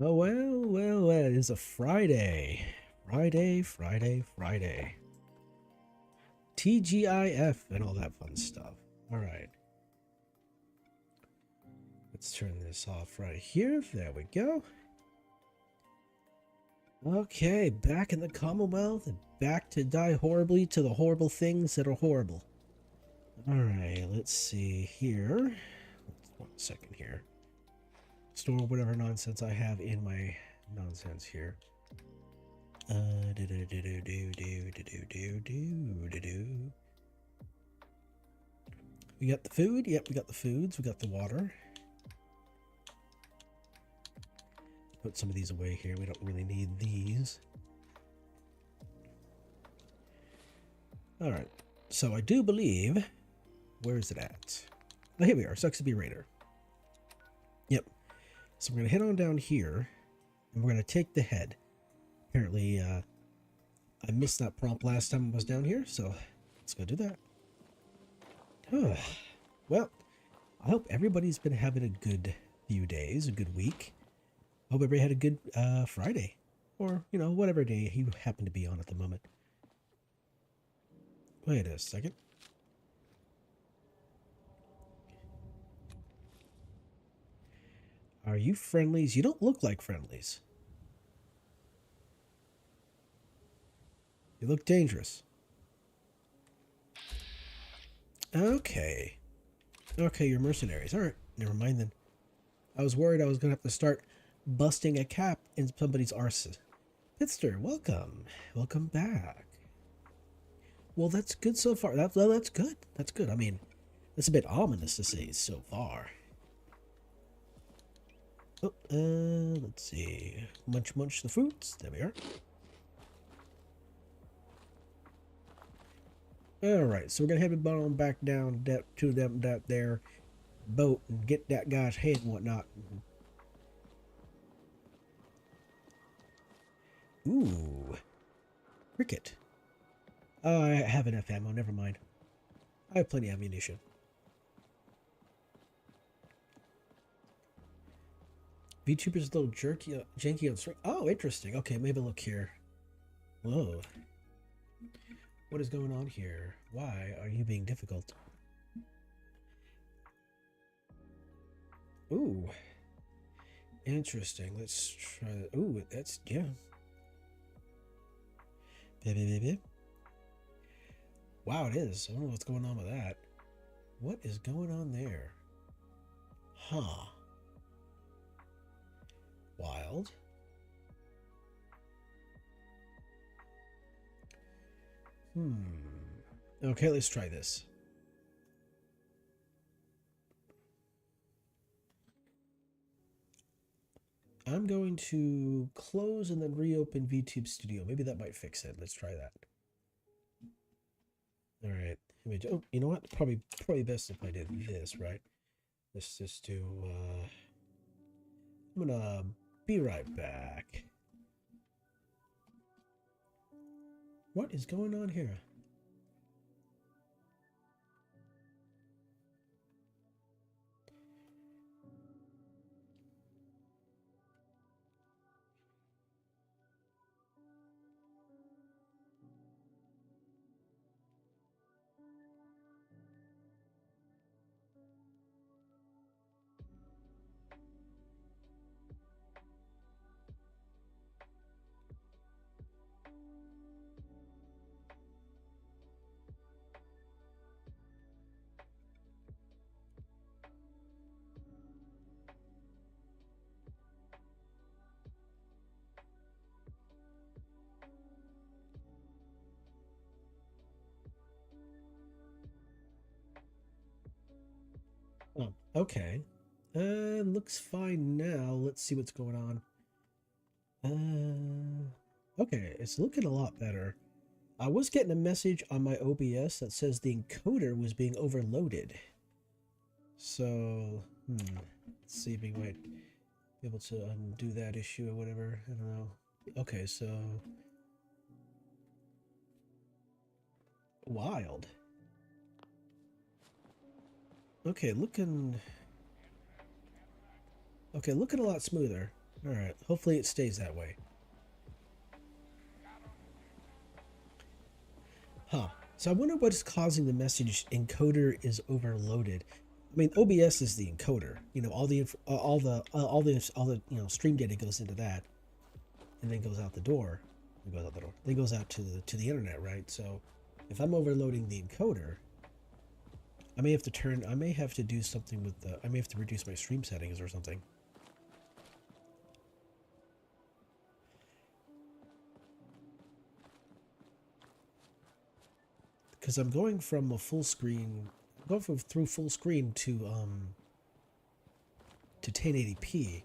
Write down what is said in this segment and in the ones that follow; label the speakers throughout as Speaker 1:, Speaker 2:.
Speaker 1: Oh, well, it is a Friday. Friday. TGIF and all that fun stuff. All right. Let's turn this off right here. There we go. Okay, back in the Commonwealth and back to die horribly to the horrible things that are horrible. All right, let's see here. 1 second here. Store whatever nonsense I have in my nonsense here. We got the food. Yep, we got the foods. We got the water. Put some of these away here. We don't really need these. All right. So I do believe. Where is it at? Oh, here we are. Sucks to be Raider. Yep. So we're going to head on down here. And we're going to take the head. Apparently, I missed that prompt last time I was down here. So let's go do that. Well, I hope everybody's been having a good few days, a good week. Hope everybody had a good Friday, or, you know, whatever day you happen to be on at the moment. Wait a second. Are you friendlies? You don't look like friendlies. You look dangerous. Okay. Okay, you're mercenaries. Alright, never mind then. I was worried I was going to have to start busting a cap in somebody's arse. Pitster, welcome. Welcome back. Well, that's good so far. That's good. That's good. I mean, it's a bit ominous to say so far. Oh, let's see. Munch the fruits. There we are. Alright, so we're going to head on back down to that there boat and get that guy's head and whatnot. Ooh. Cricket. Oh, I have enough ammo. Never mind. I have plenty of ammunition. VTuber's a little janky on string. Oh, interesting. Okay, maybe look here. Whoa. What is going on here? Why are you being difficult? Ooh. Interesting. Let's try that. Ooh, that's, yeah. Baby. Wow, it is. I don't know what's going on with that. What is going on there? Huh. Wild. Okay, let's try this. I'm going to close and then reopen VTube Studio. Maybe that might fix it. Let's try that. All right. Oh, you know what? Probably best if I did this, right? Let's just do. I'm gonna be right back. What is going on here? Oh, okay. Looks fine now. Let's see what's going on. Okay, it's looking a lot better. I was getting a message on my OBS that says the encoder was being overloaded. So, let's see if we might be able to undo that issue or whatever. I don't know. Okay, so wild. Okay, looking a lot smoother. All right. Hopefully it stays that way. Huh. So I wonder what is causing the message encoder is overloaded. I mean, OBS is the encoder. You know, all the stream data goes into that, and then goes out the door. It goes out the door. Then goes out to the internet, right? So, if I'm overloading the encoder, I may have to turn. I may have to do something with the. I may have to reduce my stream settings or something. Because I'm going from a full screen, going from through full screen to 1080p,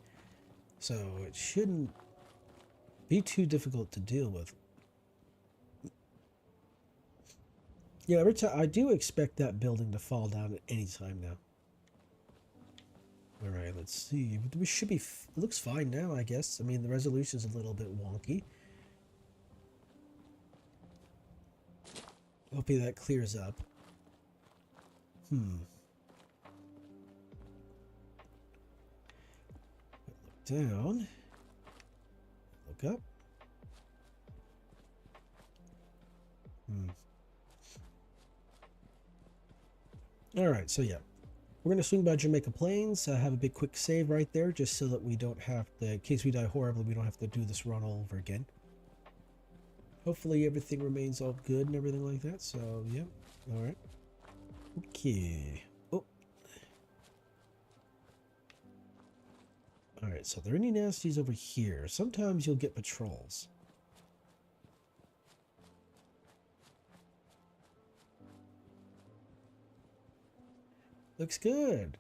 Speaker 1: so it shouldn't be too difficult to deal with. Yeah, every time I do expect that building to fall down at any time now. All right, let's see. We should be. It looks fine now, I guess. I mean, the resolution's a little bit wonky. Hopefully that clears up. Look down. Look up. All right, so yeah. We're going to swing by Jamaica Plains, have a big quick save right there, just so that we don't have to, in case we die horribly, we don't have to do this run all over again. Hopefully everything remains all good and everything like that, so yeah. All right. Okay. Oh. All right, so are there any nasties over here? Sometimes you'll get patrols. Looks good.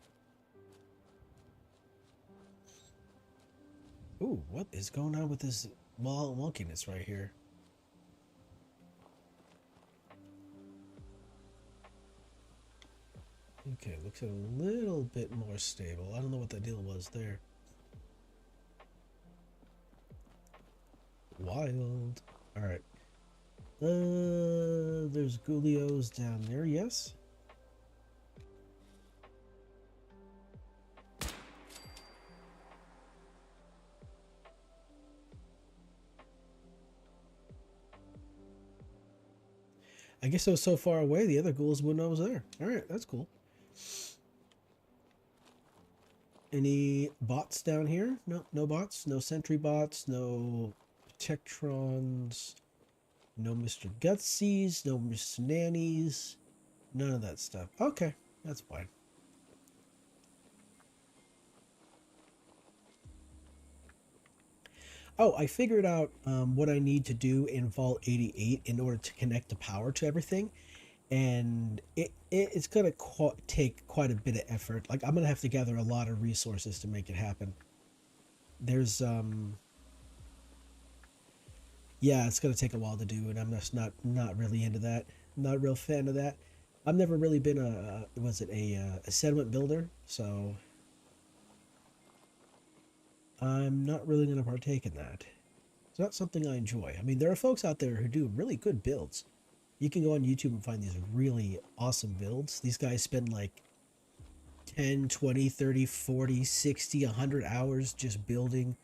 Speaker 1: Ooh, what is going on with this wonkiness right here? Okay, looks a little bit more stable. I don't know what the deal was there. Wild. All right. There's Ghoulios down there, yes? I guess it was so far away, the other ghouls wouldn't know I was there. All right, that's cool. Any bots down here? No, no bots. No sentry bots. No Tetrons. No Mr. Gutsies. No Miss Nannies. None of that stuff. Okay, that's fine. Oh, I figured out what I need to do in Vault 88 in order to connect the power to everything. And it's going to take quite a bit of effort. Like, I'm going to have to gather a lot of resources to make it happen. There's, yeah, it's going to take a while to do, and I'm just not really into that. Not a real fan of that. I've never really been a settlement builder, so I'm not really going to partake in that. It's not something I enjoy. I mean, there are folks out there who do really good builds. You can go on YouTube and find these really awesome builds. These guys spend like 10, 20, 30, 40, 60, 100 hours just building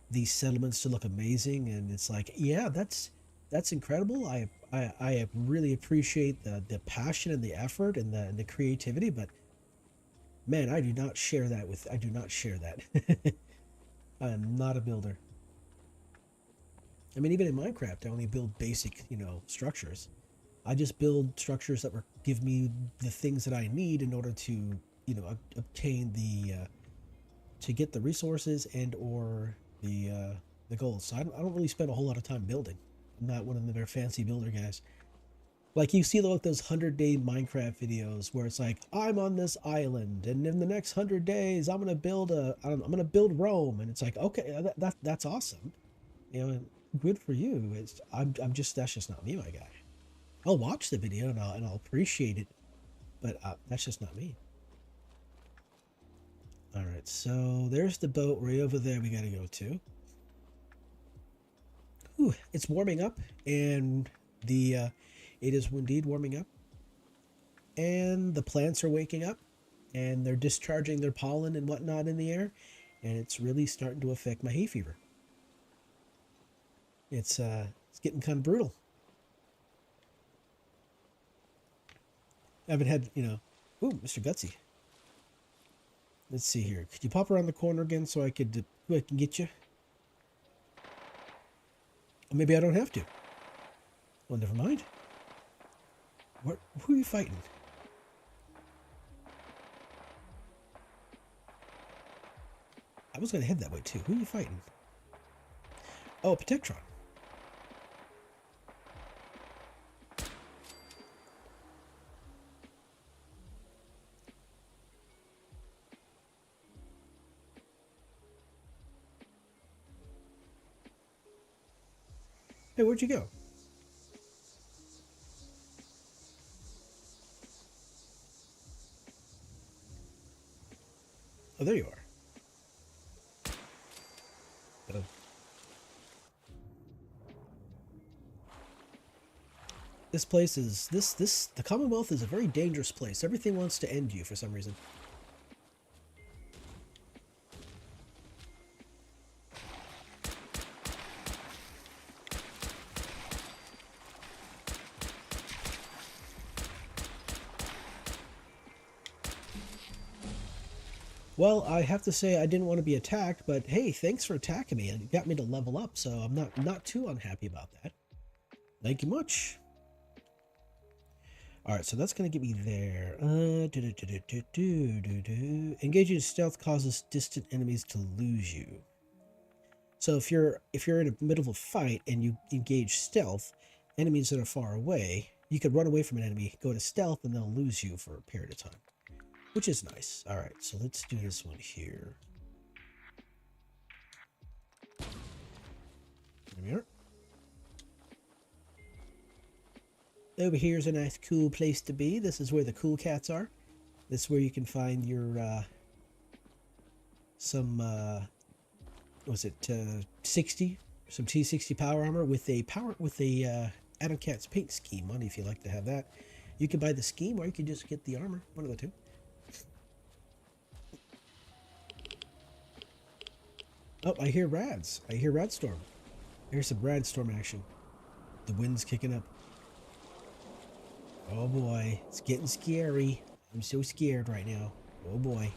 Speaker 1: these settlements to look amazing. And it's like, yeah, that's incredible. I really appreciate the passion and the effort and the creativity, but man, I do not share that. I am not a builder. I mean, even in Minecraft, I only build basic, structures. I just build structures that give me the things that I need in order to, obtain to get the resources and or the goals. So I don't really spend a whole lot of time building. I'm not one of their fancy builder guys. Like you see those 100-day Minecraft videos where it's like, I'm on this island and in the next 100 days I'm gonna build I'm gonna build Rome, and it's like, okay, that's awesome, good for you. That's just not me, my guy. I'll watch the video and I'll appreciate it, but that's just not me. All right, so there's the boat right over there we got to go to. Whew, it's warming up, and it is indeed warming up, and the plants are waking up, and they're discharging their pollen and whatnot in the air, and it's really starting to affect my hay fever. It's getting kind of brutal. I haven't had, ooh, Mr. Gutsy. Let's see here. Could you pop around the corner again so I can get you? Or maybe I don't have to. Well, never mind. Who are you fighting? I was going to head that way too. Who are you fighting? Oh, Patron. Hey, where'd you go? Oh, there you are. This place is the Commonwealth is a very dangerous place. Everything wants to end you for some reason. Well, I have to say I didn't want to be attacked, but hey, thanks for attacking me. It got me to level up, so I'm not too unhappy about that. Thank you much. All right, so that's going to get me there. Engaging in stealth causes distant enemies to lose you. So if you're in the middle of a fight and you engage stealth, enemies that are far away, you could run away from an enemy, go to stealth, and they'll lose you for a period of time, which is nice. All right, so let's do this one here. There we are. Over here is a nice, cool place to be. This is where the cool cats are. This is where you can find your some 60, some T60 power armor with a Adam Cat's paint scheme on. If you like to have that, you can buy the scheme, or you can just get the armor. One of the two. Oh, I hear rads. I hear radstorm. I hear some radstorm action. The wind's kicking up. Oh boy, it's getting scary. I'm so scared right now. Oh boy.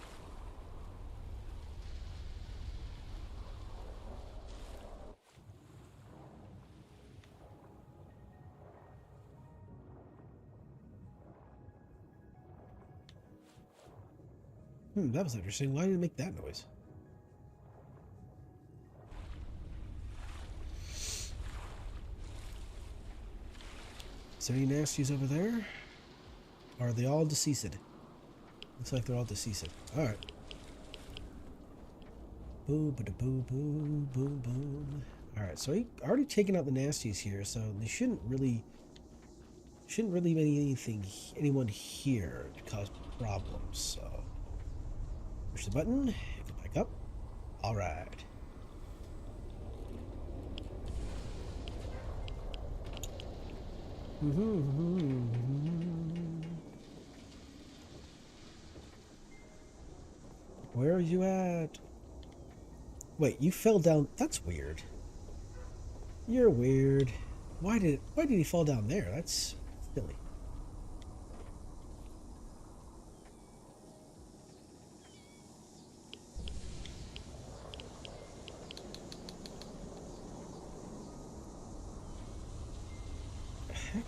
Speaker 1: That was interesting. Why did it make that noise? Is there any nasties over there? Or are they all deceased? Looks like they're all deceased. Alright. Boom, boom, boom, boom, boom. Alright, so I already taken out the nasties here, so they shouldn't really be anyone here to cause problems, so push the button, get back up. Alright. Where are you at? Wait, you fell down. That's weird. You're weird. Why did he fall down there? That's silly. Heck?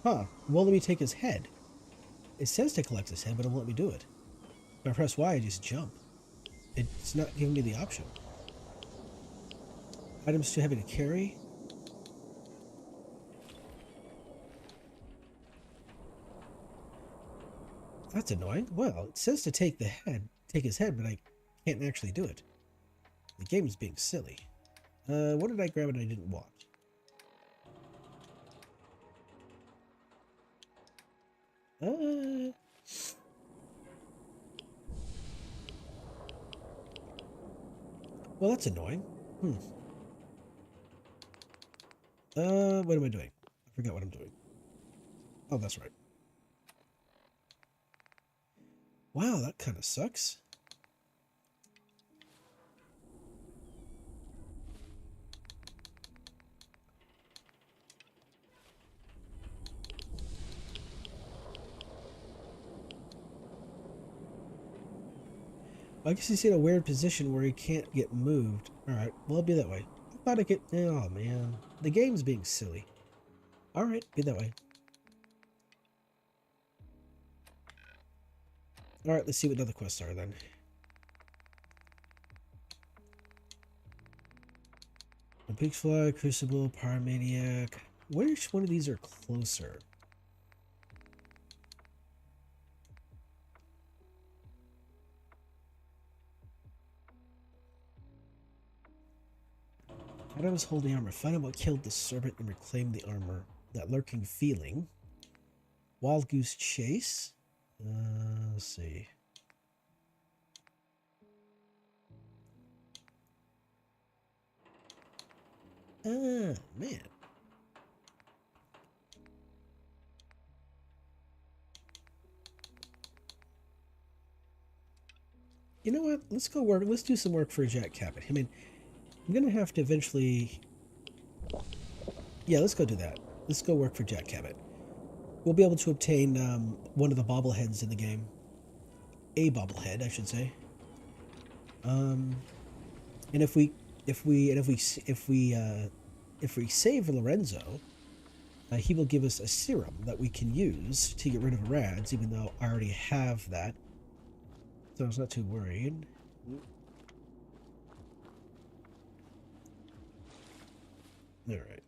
Speaker 1: Huh. Won't let me take his head. It says to collect his head, but it won't let me do it. If I press Y, I just jump. It's not giving me the option. Items too heavy to carry. That's annoying. Well, it says to take his head, but I can't actually do it. The game is being silly. What did I grab and I didn't want? Well, that's annoying. What am I doing? I forgot what I'm doing. Oh, that's right. Wow, that kind of sucks. I guess he's in a weird position where he can't get moved. Alright, well, it'll be that way. I thought I could... Oh, man. The game's being silly. Alright, be that way. Alright, let's see what other quests are then. The Big Fly, Crucible, Pyromaniac. Which one of these are closer? Adam's holding armor. Find out what killed the serpent and reclaim the armor. That lurking feeling. Wild Goose Chase. Let's see. Man. You know what? Let's go work. Let's do some work for Jack Cabot. I mean, I'm gonna have to eventually. Yeah, let's go do that. Let's go work for Jack Cabot. We'll be able to obtain one of the bobbleheads in the game. A bobblehead, I should say. And if we save Lorenzo, he will give us a serum that we can use to get rid of rads, even though I already have that. So I was not too worried. All right.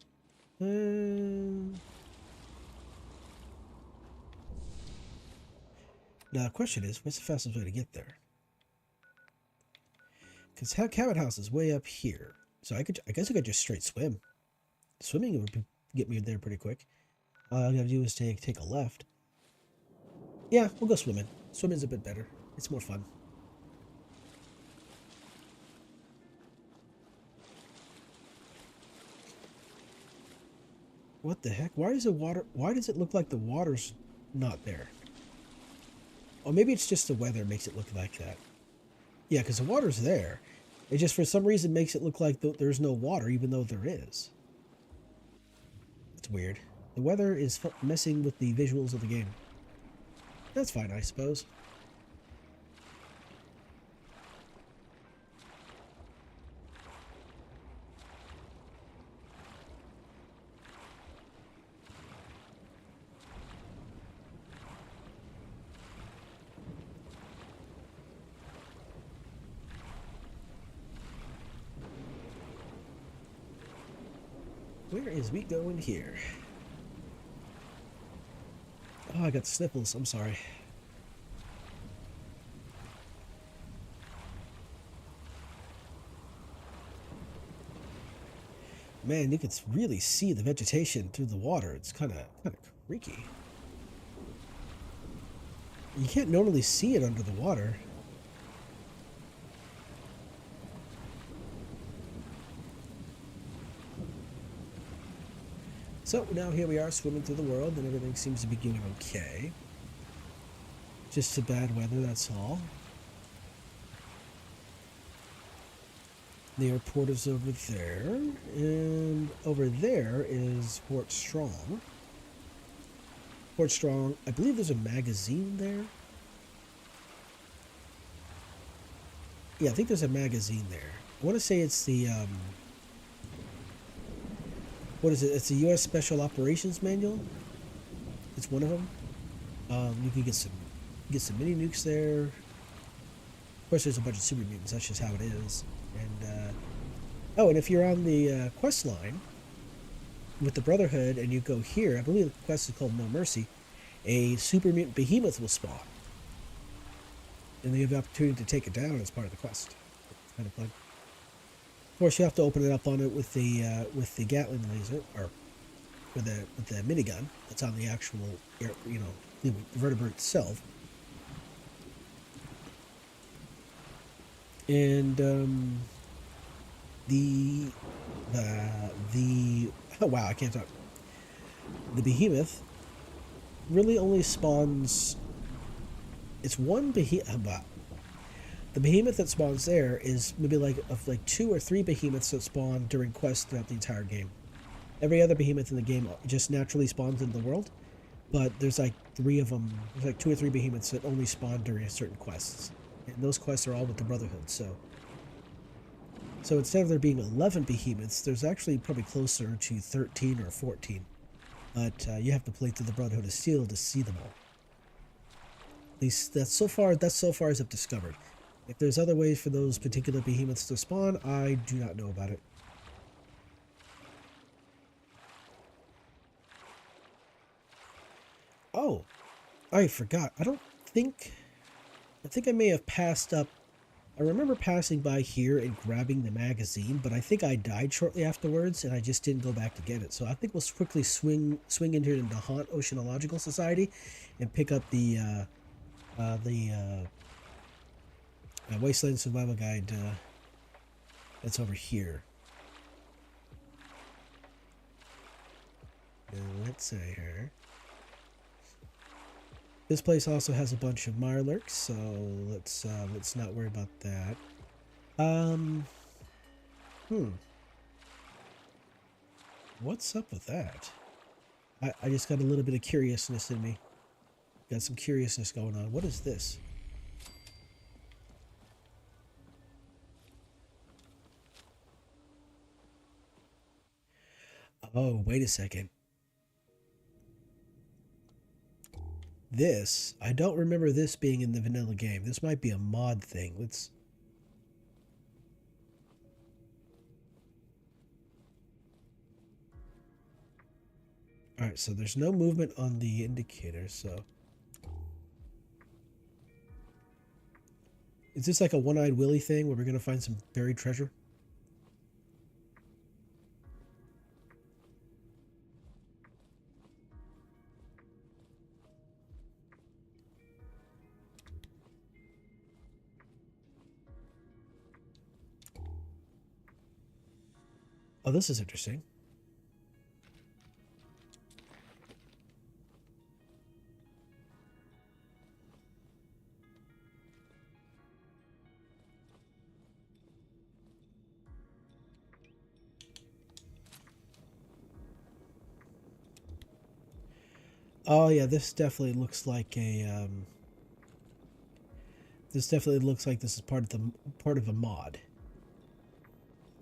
Speaker 1: Now the question is, what's the fastest way to get there? Because Cabot House is way up here, so I guess I could just straight swim. Swimming would get me there pretty quick. All I gotta do is take a left. Yeah, we'll go swimming. Swimming's a bit better. It's more fun. What the heck? Why does it look like the water's not there? Or maybe it's just the weather makes it look like that. Yeah, because the water's there. It just for some reason makes it look like there's no water, even though there is. It's weird. The weather is messing with the visuals of the game. That's fine, I suppose. Where is we going here? Oh, I got sniffles. I'm sorry. Man, you can really see the vegetation through the water. It's kind of freaky. You can't normally see it under the water. So now here we are swimming through the world and everything seems to be going okay. Just the bad weather, that's all. The airport is over there, and over there is Fort Strong. Fort Strong, I believe there's a magazine there. Yeah, I think there's a magazine there. I want to say it's the, what is it? It's the U.S. Special Operations Manual. It's one of them. You can get some mini nukes there. Of course, there's a bunch of super mutants. That's just how it is. And oh, and if you're on the quest line with the Brotherhood and you go here, I believe the quest is called No Mercy. A super mutant behemoth will spawn, and you have the opportunity to take it down as part of the quest. It's kind of fun. Of course, you have to open it up on it with the Gatling laser, or with the minigun that's on the actual, the vertebrate itself. And the Oh wow, I can't talk. The behemoth really only spawns. It's one behemoth. The behemoth that spawns there is maybe like 2 or 3 behemoths that spawn during quests throughout the entire game. Every other behemoth in the game just naturally spawns into the world, but there's like 3 of them. There's like 2 or 3 behemoths that only spawn during certain quests, and those quests are all with the Brotherhood. So instead of there being 11 behemoths, there's actually probably closer to 13 or 14. But you have to play through the Brotherhood of Steel to see them all. At least that's so far as I've discovered. If there's other ways for those particular behemoths to spawn, I do not know about it. Oh, I forgot. I think I may have passed up. I remember passing by here and grabbing the magazine, but I think I died shortly afterwards, and I just didn't go back to get it. So I think we'll quickly swing into the Haunt Oceanological Society and pick up the Wasteland Survival Guide that's over here. And let's say here. This place also has a bunch of Mirelurks, so let's not worry about that. What's up with that? I just got a little bit of curiousness in me. Got some curiousness going on. What is this? Oh, wait a second. This, I don't remember this being in the vanilla game. This might be a mod thing. Let's... Alright, so there's no movement on the indicator, so... Is this like a one-eyed Willy thing where we're going to find some buried treasure? Oh, this is interesting. Oh yeah, this definitely looks like a this definitely looks like this is part of a mod.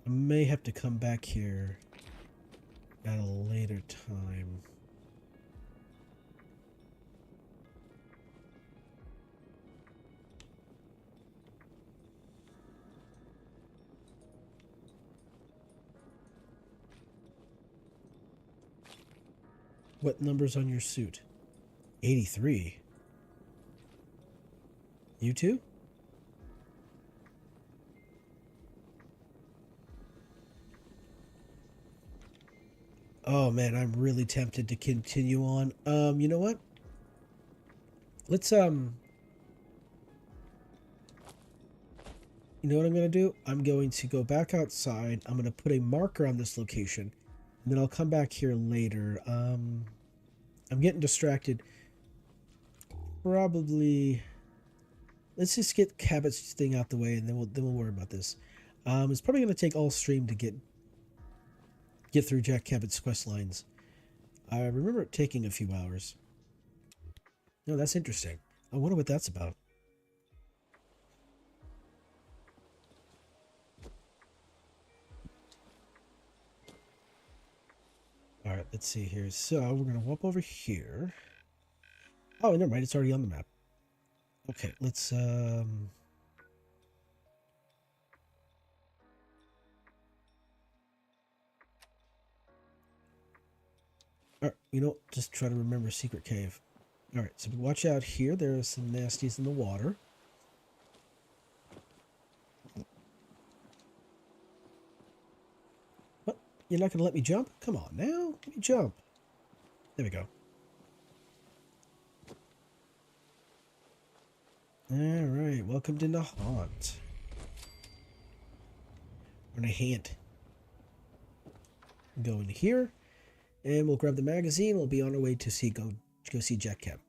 Speaker 1: I may have to come back here at a later time. What number's on your suit? 83. You too? Oh man, I'm really tempted to continue on. You know what? Let's you know what I'm gonna do? I'm going to go back outside. I'm gonna put a marker on this location, and then I'll come back here later. I'm getting distracted. Probably. Let's just get Cabot's thing out the way, and then we'll worry about this. It's probably gonna take all stream to get through Jack Cabot's quest lines. I remember it taking a few hours. No, that's interesting. I wonder what that's about. All right, let's see here. So we're gonna walk over here. Oh, never mind. It's already on the map. Okay, let's all right, you know, just try to remember secret cave. All right, so watch out here. There are some nasties in the water. What? You're not gonna let me jump? Come on now, let me jump. There we go. All right, welcome to the haunt. We're gonna haunt. Go in here. And we'll grab the magazine. We'll be on our way to go see Jack Kemp.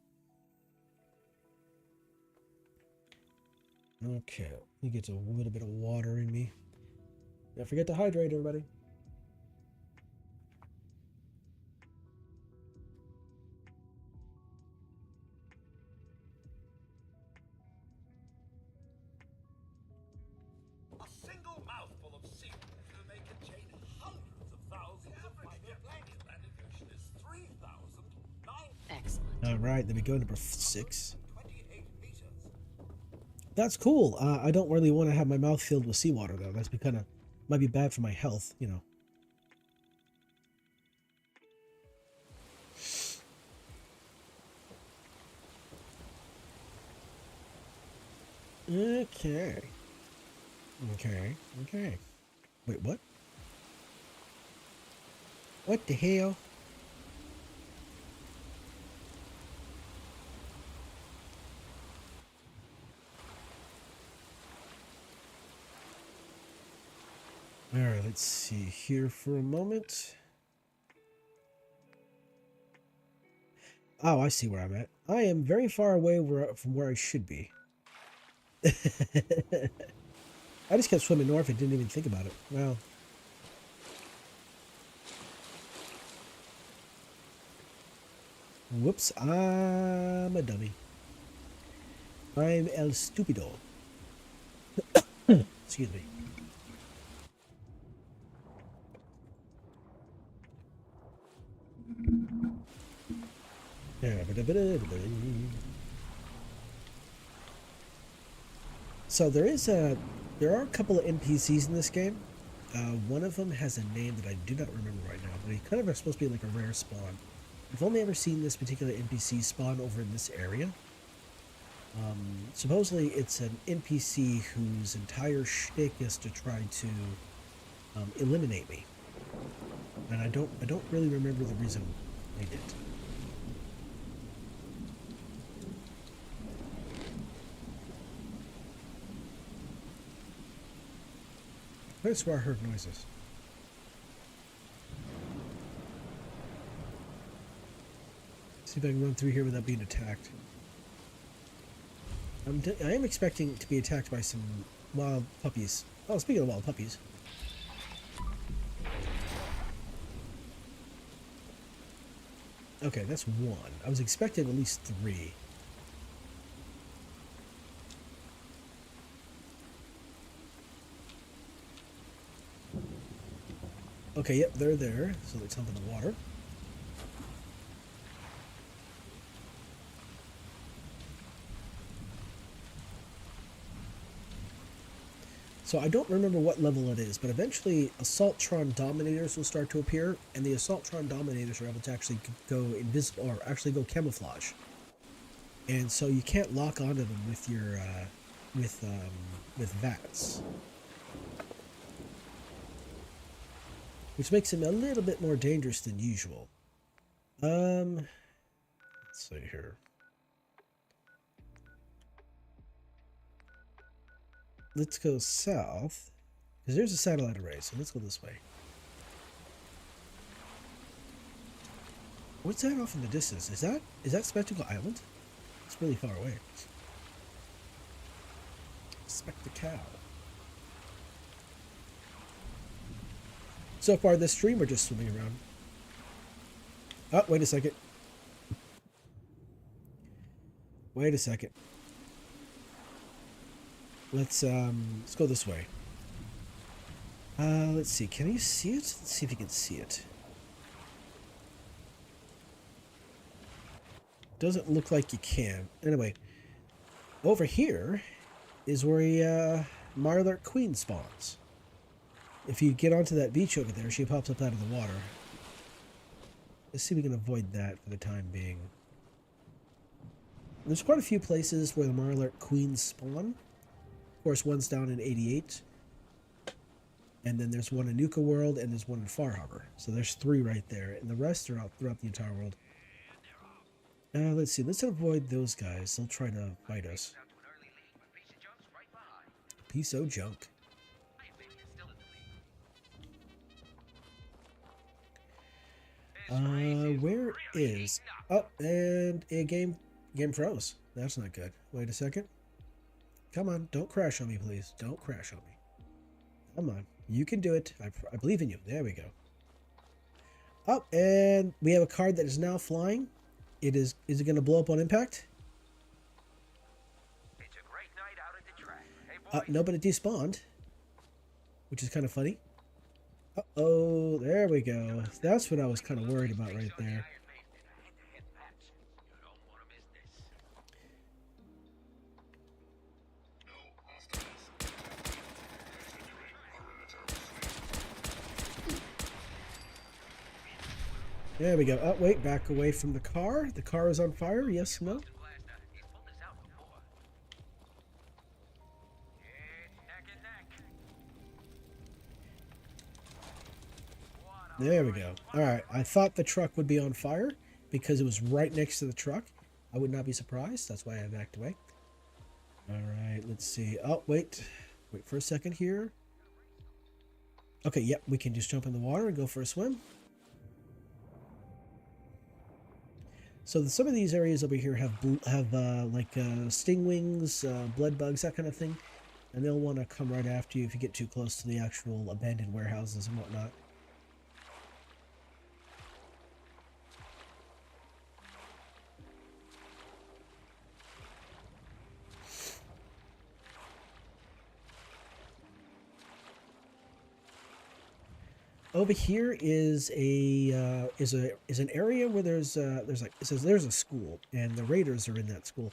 Speaker 1: Okay, let me get a little bit of water in me. Don't forget to hydrate, everybody. Alright, then we go to number 6. That's cool. I don't really want to have my mouth filled with seawater, though. That's might be bad for my health, you know. Okay. Okay. Wait, what? What the hell? Alright, let's see here for a moment. Oh, I see where I'm at. I am very far away from where I should be. I just kept swimming north and didn't even think about it. Wow. Whoops, I'm a dummy. I'm el stupido. Excuse me. So there are a couple of NPCs in this game. One of them has a name that I do not remember right now, but he kind of are supposed to be like a rare spawn. I've only ever seen this particular NPC spawn over in this area. Supposedly it's an NPC whose entire shtick is to try to eliminate me, and I don't really remember the reason they did. I swear I heard noises. See if I can run through here without being attacked. I am expecting to be attacked by some wild puppies. Oh, speaking of wild puppies. Okay, that's one. I was expecting at least 3. Okay, yep, they're there. So let's jump in the water. So I don't remember what level it is, but eventually Assaultron Dominators will start to appear, and the Assaultron Dominators are able to actually go invisible, or actually go camouflage. And so you can't lock onto them with your with VATS, which makes them a little bit more dangerous than usual. Let's see here. Let's go south, because there's a satellite array, so let's go this way. What's that off in the distance? Is that Spectacle Island? It's really far away. Spectacle. So far this stream, we're just swimming around. Oh, wait a second. Wait a second. Let's go this way. Let's see. Can you see it? Let's see if you can see it. Doesn't look like you can. Anyway, over here is where Marlark Queen spawns. If you get onto that beach over there, she pops up out of the water. Let's see if we can avoid that for the time being. There's quite a few places where the Marlark Queens spawn. Of course, one's down in 88. And then there's one in Nuka World, and there's one in Far Harbor. So there's 3 right there. And the rest are out throughout the entire world. Let's see. Let's avoid those guys. They'll try to fight us. Piece of junk. Where is... Oh, and a game froze. That's not good. Wait a second. Come on, don't crash on me, please. Don't crash on me. Come on. You can do it. I believe in you. There we go. Oh, and we have a card that is now flying. Is it going to blow up on impact?
Speaker 2: It's a great night out at the track. Hey, boys.
Speaker 1: No, but it despawned, which is kind of funny. Uh-oh, there we go. That's what I was kind of worried about right there. There we go. Oh, wait, back away from the car. The car is on fire. Yes, no? There we go. All right, I thought the truck would be on fire because it was right next to the truck. I would not be surprised. That's why I backed away. All right, let's see. Oh, wait. Wait for a second here. Okay, yep, we can just jump in the water and go for a swim. So some of these areas over here have like stingwings, blood bugs, that kind of thing, and they'll want to come right after you if you get too close to the actual abandoned warehouses and whatnot. Over here is an area where there's like it says there's a school and the raiders are in that school.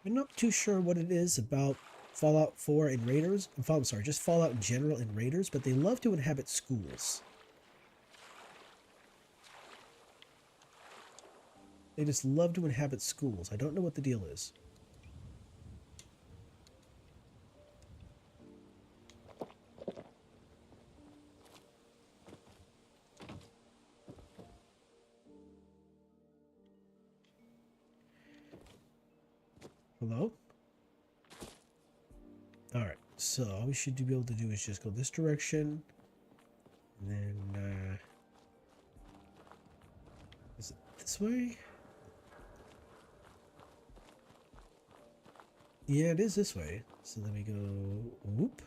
Speaker 1: I'm not too sure what it is about Fallout 4 and Raiders. I'm sorry, just Fallout in general and Raiders, but they love to inhabit schools. They just love to inhabit schools. I don't know what the deal is. Hello? Alright, so all we should be able to do is just go this direction. And then, is it this way? Yeah, it is this way. So then we go, whoop.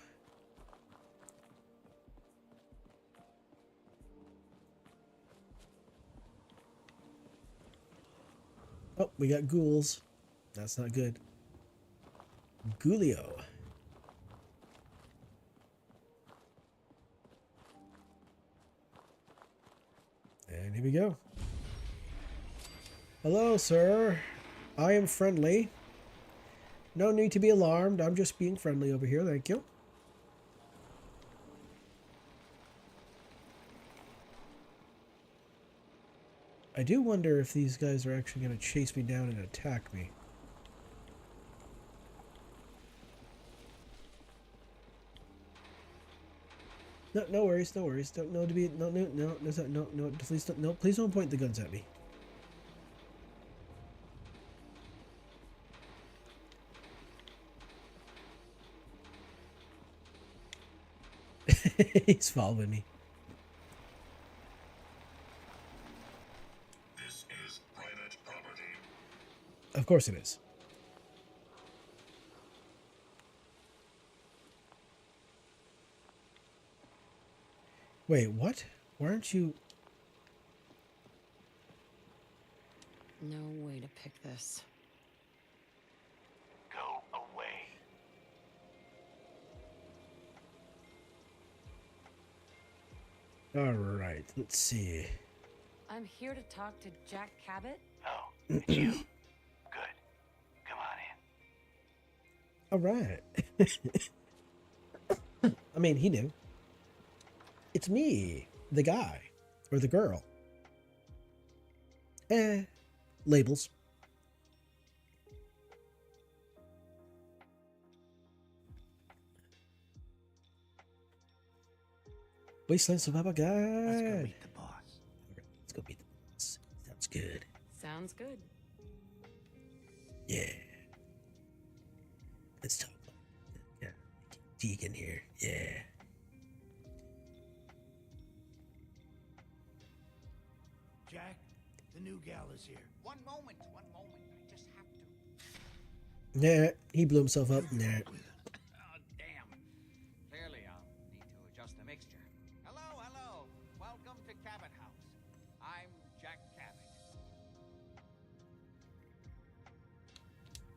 Speaker 1: Oh, we got ghouls. That's not good. Ghulio. And here we go. Hello, sir. I am friendly. No need to be alarmed. I'm just being friendly over here. Thank you. I do wonder if these guys are actually going to chase me down and attack me. No, no worries, no worries. Don't know to be no. Please don't point the guns at me. He's following me.
Speaker 3: This is private property.
Speaker 1: Of course it is. Wait, what? Why aren't you...
Speaker 4: No way to pick this.
Speaker 2: Go away.
Speaker 1: All right, let's see.
Speaker 4: I'm here to talk to Jack Cabot.
Speaker 2: Oh, it's you. Good. Come on in.
Speaker 1: All right. I mean, he knew. It's me, the guy, or the girl. Labels. Wasteland Survival Guide.
Speaker 2: Let's go meet the boss.
Speaker 1: All right, let's go meet the boss. Sounds good.
Speaker 4: Sounds good.
Speaker 1: Yeah. Let's talk. Yeah. Deacon here. Yeah.
Speaker 5: galas here.
Speaker 2: One moment. I just have to.
Speaker 1: Nah, he blew himself up. Nah.
Speaker 2: Oh, damn. Clearly, I'll need to adjust the mixture. Hello. Welcome to Cabot House. I'm Jack Cabot.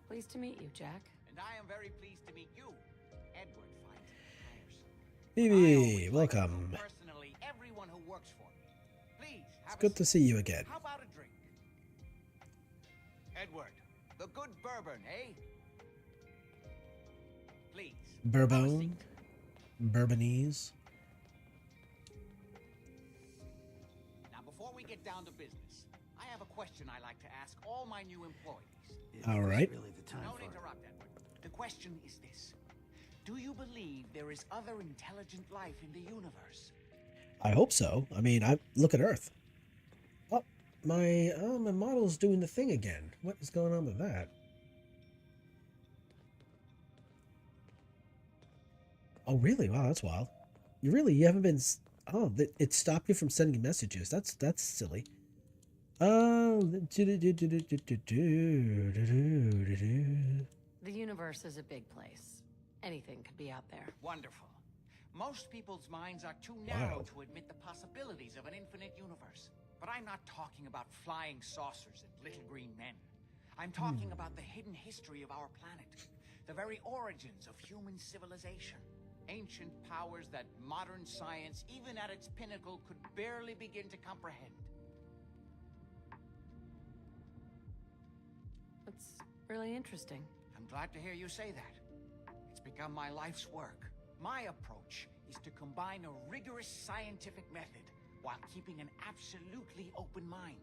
Speaker 4: Pleased to meet you, Jack.
Speaker 2: And I am very pleased to meet you, Edward finds it tiresome. I
Speaker 1: BB,
Speaker 2: always like to
Speaker 1: welcome.
Speaker 2: know personally everyone who works for me. Please,
Speaker 1: It's
Speaker 2: have
Speaker 1: good
Speaker 2: a
Speaker 1: to
Speaker 2: seat.
Speaker 1: see you again.
Speaker 2: How about a drink? Edward, the good bourbon, eh? Please. have a
Speaker 1: Bourbon,
Speaker 2: seat.
Speaker 1: Bourbonese.
Speaker 2: Now, before we get down to business, I have a question I like to ask all my new employees.
Speaker 5: Is
Speaker 1: All
Speaker 5: this
Speaker 1: right.
Speaker 5: really the time
Speaker 2: Don't
Speaker 5: for it?
Speaker 2: interrupt, Edward. The question is this. Do you believe there is other intelligent life in the universe?
Speaker 1: I hope so. I mean, I look at Earth. Oh, my model's doing the thing again. What is going on with that? Oh, really? Wow, that's wild. You haven't been. Oh, it stopped you from sending messages. That's silly.
Speaker 4: The universe is a big place. Anything could be out there.
Speaker 2: Wonderful. Most people's minds are too narrow
Speaker 1: Wow.
Speaker 2: to admit the possibilities of an infinite universe. But I'm not talking about flying saucers and little green men. I'm talking about the hidden history of our planet. The very origins of human civilization. Ancient powers that modern science, even at its pinnacle, could barely begin to comprehend.
Speaker 4: That's really interesting.
Speaker 2: I'm glad to hear you say that. It's become my life's work. My approach is to combine a rigorous scientific method while keeping an absolutely open mind.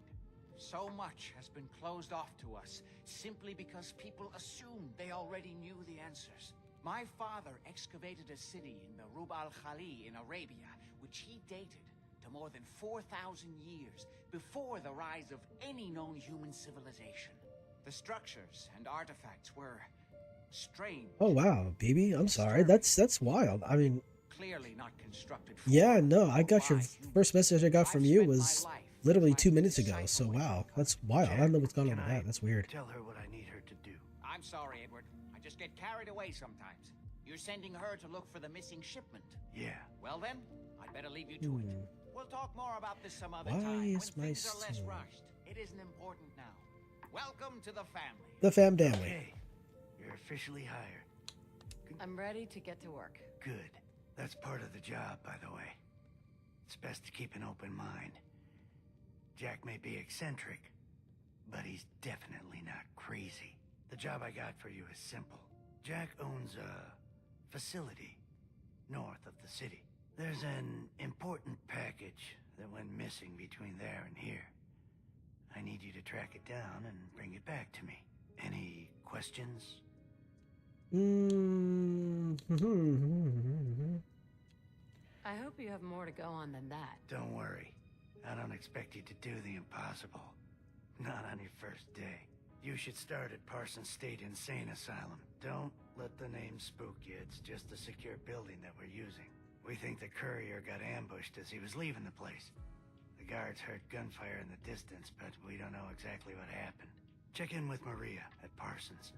Speaker 2: So much has been closed off to us simply because people assumed they already knew the answers. My father excavated a city in the Rub al-Khali in Arabia, which he dated to more than 4,000 years before the rise of any known human civilization. The structures and artifacts were strange.
Speaker 1: Oh wow, baby. I'm sorry. That's wild. I mean,
Speaker 2: Clearly not constructed for
Speaker 1: yeah, no. I
Speaker 2: or
Speaker 1: got your
Speaker 2: by humans.
Speaker 1: first message I got from
Speaker 2: I've
Speaker 1: you
Speaker 2: spent my
Speaker 1: was
Speaker 2: life
Speaker 1: literally
Speaker 2: trying
Speaker 1: 2
Speaker 2: to
Speaker 1: minutes ago.
Speaker 2: decipher
Speaker 1: So
Speaker 2: what
Speaker 1: wow,
Speaker 2: you've
Speaker 1: that's
Speaker 2: got.
Speaker 1: wild. I don't know what's going on
Speaker 5: Can
Speaker 1: with that.
Speaker 5: I
Speaker 1: That's weird.
Speaker 5: Tell her what I need her to do.
Speaker 2: I'm sorry, Edward. I just get carried away sometimes. You're sending her to look for the missing shipment.
Speaker 5: Yeah.
Speaker 2: Well then, I'd better leave you to it. We'll talk more about this some other
Speaker 1: Why
Speaker 2: time
Speaker 1: is
Speaker 2: when
Speaker 1: my
Speaker 2: things are less
Speaker 1: soul-
Speaker 2: rushed. It isn't important now. Welcome to the family.
Speaker 1: The fam family.
Speaker 5: Okay. You're officially hired.
Speaker 4: I'm ready to get to work.
Speaker 5: Good. That's part of the job, by the way. It's best to keep an open mind. Jack may be eccentric, but he's definitely not crazy. The job I got for you is simple. Jack owns a facility north of the city. There's an important package that went missing between there and here. I need you to track it down and bring it back to me. Any questions?
Speaker 4: I hope you have more to go on than that.
Speaker 5: Don't worry. I don't expect you to do the impossible. Not on your first day. You should start at Parsons State Insane Asylum. Don't let the name spook you. It's just a secure building that we're using. We think the courier got ambushed as he was leaving the place. The guards heard gunfire in the distance, but we don't know exactly what happened. Check in with Maria at Parsons.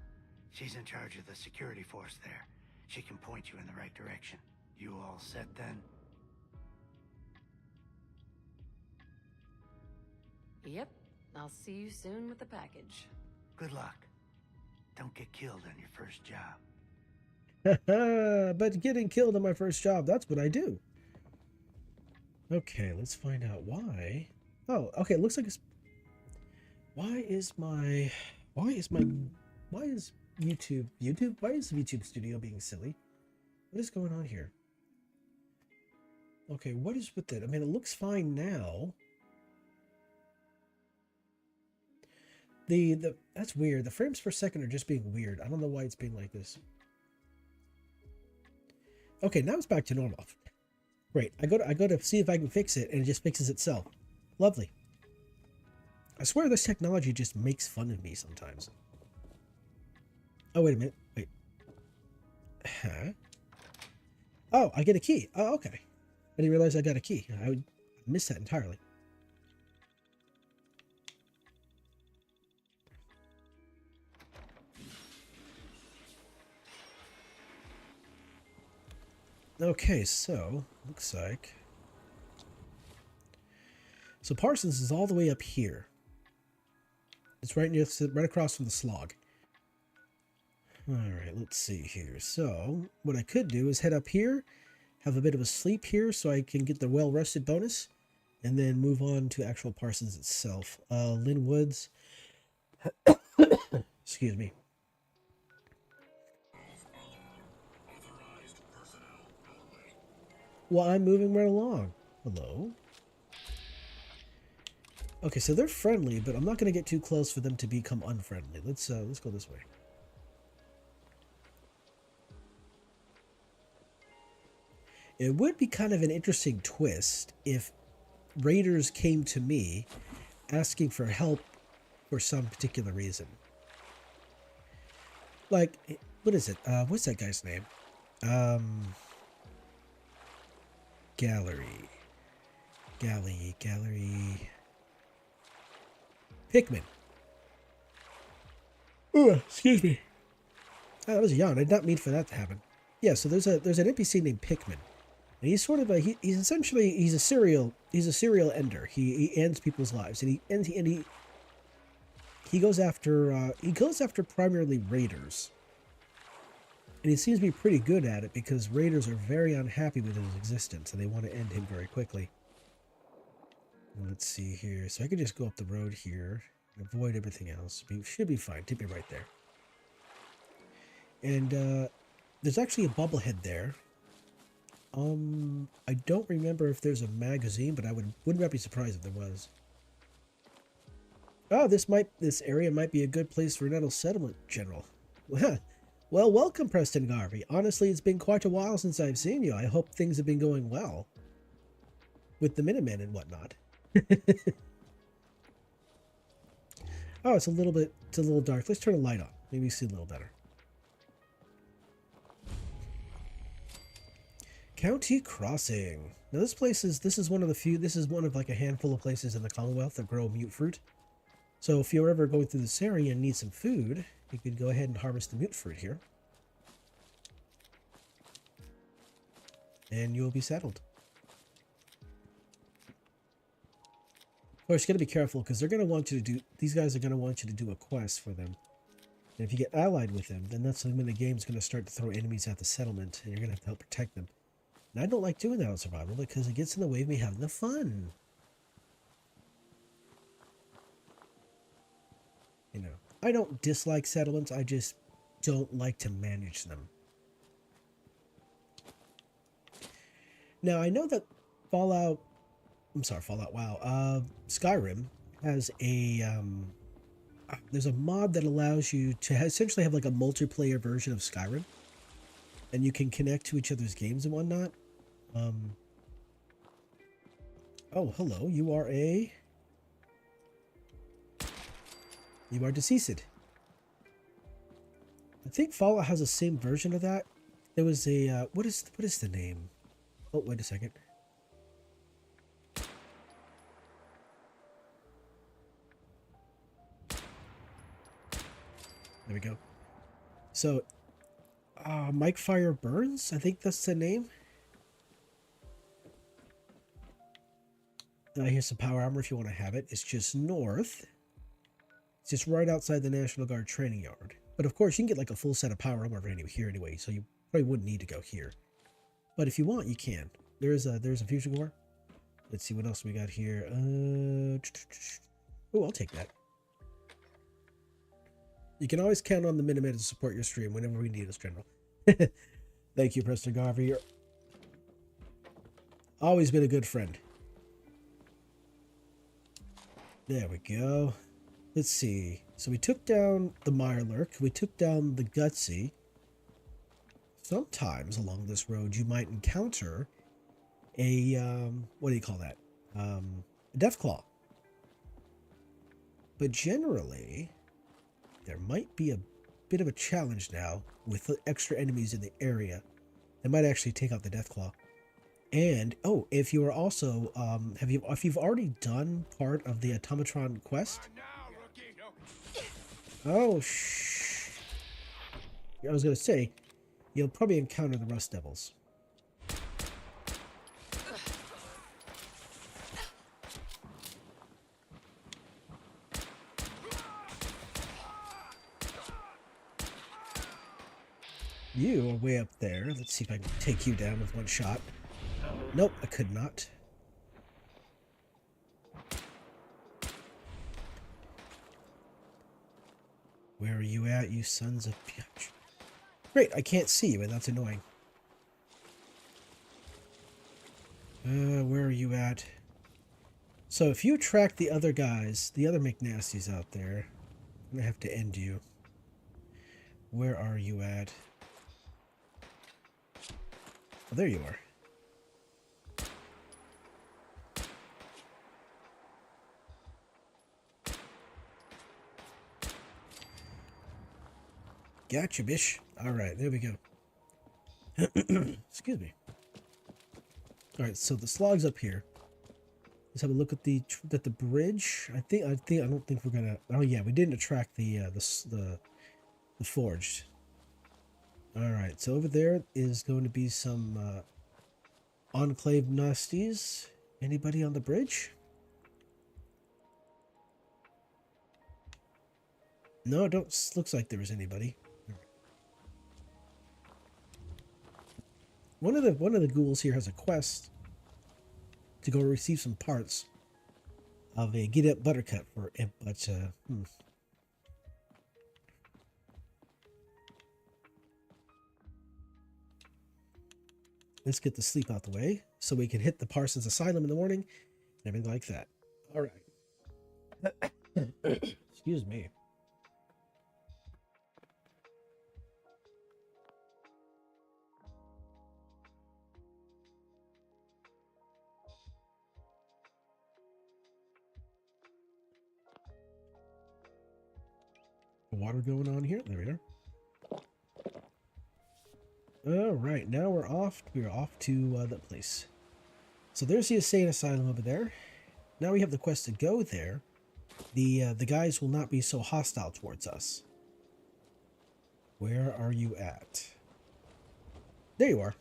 Speaker 5: She's in charge of the security force there. She can point you in the right direction. You all set then?
Speaker 4: Yep. I'll see you soon with the package.
Speaker 5: Good luck. Don't get killed on your first job.
Speaker 1: But getting killed on my first job, that's what I do. Okay, let's find out why. Oh, okay, it looks like it's... Why is YouTube Studio being silly? What is going on here? Okay, what is with it? I mean, it looks fine now. That's weird. The frames per second are just being weird. I don't know why it's being like this. Okay, now it's back to normal. Great. I go to see if I can fix it, and it just fixes itself. Lovely. I swear this technology just makes fun of me sometimes. Oh, wait a minute. Wait. Huh? Oh, I get a key. Oh, okay. I didn't realize I got a key. I missed that entirely. Okay, so looks like so Parsons is all the way up here. It's right near, right across from the slog. All right, let's see here. So what I could do is head up here, have a bit of a sleep here, so I can get the well rested bonus, and then move on to actual Parsons itself. Lynn Woods. Excuse me.
Speaker 3: Authorized personnel only.
Speaker 1: Well, I'm moving right along. Hello. Okay, so they're friendly, but I'm not going to get too close for them to become unfriendly. Let's go this way. It would be kind of an interesting twist if raiders came to me asking for help for some particular reason. Like, what is it? What's that guy's name? Gallery. Hickman. Ooh, excuse me. Oh, that was a yawn. I did not mean for that to happen. Yeah, so there's an NPC named Pickman, and he's sort of he's essentially he's a serial ender. He ends people's lives, and he goes after primarily raiders, and he seems to be pretty good at it because raiders are very unhappy with his existence, and they want to end him very quickly. Let's see here. So I could just go up the road here and avoid everything else. We should be fine. Tip me right there. And there's actually a bubblehead there. I don't remember if there's a magazine, but I would not be surprised if there was. Oh, this area might be a good place for nettle settlement, General. Well, welcome, Preston Garvey. Honestly, it's been quite a while since I've seen you. I hope things have been going well with the Minutemen and whatnot. Oh, it's a little dark. Let's turn the light on. Maybe see a little better. County Crossing. Now this is one of like a handful of places in the Commonwealth that grow mute fruit. So if you're ever going through this area and need some food, you could go ahead and harvest the mute fruit here. And you'll be settled. Of course, you gotta be careful because these guys are gonna want you to do a quest for them. And if you get allied with them, then that's when the game's gonna start to throw enemies at the settlement, and you're gonna have to help protect them. And I don't like doing that on survival because it gets in the way of me having the fun. You know, I don't dislike settlements, I just don't like to manage them. Now, I know that Fallout, wow, Skyrim has there's a mod that allows you to essentially have like a multiplayer version of Skyrim. And you can connect to each other's games and whatnot. Oh, hello, you are deceased. I think Fallout has the same version of that. There was a, what is the name? Oh, wait a second. There we go. So, Mike Fire Burns? I think that's the name. Here's some power armor if you want to have it. It's just north. It's just right outside the National Guard training yard. But of course, you can get like a full set of power armor here anyway, so you probably wouldn't need to go here. But if you want, you can. There's a fusion core. Let's see what else we got here. Oh, I'll take that. You can always count on the Minutemen to support your stream whenever we need us, General. Thank you, Preston Garvey. You're always been a good friend. There we go. Let's see. So we took down the Mirelurk. We took down the Gutsy. Sometimes along this road, you might encounter a, what do you call that? A Deathclaw. But generally, there might be a bit of a challenge now with the extra enemies in the area. They might actually take out the Deathclaw. And, oh, if you are also, if you've already done part of the Automatron quest. Oh, I was going to say, you'll probably encounter the Rust Devils. You are way up there. Let's see if I can take you down with one shot. Nope, I could not. Where are you at, you sons of bitch? Great, I can't see you, and that's annoying. Where are you at? So if you track the other guys, the other McNasties out there, I'm gonna have to end you. Where are you at? Oh, there you are. Gotcha, bish. Alright, there we go. Excuse me. Alright, so the slog's up here. Let's have a look at the bridge. I don't think we're gonna. Oh yeah, we didn't attract the forged. All right, so over there is going to be some enclave nasties. Anybody on the bridge? No, it don't looks like there is anybody. One of the ghouls here has a quest to go receive some parts of a get up buttercup for it, but let's get the sleep out the way so we can hit the Parsons Asylum in the morning and everything like that. All right. Excuse me. Water going on here. There we are. All right, now we're off. We're off to that place. So there's the insane asylum over there. Now we have the quest to go there. The guys will not be so hostile towards us. Where are you at? There you are.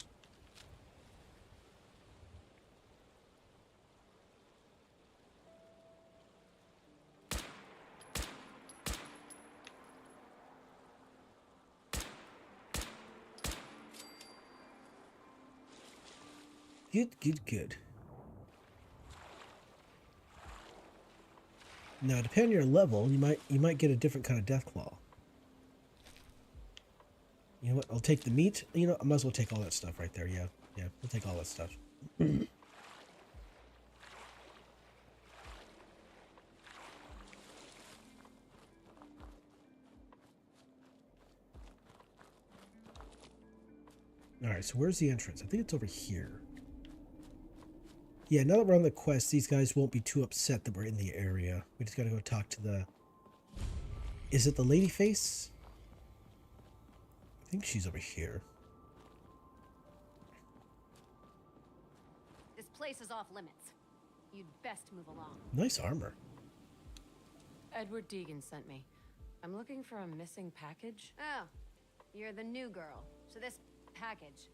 Speaker 1: Good. Now, depending on your level, you might get a different kind of death claw. You know what? I'll take the meat. You know, I might as well take all that stuff right there. Yeah, we'll take all that stuff. All right, so where's the entrance? I think it's over here. Yeah, now that we're on the quest, these guys won't be too upset that we're in the area. We just gotta go talk to the... Is it the lady face? I think she's over here.
Speaker 6: This place is off limits. You'd best move along.
Speaker 1: Nice armor.
Speaker 4: Edward Deegan sent me. I'm looking for a missing package.
Speaker 6: Oh, you're the new girl. So this package.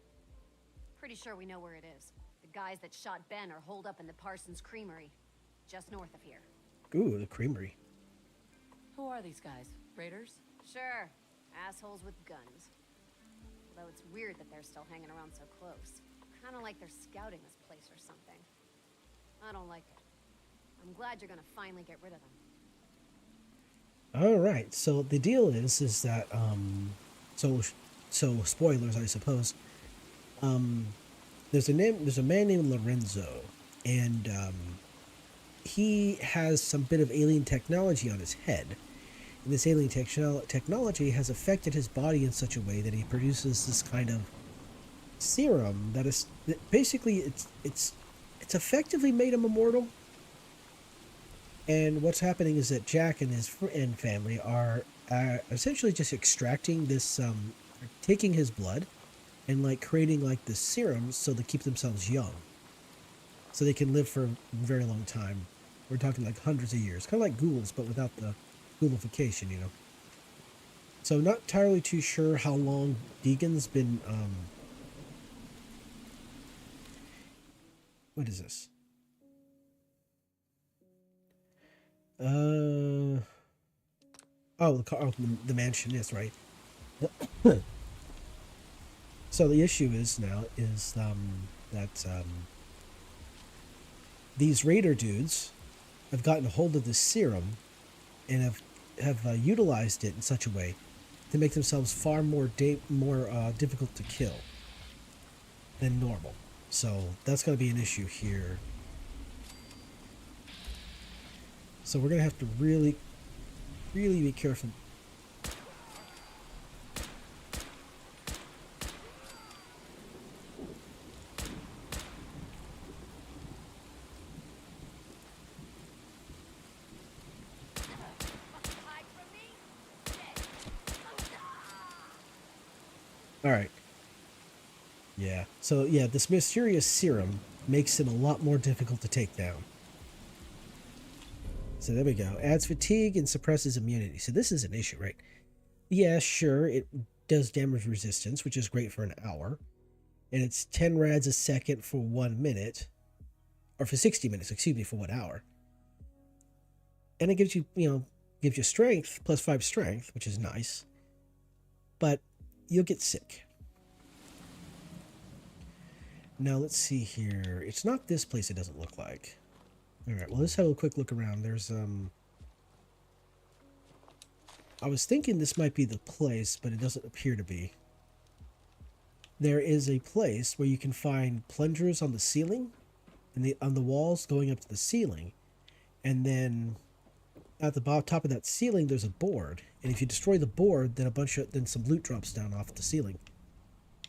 Speaker 6: Pretty sure we know where it is. The guys that shot Ben are holed up in the Parsons Creamery, just north of here.
Speaker 1: Ooh, the creamery.
Speaker 4: Who are these guys? Raiders?
Speaker 6: Sure, assholes with guns. Although it's weird that they're still hanging around so close. Kind of like they're scouting this place or something. I don't like it. I'm glad you're gonna finally get rid of them.
Speaker 1: All right, so the deal is that so spoilers, I suppose. There's a man named Lorenzo, and he has some bit of alien technology on his head. And this alien technology has affected his body in such a way that he produces this kind of serum that is basically it's effectively made him immortal. And what's happening is that Jack and his family are essentially just extracting this, taking his blood and like creating like this serum so they keep themselves young, so they can live for a very long time. We're talking like hundreds of years, kind of like ghouls, but without the ghoulification, you know. So not entirely too sure how long Deegan's been. What is this? Oh, the car, oh, the mansion is right. So the issue is now that these raider dudes have gotten a hold of this serum and have utilized it in such a way to make themselves far more difficult to kill than normal. So that's going to be an issue here. So we're going to have to really, really be careful. All right. Yeah. So yeah, this mysterious serum makes him a lot more difficult to take down. So there we go. Adds fatigue and suppresses immunity. So this is an issue, right? Yeah, sure. It does damage resistance, which is great for an hour. And it's 10 rads a second for 1 minute. Or for 60 minutes, excuse me, for 1 hour. And it gives you, gives you strength, plus 5 strength, which is nice. But you'll get sick. Now let's see here. It's not this place, it doesn't look like. Alright, well let's have a quick look around. There's I was thinking this might be the place, but it doesn't appear to be. There is a place where you can find plungers on the ceiling and on the walls going up to the ceiling. And then at the top of that ceiling there's a board. And if you destroy the board, then some loot drops down off the ceiling,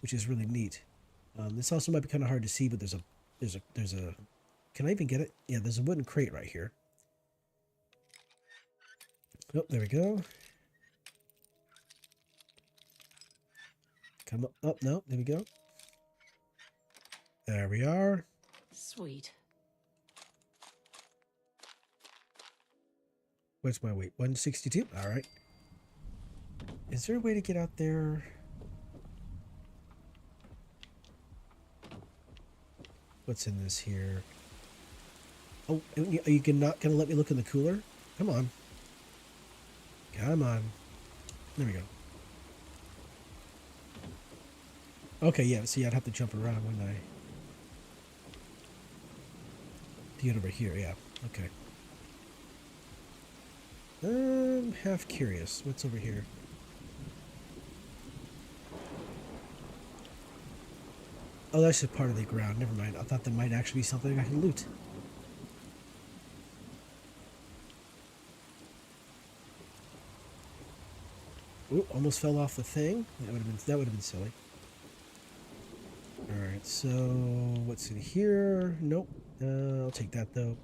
Speaker 1: which is really neat. This also might be kind of hard to see, but there's a can I even get it? Yeah, there's a wooden crate right here. Oh, there we go. Come up. Oh, no, there we go. There we are.
Speaker 4: Sweet.
Speaker 1: What's my weight? 162? All right. Is there a way to get out there? What's in this here? Oh, are you not going to let me look in the cooler? Come on. Come on. There we go. Okay, yeah, see, I'd have to jump around, wouldn't I? To get over here, yeah. Okay. I'm half curious. What's over here? Oh, that's just part of the ground. Never mind. I thought there might actually be something I can loot. Ooh, almost fell off the thing. That would have been silly. All right, so what's in here? Nope. I'll take that though.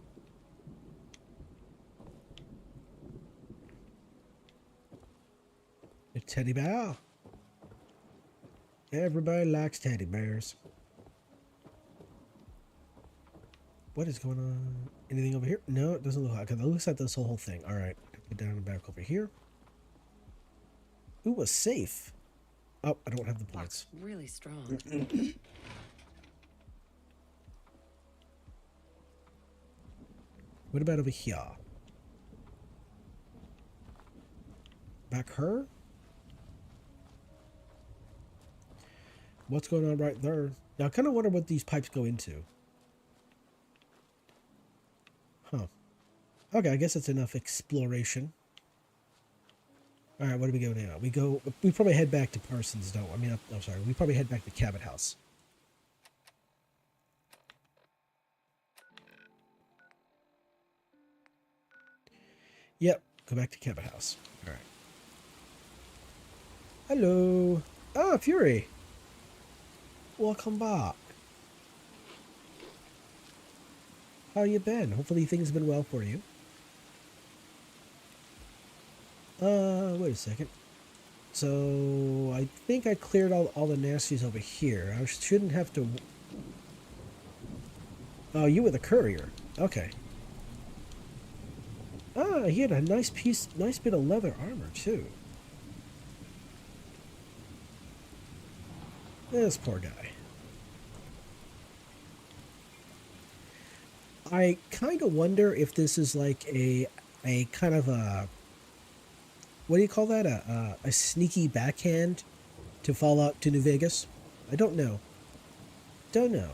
Speaker 1: A teddy bear. Everybody likes teddy bears. What is going on? Anything over here? No, it doesn't look like it. It looks like this whole thing. All right, put down and back over here. Ooh, a safe. Oh, I don't have the points.
Speaker 4: That's really strong.
Speaker 1: What about over here? Back her? What's going on right there? Now, I kind of wonder what these pipes go into. Huh. Okay, I guess that's enough exploration. All right, where do we go now? We probably head back to Parsons, don't we? I mean, I'm sorry. We probably head back to Cabot House. Yep, go back to Cabot House. All right. Hello. Ah, Fury. Welcome back. How you been? Hopefully things have been well for you. Wait a second. So, I think I cleared all the nasties over here. I shouldn't have to... Oh, you were the courier. Okay. Ah, he had a nice bit of leather armor, too. This poor guy. I kind of wonder if this is like a kind of a... What do you call that? A sneaky backhand to Fallout to New Vegas? I don't know. Don't know.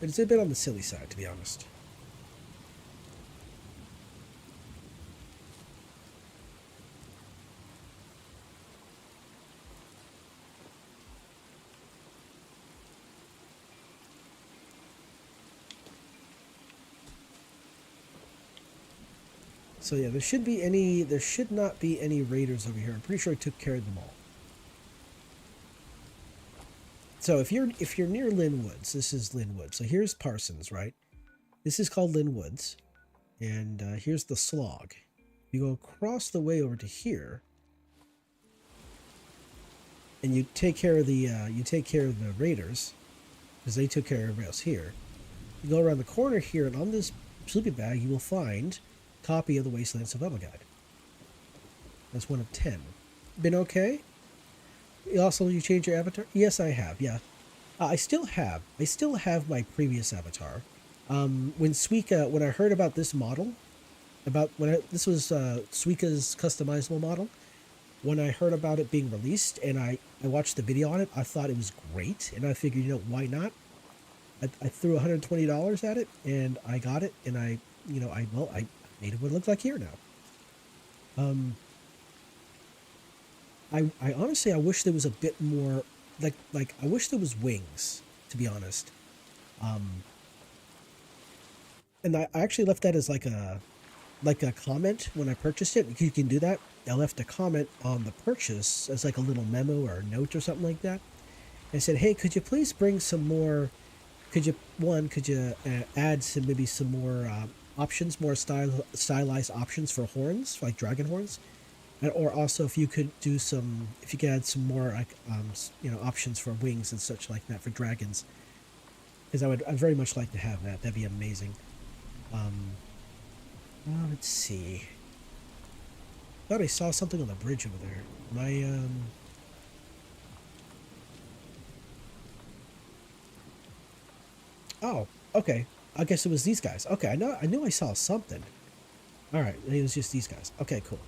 Speaker 1: But it's a bit on the silly side, to be honest. So yeah, there should not be any raiders over here. I'm pretty sure I took care of them all. So if you're near Lynn Woods, this is Lynn Woods. So here's Parsons, right? This is called Lynn Woods, and here's the Slog. You go across the way over to here, and you take care of the raiders, because they took care of everybody else here. You go around the corner here, and on this sleeping bag, you will find a copy of the Wasteland Survival Guide. That's one of 10. Been okay? Also, you change your avatar? Yes, I have. Yeah, I still have my previous avatar. When I heard about this model, this was Suika's customizable model. When I heard about it being released and I watched the video on it, I thought it was great, and I figured, why not? I threw $120 at it, and I got it, and I made it what it looks like here now. I honestly, I wish there was a bit more, like I wish there was wings, to be honest. And I actually left that as like a comment when I purchased it. You can do that. I left a comment on the purchase as like a little memo or a note or something like that. I said, hey, could you please bring some more, could you add some more options, more stylized options for horns, like dragon horns? Or also if you could add some more like options for wings and such like that for dragons, because I'd very much like to have that. That'd be amazing. Well, let's see. Thought I saw something on the bridge over there. Oh, okay. I guess it was these guys. Okay, I knew I saw something. All right, it was just these guys. Okay, cool.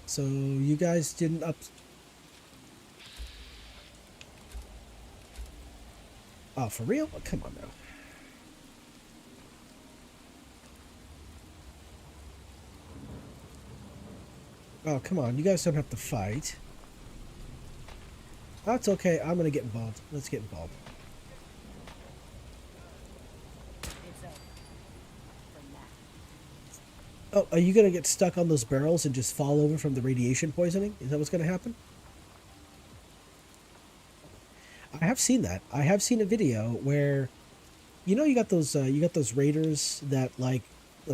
Speaker 1: So you guys didn't Oh, for real? Oh, come on now. Oh, come on. You guys don't have to fight. That's okay. I'm going to get involved. Let's get involved. Oh, are you going to get stuck on those barrels and just fall over from the radiation poisoning? Is that what's going to happen? I have seen that. I have seen a video where, you got those raiders that like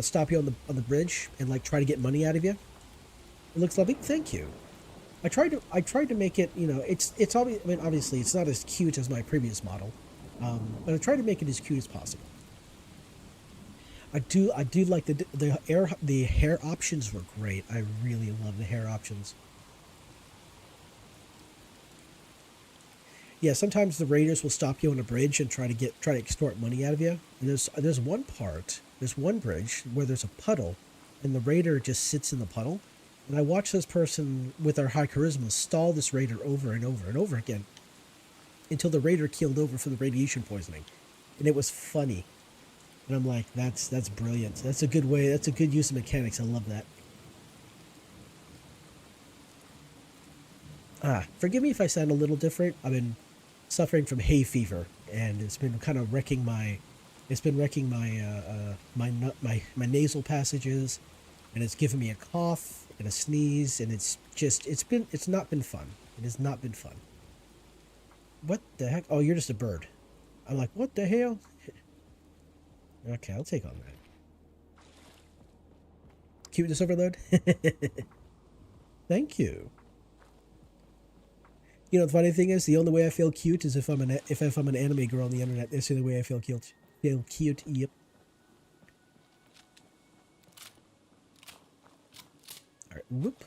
Speaker 1: stop you on the bridge and like try to get money out of you. It looks lovely. Thank you. I tried to make it. It's obviously it's not as cute as my previous model, but I tried to make it as cute as possible. I do like the hair options were great. I really love the hair options. Yeah, sometimes the raiders will stop you on a bridge and try to extort money out of you. And there's one bridge where there's a puddle, and the raider just sits in the puddle. And I watched this person with our high charisma stall this raider over and over and over again until the raider keeled over from the radiation poisoning, and it was funny. And I'm like, that's brilliant. That's a good way. That's a good use of mechanics. I love that. Forgive me if I sound a little different. I've been suffering from hay fever, and it's been kind of wrecking my nasal passages, and it's given me a cough and a sneeze, and it's not been fun. It has not been fun. What the heck? Oh, you're just a bird. I'm like, what the hell? Okay, I'll take on that. Cuteness overload? Thank you. The funny thing is, the only way I feel cute is if I'm an anime girl on the internet. That's the only way I feel cute. Yep. All right, whoop.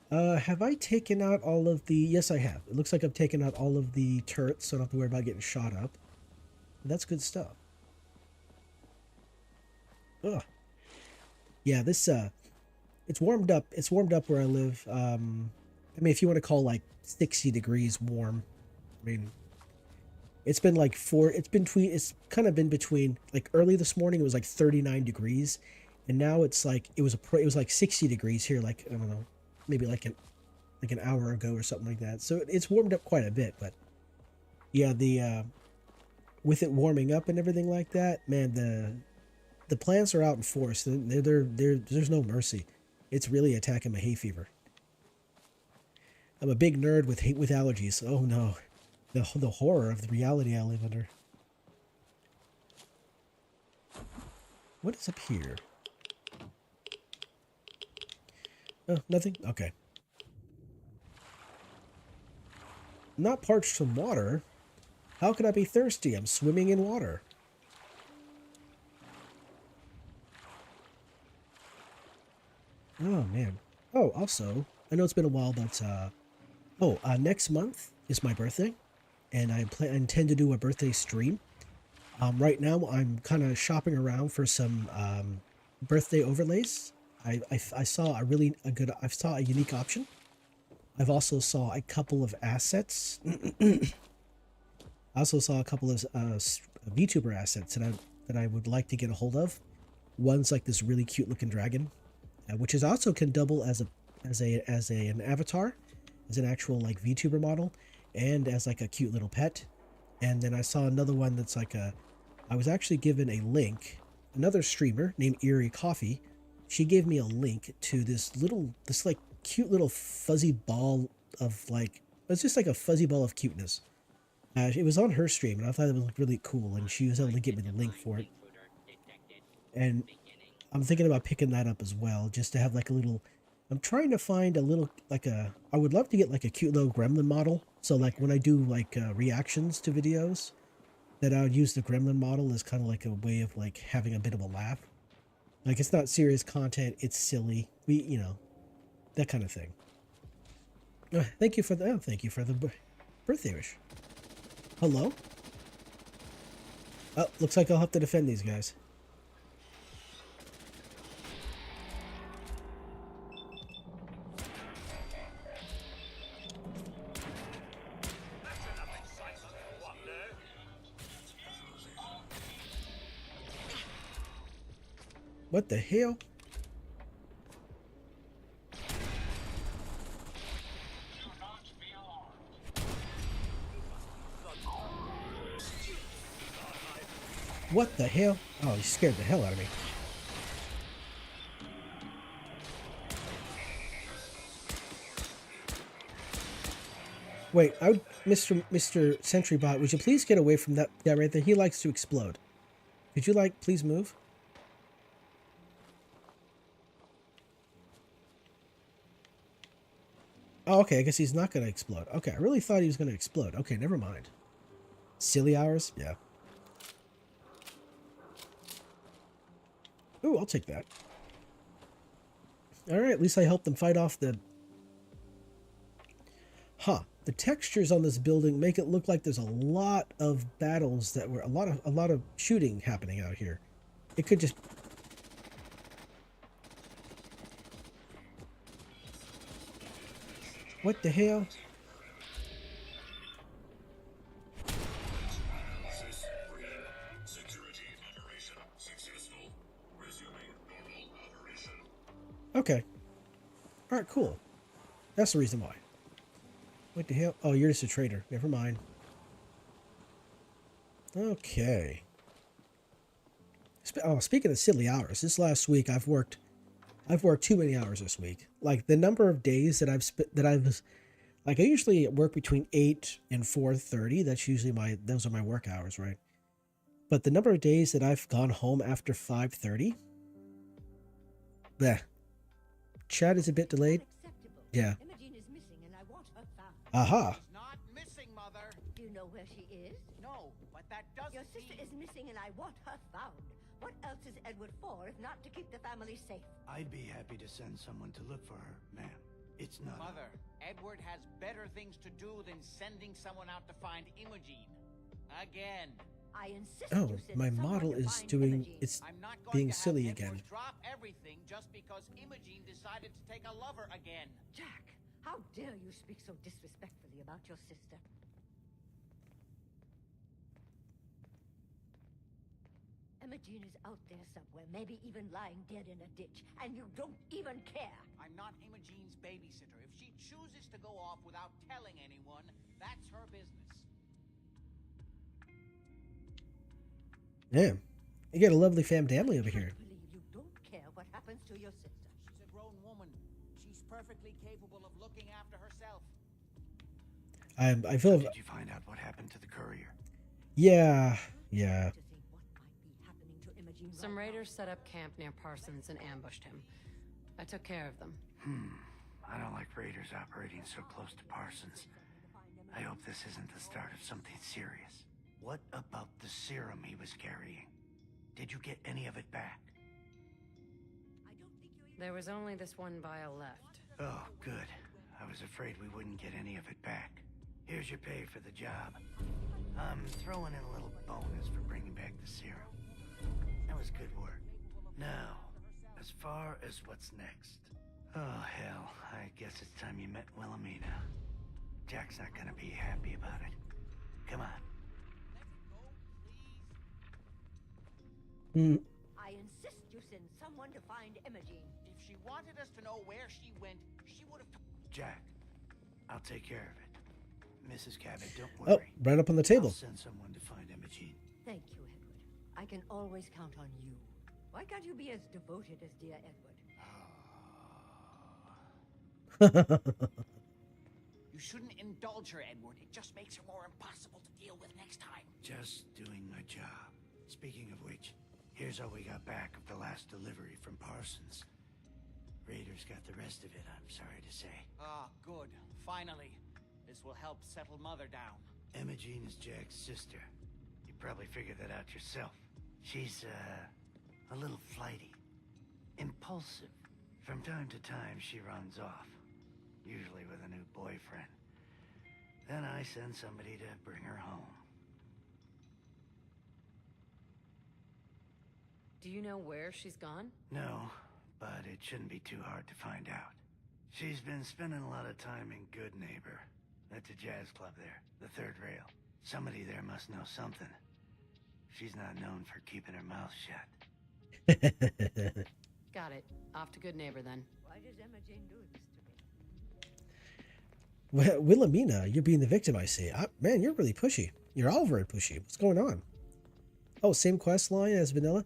Speaker 1: Have I taken out all of the... Yes, I have. It looks like I've taken out all of the turrets, so I don't have to worry about getting shot up. That's good stuff. Ugh. Yeah, this It's warmed up. It's warmed up where I live. I mean, if you want to call like 60 degrees warm, I mean, it's been like it's kind of been between, like early this morning, it was like 39 degrees. And now it's like, it was like 60 degrees here, like, I don't know, maybe like an hour ago or something like that. So it's warmed up quite a bit, but yeah, with it warming up and everything like that, man, the plants are out in force. There's no mercy. It's really attacking my hay fever. I'm a big nerd with allergies. Oh no, the horror of the reality I live under. What is up here? Oh, nothing? Okay. Not parched from water. How could I be thirsty? I'm swimming in water. Oh, man. Oh, also, I know it's been a while, but, next month is my birthday, and I intend to do a birthday stream. Right now, I'm kind of shopping around for some, birthday overlays. I saw I saw a unique option. I've also saw a couple of assets. I also saw a couple of VTuber assets that I would like to get a hold of. One's like this really cute looking dragon, which is also can double as an avatar, as an actual like VTuber model, and as like a cute little pet. And then I saw another one that's like I was actually given a link. Another streamer named Eerie Coffee, she gave me a link to this like cute little fuzzy ball of like, it's just like a fuzzy ball of cuteness. It was on her stream, and I thought it was really cool, and she was able to give me the link for it. And I'm thinking about picking that up as well, just to have like a little. I'm trying to find a little I would love to get like a cute little gremlin model. So like when I do like reactions to videos, that I would use the gremlin model as kind of like a way of like having a bit of a laugh. Like it's not serious content, it's silly. That kind of thing. Thank you for the birthday wish. Hello? Oh, looks like I'll have to defend these guys. What the hell? What the hell? Oh, he scared the hell out of me. Wait, Mr. Sentry Bot, would you please get away from that guy right there? He likes to explode. Could you please move? Oh, okay, I guess he's not gonna explode. Okay, I really thought he was gonna explode. Okay, never mind. Silly hours? Yeah. Ooh, I'll take that. Alright, at least I helped them fight off the... Huh. The textures on this building make it look like there's a lot of battles that were... A lot of shooting happening out here. It could just... What the hell? Okay. Alright, cool. That's the reason why. What the hell? Oh, you're just a traitor. Never mind. Okay. Speaking of silly hours, this last week I've worked too many hours this week. Like the number of days that I usually work between 8 and 4:30. That's usually those are my work hours, right? But the number of days that I've gone home after 5:30, bleh. Chat is a bit delayed. Yeah.
Speaker 6: Imogen is missing and I want her found.
Speaker 1: Aha.
Speaker 2: She's not missing, Mother.
Speaker 6: Do you know where she is?
Speaker 2: No, but that doesn't
Speaker 6: Your sister is missing and I want her found. What else is Edward for if not to keep the family safe?
Speaker 5: I'd be happy to send someone to look for her, ma'am. It's not...
Speaker 2: Mother, Edward has better things to do than sending someone out to find Imogen. Again.
Speaker 6: I insist
Speaker 1: Oh,
Speaker 6: you send
Speaker 1: my
Speaker 6: someone
Speaker 1: model
Speaker 6: to
Speaker 1: is
Speaker 6: find
Speaker 1: doing...
Speaker 6: Imogene.
Speaker 1: It's
Speaker 2: I'm not going
Speaker 1: being
Speaker 2: to have
Speaker 1: silly
Speaker 2: Edward
Speaker 1: again.
Speaker 2: drop everything just because Imogene decided to take a lover again.
Speaker 6: Jack, how dare you speak so disrespectfully about your sister? Imogene is out there somewhere, maybe even lying dead in a ditch, and you don't even care.
Speaker 2: I'm not Imogene's babysitter. If she chooses to go off without telling anyone, that's her business.
Speaker 1: Yeah. You got a lovely family over
Speaker 6: I
Speaker 1: here.
Speaker 6: can't believe you don't care what happens to your sister.
Speaker 2: She's a grown woman. She's perfectly capable of looking after herself.
Speaker 1: I feel...
Speaker 5: Did you find out what happened to the courier?
Speaker 1: Yeah.
Speaker 6: To think what might be happening to Imogene
Speaker 4: Some
Speaker 6: right now.
Speaker 4: raiders set up camp near Parsons and ambushed him. I took care of them.
Speaker 5: I don't like raiders operating so close to Parsons. I hope this isn't the start of something serious. What about the serum he was carrying? Did you get any of it back?
Speaker 4: There was only this one vial left.
Speaker 5: Oh, good. I was afraid we wouldn't get any of it back. Here's your pay for the job. I'm throwing in a little bonus for bringing back the serum. That was good work. Now, as far as what's next. Oh, hell. I guess it's time you met Wilhelmina. Jack's not gonna be happy about it. Come on.
Speaker 6: I insist you send someone to find Imogene.
Speaker 2: If she wanted us to know where she went, she would have...
Speaker 5: Jack, I'll take care of it. Mrs. Cabot, don't
Speaker 1: Oh,
Speaker 5: worry.
Speaker 1: right up on the table.
Speaker 5: I'll send someone to find Imogene.
Speaker 6: Thank you, Edward. I can always count on you. Why can't you be as devoted as dear Edward?
Speaker 2: You shouldn't indulge her, Edward. It just makes her more impossible to deal with next time.
Speaker 5: Just doing my job. Speaking of which, here's all we got back of the last delivery from Parsons. Raiders got the rest of it, I'm sorry to say.
Speaker 2: Ah, good. Finally. This will help settle Mother down.
Speaker 5: Imogene is Jack's sister. You probably figured that out yourself. She's, a little flighty. Impulsive. From time to time, she runs off. Usually with a new boyfriend. Then I send somebody to bring her home.
Speaker 4: Do you know where she's gone?
Speaker 5: No, but it shouldn't be too hard to find out. She's been spending a lot of time in Good Neighbor. That's a jazz club there, the third rail. Somebody there must know something. She's not known for keeping her mouth shut.
Speaker 4: Got it. Off to Good Neighbor then.
Speaker 6: Why does Imogene do this to me?
Speaker 1: Well, Wilhelmina, you're being the victim, I see. Man, you're really pushy. You're all very pushy. What's going on? Oh, same quest line as Vanilla?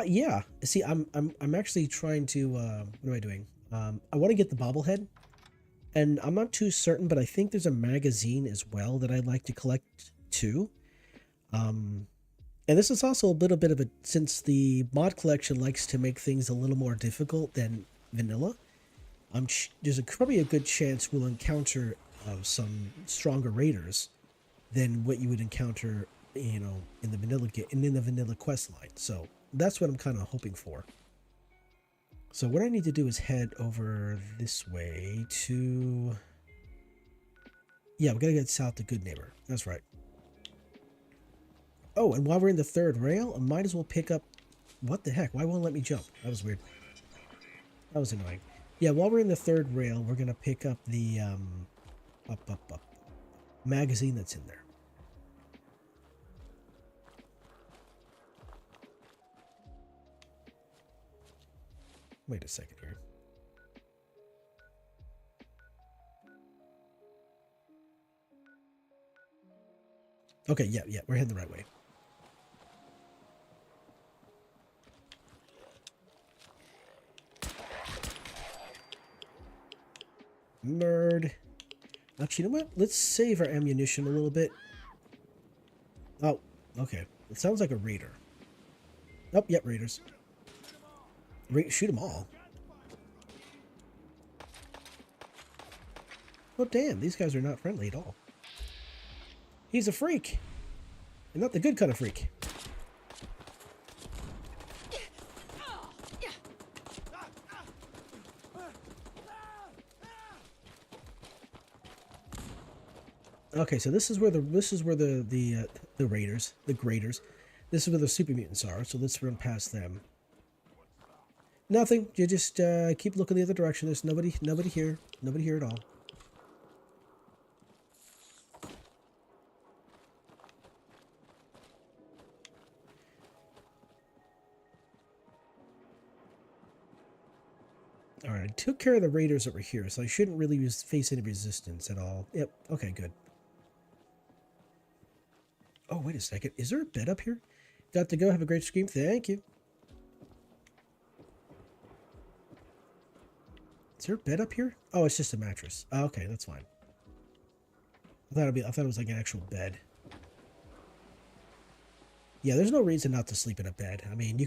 Speaker 1: Yeah. See, I'm actually trying to, what am I doing? I want to get the bobblehead. And I'm not too certain, but I think there's a magazine as well that I'd like to collect too. And this is also a little bit of a, since the mod collection likes to make things a little more difficult than vanilla, there's probably a good chance we'll encounter some stronger raiders than what you would encounter, you know, in the vanilla quest line. So that's what I'm kind of hoping for. So what I need to do is head over this way to... Yeah, we gotta get south to Good Neighbor. That's right. Oh, and while we're in the third rail, I might as well pick up... What the heck? Why won't it let me jump? That was weird. That was annoying. Yeah, while we're in the third rail, we're gonna pick up the magazine that's in there. Wait a second here. Okay, yeah, we're heading the right way. Nerd. Actually, you know what? Let's save our ammunition a little bit. Oh, okay. It sounds like a raider. Oh, yep, raiders. Shoot them all. Oh, damn. These guys are not friendly at all. He's a freak. And not the good kind of freak. Okay, so this is where the raiders, the graders. This is where the super mutants are. So let's run past them. Nothing. You just keep looking the other direction. There's nobody here. Nobody here at all. All right, I took care of the raiders that were here, so I shouldn't really face any resistance at all. Yep. Okay, good. Oh, wait a second. Is there a bed up here? Got to go. Have a great stream. Thank you. Is there a bed up here? Oh, it's just a mattress. Oh, okay, that's fine. I thought it was like an actual bed. Yeah, there's no reason not to sleep in a bed. I mean,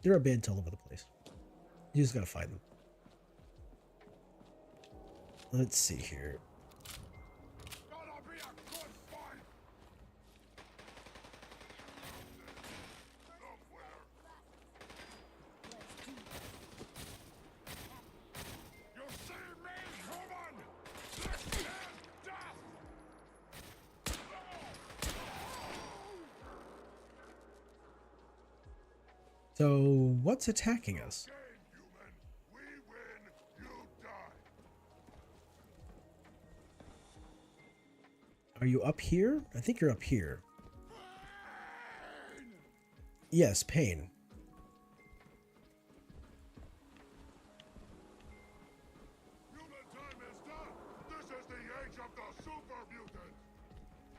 Speaker 1: there are beds all over the place. You just gotta find them. Let's see here.
Speaker 3: Gonna be a good fight. Somewhere. You see me, human? This is death.
Speaker 1: So, what's attacking us?
Speaker 3: Game, human. We win, you die.
Speaker 1: Are you up here? I think you're up here. Yes, pain.
Speaker 3: Human time is done. This is the age of the super mutant.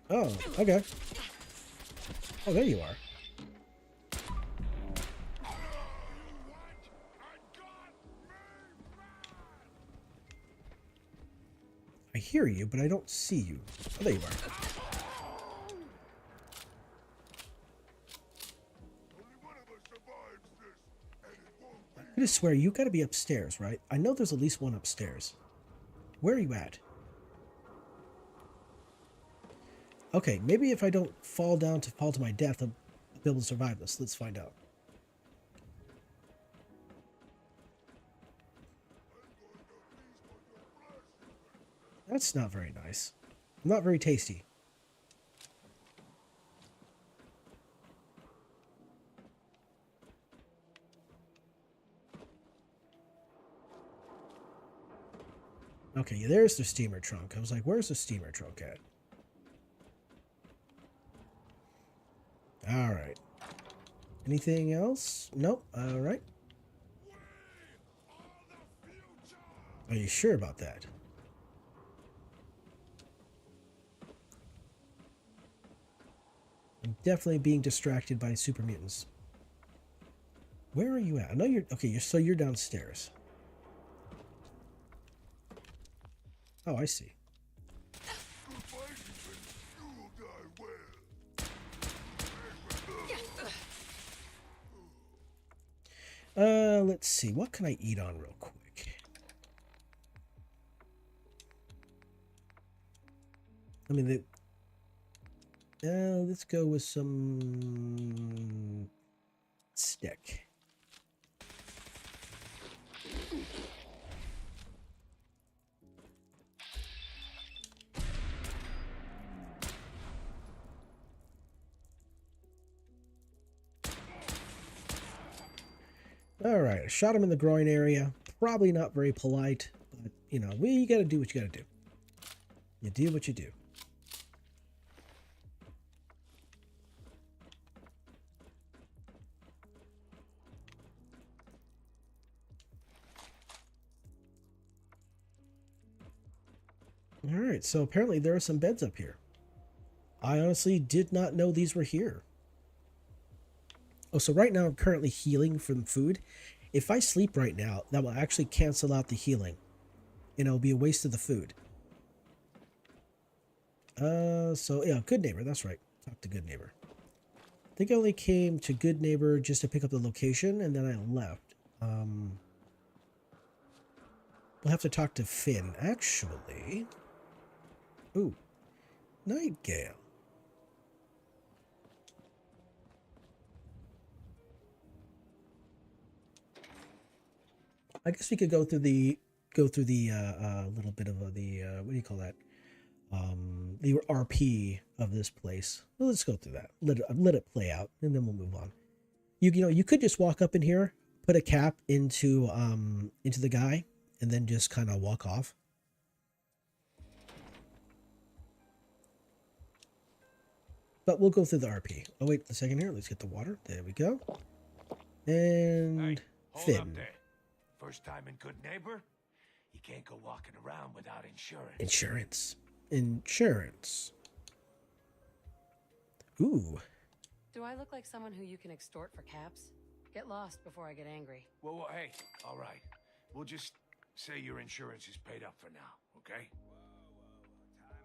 Speaker 1: Oh, okay. Oh, there you are.
Speaker 3: You what? I got me mad.
Speaker 1: I hear you, but I don't see you. Oh, there you are.
Speaker 3: Only one of us survives this, and it won't be.
Speaker 1: I just swear, you gotta be upstairs, right? I know there's at least one upstairs. Where are you at? Okay, maybe if I don't fall to my death, I'll be able to survive this. Let's find out. That's not very nice. Not very tasty. Okay, there's the steamer trunk. I was like, where's the steamer trunk at? All right. Anything else? Nope. All right. Are you sure about that? I'm definitely being distracted by super mutants. Where are you at? I know you're... Okay, so you're downstairs. Oh, I see.
Speaker 3: Goodbye, human. You'll die well.
Speaker 1: Let's see. What can I eat on real quick? I mean, let's go with some stick. All right, I shot him in the groin area. Probably not very polite, but you know, you got to do what you got to do. You do what you do. All right, so apparently there are some beds up here. I honestly did not know these were here. Oh, so right now I'm currently healing from food. If I sleep right now, that will actually cancel out the healing. And it'll be a waste of the food. So yeah, Good Neighbor, that's right. Talk to Good Neighbor. I think I only came to Good Neighbor just to pick up the location, and then I left. We'll have to talk to Finn, actually. Ooh, Nightgale. I guess we could go through the little bit of the what do you call that? the RP of this place. Well, let's go through that. Let it play out, and then we'll move on. You know, you could just walk up in here, put a cap into the guy, and then just kind of walk off. But we'll go through the RP. Oh, wait a second here. Let's get the water. There we go. And
Speaker 7: Hey, hold
Speaker 1: Finn.
Speaker 7: up there. First time in Good Neighbor? You can't go walking around without insurance.
Speaker 1: Insurance. Ooh.
Speaker 4: Do I look like someone who you can extort for caps? Get lost before I get angry.
Speaker 7: Well, hey, all right. We'll just say your insurance is paid up for now, okay?
Speaker 2: Time out.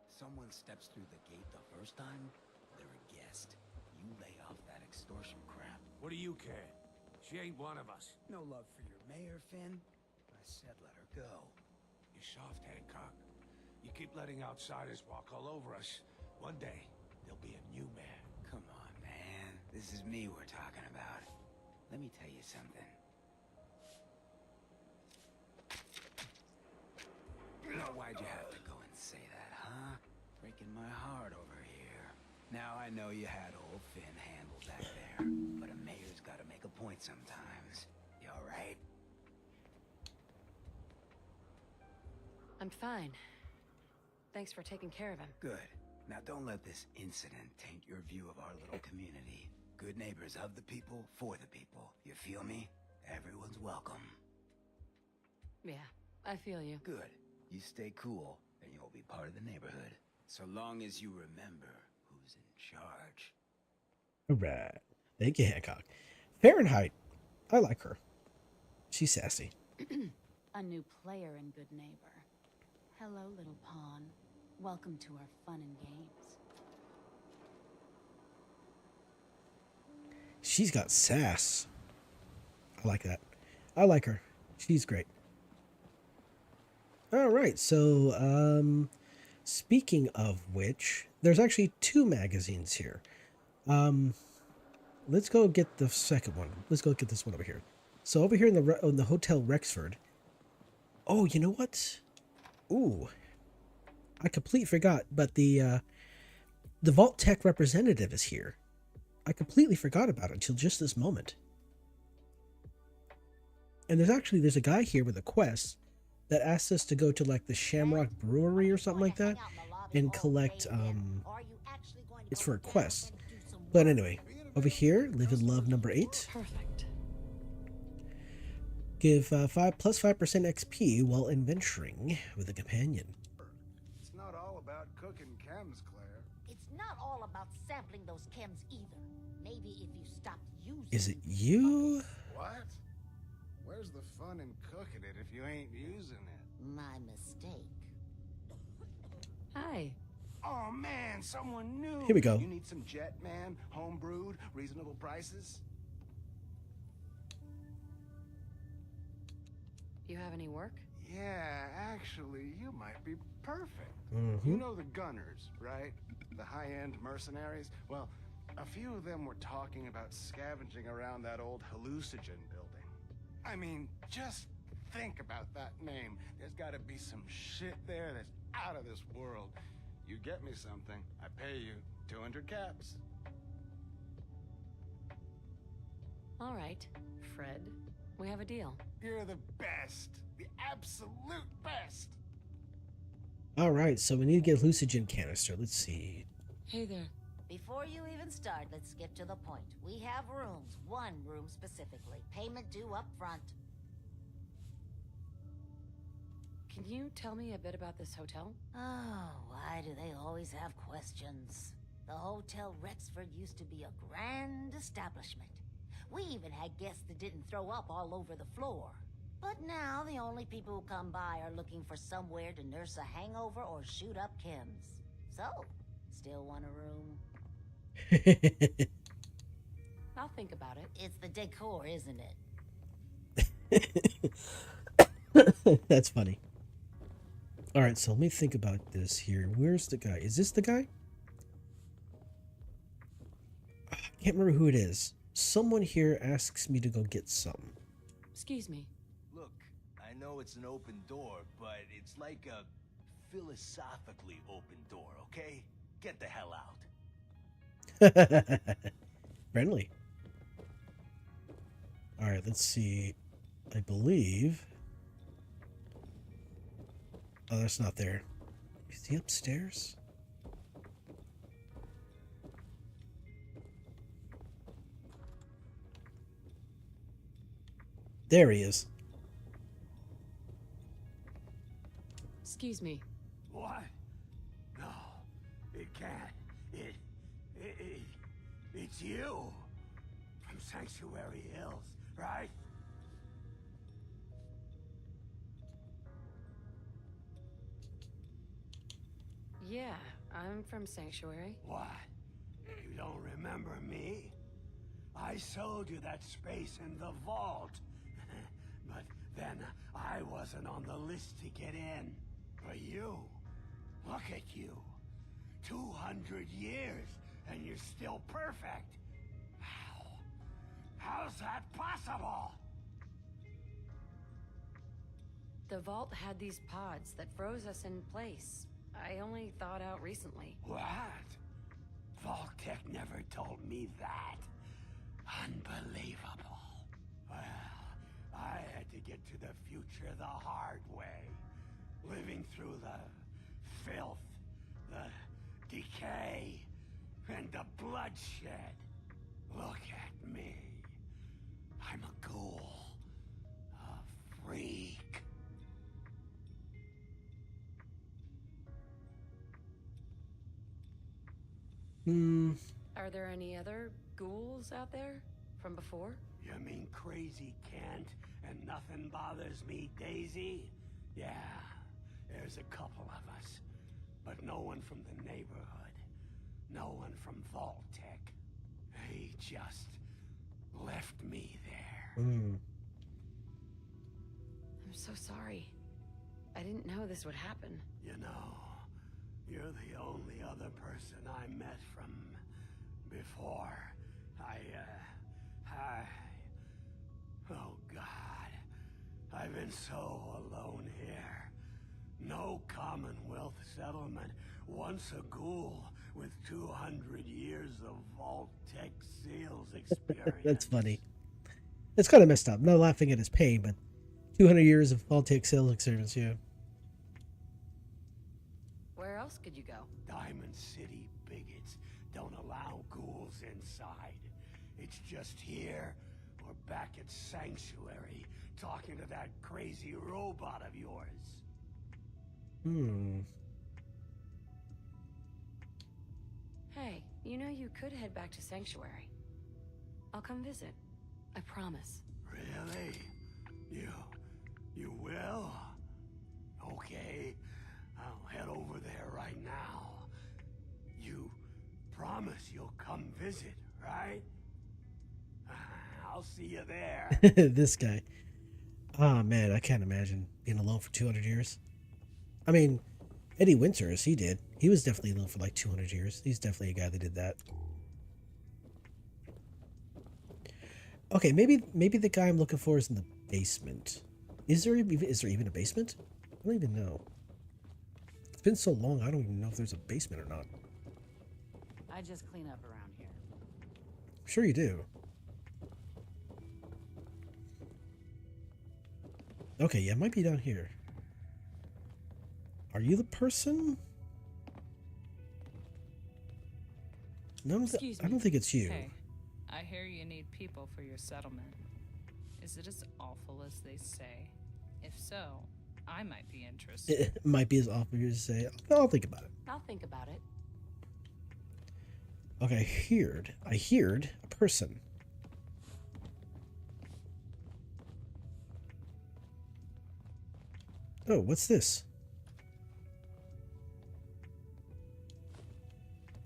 Speaker 2: Someone steps through the gate the first time, they're a guest. You lay off that extortion crap.
Speaker 7: What do you care? She ain't one of us.
Speaker 2: No love for your mayor, Finn? I said let her go.
Speaker 7: You soft, Hancock. You keep letting outsiders walk all over us. One day, there'll be a new mayor.
Speaker 2: Come on, man. This is me we're talking about. Let me tell you something. Now, why'd you have to go and say that, huh? Breaking my heart over here. Now I know you had old Finn handled back there, but a mayor's gotta make a point sometimes. You alright?
Speaker 4: I'm fine. Thanks for taking care of him.
Speaker 2: Good. Now don't let this incident taint your view of our little community. Good neighbors of the people, for the people. You feel me? Everyone's welcome.
Speaker 4: Yeah, I feel you.
Speaker 2: Good. You stay cool, and you'll be part of the neighborhood. So long as you remember who's in charge.
Speaker 1: All right. Thank you, Hancock. Fahrenheit. I like her. She's sassy.
Speaker 8: A new player in Good Neighbor. Hello, little pawn. Welcome to our fun and games.
Speaker 1: She's got sass. I like that. I like her. She's great. All right. So, speaking of which, there's actually 2 magazines here. Let's go get the second one. Let's go get this one over here. So over here in the Hotel Rexford. Oh, you know what? Ooh, I completely forgot. But the Vault Tech representative is here. I completely forgot about it until just this moment. And there's a guy here with a quest that asks us to go to like the Shamrock Brewery or something like that and collect it's for a quest. But anyway, over here, Live and Love number 8.
Speaker 4: Perfect.
Speaker 1: Give 5 plus 5% XP while adventuring with a companion.
Speaker 3: It's not all about cooking chems, Claire.
Speaker 9: It's not all about sampling those chems either. Maybe if you stopped using
Speaker 1: Is it you?
Speaker 3: What? Where's the fun in cooking it if you ain't using it?
Speaker 9: my mistake.
Speaker 4: Hi.
Speaker 2: Oh man, someone new.
Speaker 1: Here we go.
Speaker 2: You need some Jet Man, home brewed, reasonable prices?
Speaker 4: You have any work?
Speaker 3: Yeah, actually, you might be perfect.
Speaker 1: Mm-hmm.
Speaker 3: You know the Gunners, right? The high-end mercenaries? Well, a few of them were talking about scavenging around that old hallucinogen building. I mean, just think about that name. There's gotta be some shit there that's out of this world. You get me something, I pay you 200 caps.
Speaker 4: All right, Fred. We have a deal.
Speaker 3: You're the best. The absolute best.
Speaker 1: All right, so we need to get a hallucinogen canister. Let's see.
Speaker 4: Hey there.
Speaker 9: Before you even start, let's get to the point. We have rooms, one room specifically. Payment due up front.
Speaker 4: Can you tell me a bit about this hotel?
Speaker 9: Oh, why do they always have questions? The Hotel Rexford used to be a grand establishment. We even had guests that didn't throw up all over the floor. But now the only people who come by are looking for somewhere to nurse a hangover or shoot up chems. So, still want a room?
Speaker 4: I'll think about it.
Speaker 9: It's the decor, isn't it?
Speaker 1: That's funny. All right, so let me think about this here. Where's the guy? Is this the guy? I can't remember who it is. Someone here asks me to go get some.
Speaker 4: Excuse me.
Speaker 10: Look, I know it's an open door, but it's like a philosophically open door, okay? Get the hell out.
Speaker 1: Friendly. Alright, let's see. I believe... Oh, that's not there. Is he upstairs? There he is.
Speaker 4: Excuse me.
Speaker 7: What? No, it can't. It's you. From Sanctuary Hills, right?
Speaker 4: Yeah, I'm from Sanctuary.
Speaker 7: What? You don't remember me? I sold you that space in the vault. But then I wasn't on the list to get in. But you, look at you. 200 years, and you're still perfect. How? How's that possible?
Speaker 4: The vault had these pods that froze us in place. I only thawed out recently.
Speaker 7: What? Vault-Tec never told me that. Unbelievable. Well, I had to get to the future the hard way. Living through the filth, the decay, and the bloodshed. Look at me. I'm a ghoul. A freak.
Speaker 4: Are there any other ghouls out there from before?
Speaker 7: You mean crazy Kent and nothing bothers me, Daisy? Yeah, there's a couple of us. But no one from the neighborhood. No one from Vault-Tec. They just left me there.
Speaker 1: Mm.
Speaker 4: I'm so sorry. I didn't know this would happen.
Speaker 7: You know, you're the only other person I met from before. Oh God. I've been so alone here. No Commonwealth settlement. Once a ghoul with 200 years of Vault-Tec seals experience.
Speaker 1: That's funny. It's kind of messed up. I'm not laughing at his pain, but 200 years of Vault-Tec sales experience, yeah.
Speaker 4: Where else could you go?
Speaker 7: Diamond City bigots don't allow ghouls inside. It's just here or back at Sanctuary talking to that crazy robot of yours.
Speaker 4: Hey, you know you could head back to Sanctuary. I'll come visit. I promise.
Speaker 7: Really? You will? Okay. I'll head over there right now. You promise you'll come visit, right? I'll see you there.
Speaker 1: This guy. Ah, man, I can't imagine being alone for 200 years. I mean, Eddie Winters, he did. He was definitely alone for like 200 years. He's definitely a guy that did that. Okay, maybe the guy I'm looking for is in the basement. Is there even a basement? I don't even know. It's been so long, I don't even know if there's a basement or not.
Speaker 8: I just clean up around here.
Speaker 1: I'm sure you do. Okay, yeah, it might be down here. Are you the person? No,
Speaker 11: Excuse me.
Speaker 1: I don't think it's you.
Speaker 11: Hey, I hear you need people for your settlement. Is it as awful as they say? If so, I might be interested.
Speaker 1: It might be as awful as you say. I'll think about it.
Speaker 4: I'll think about it.
Speaker 1: Okay, I heard a person. Oh, what's this?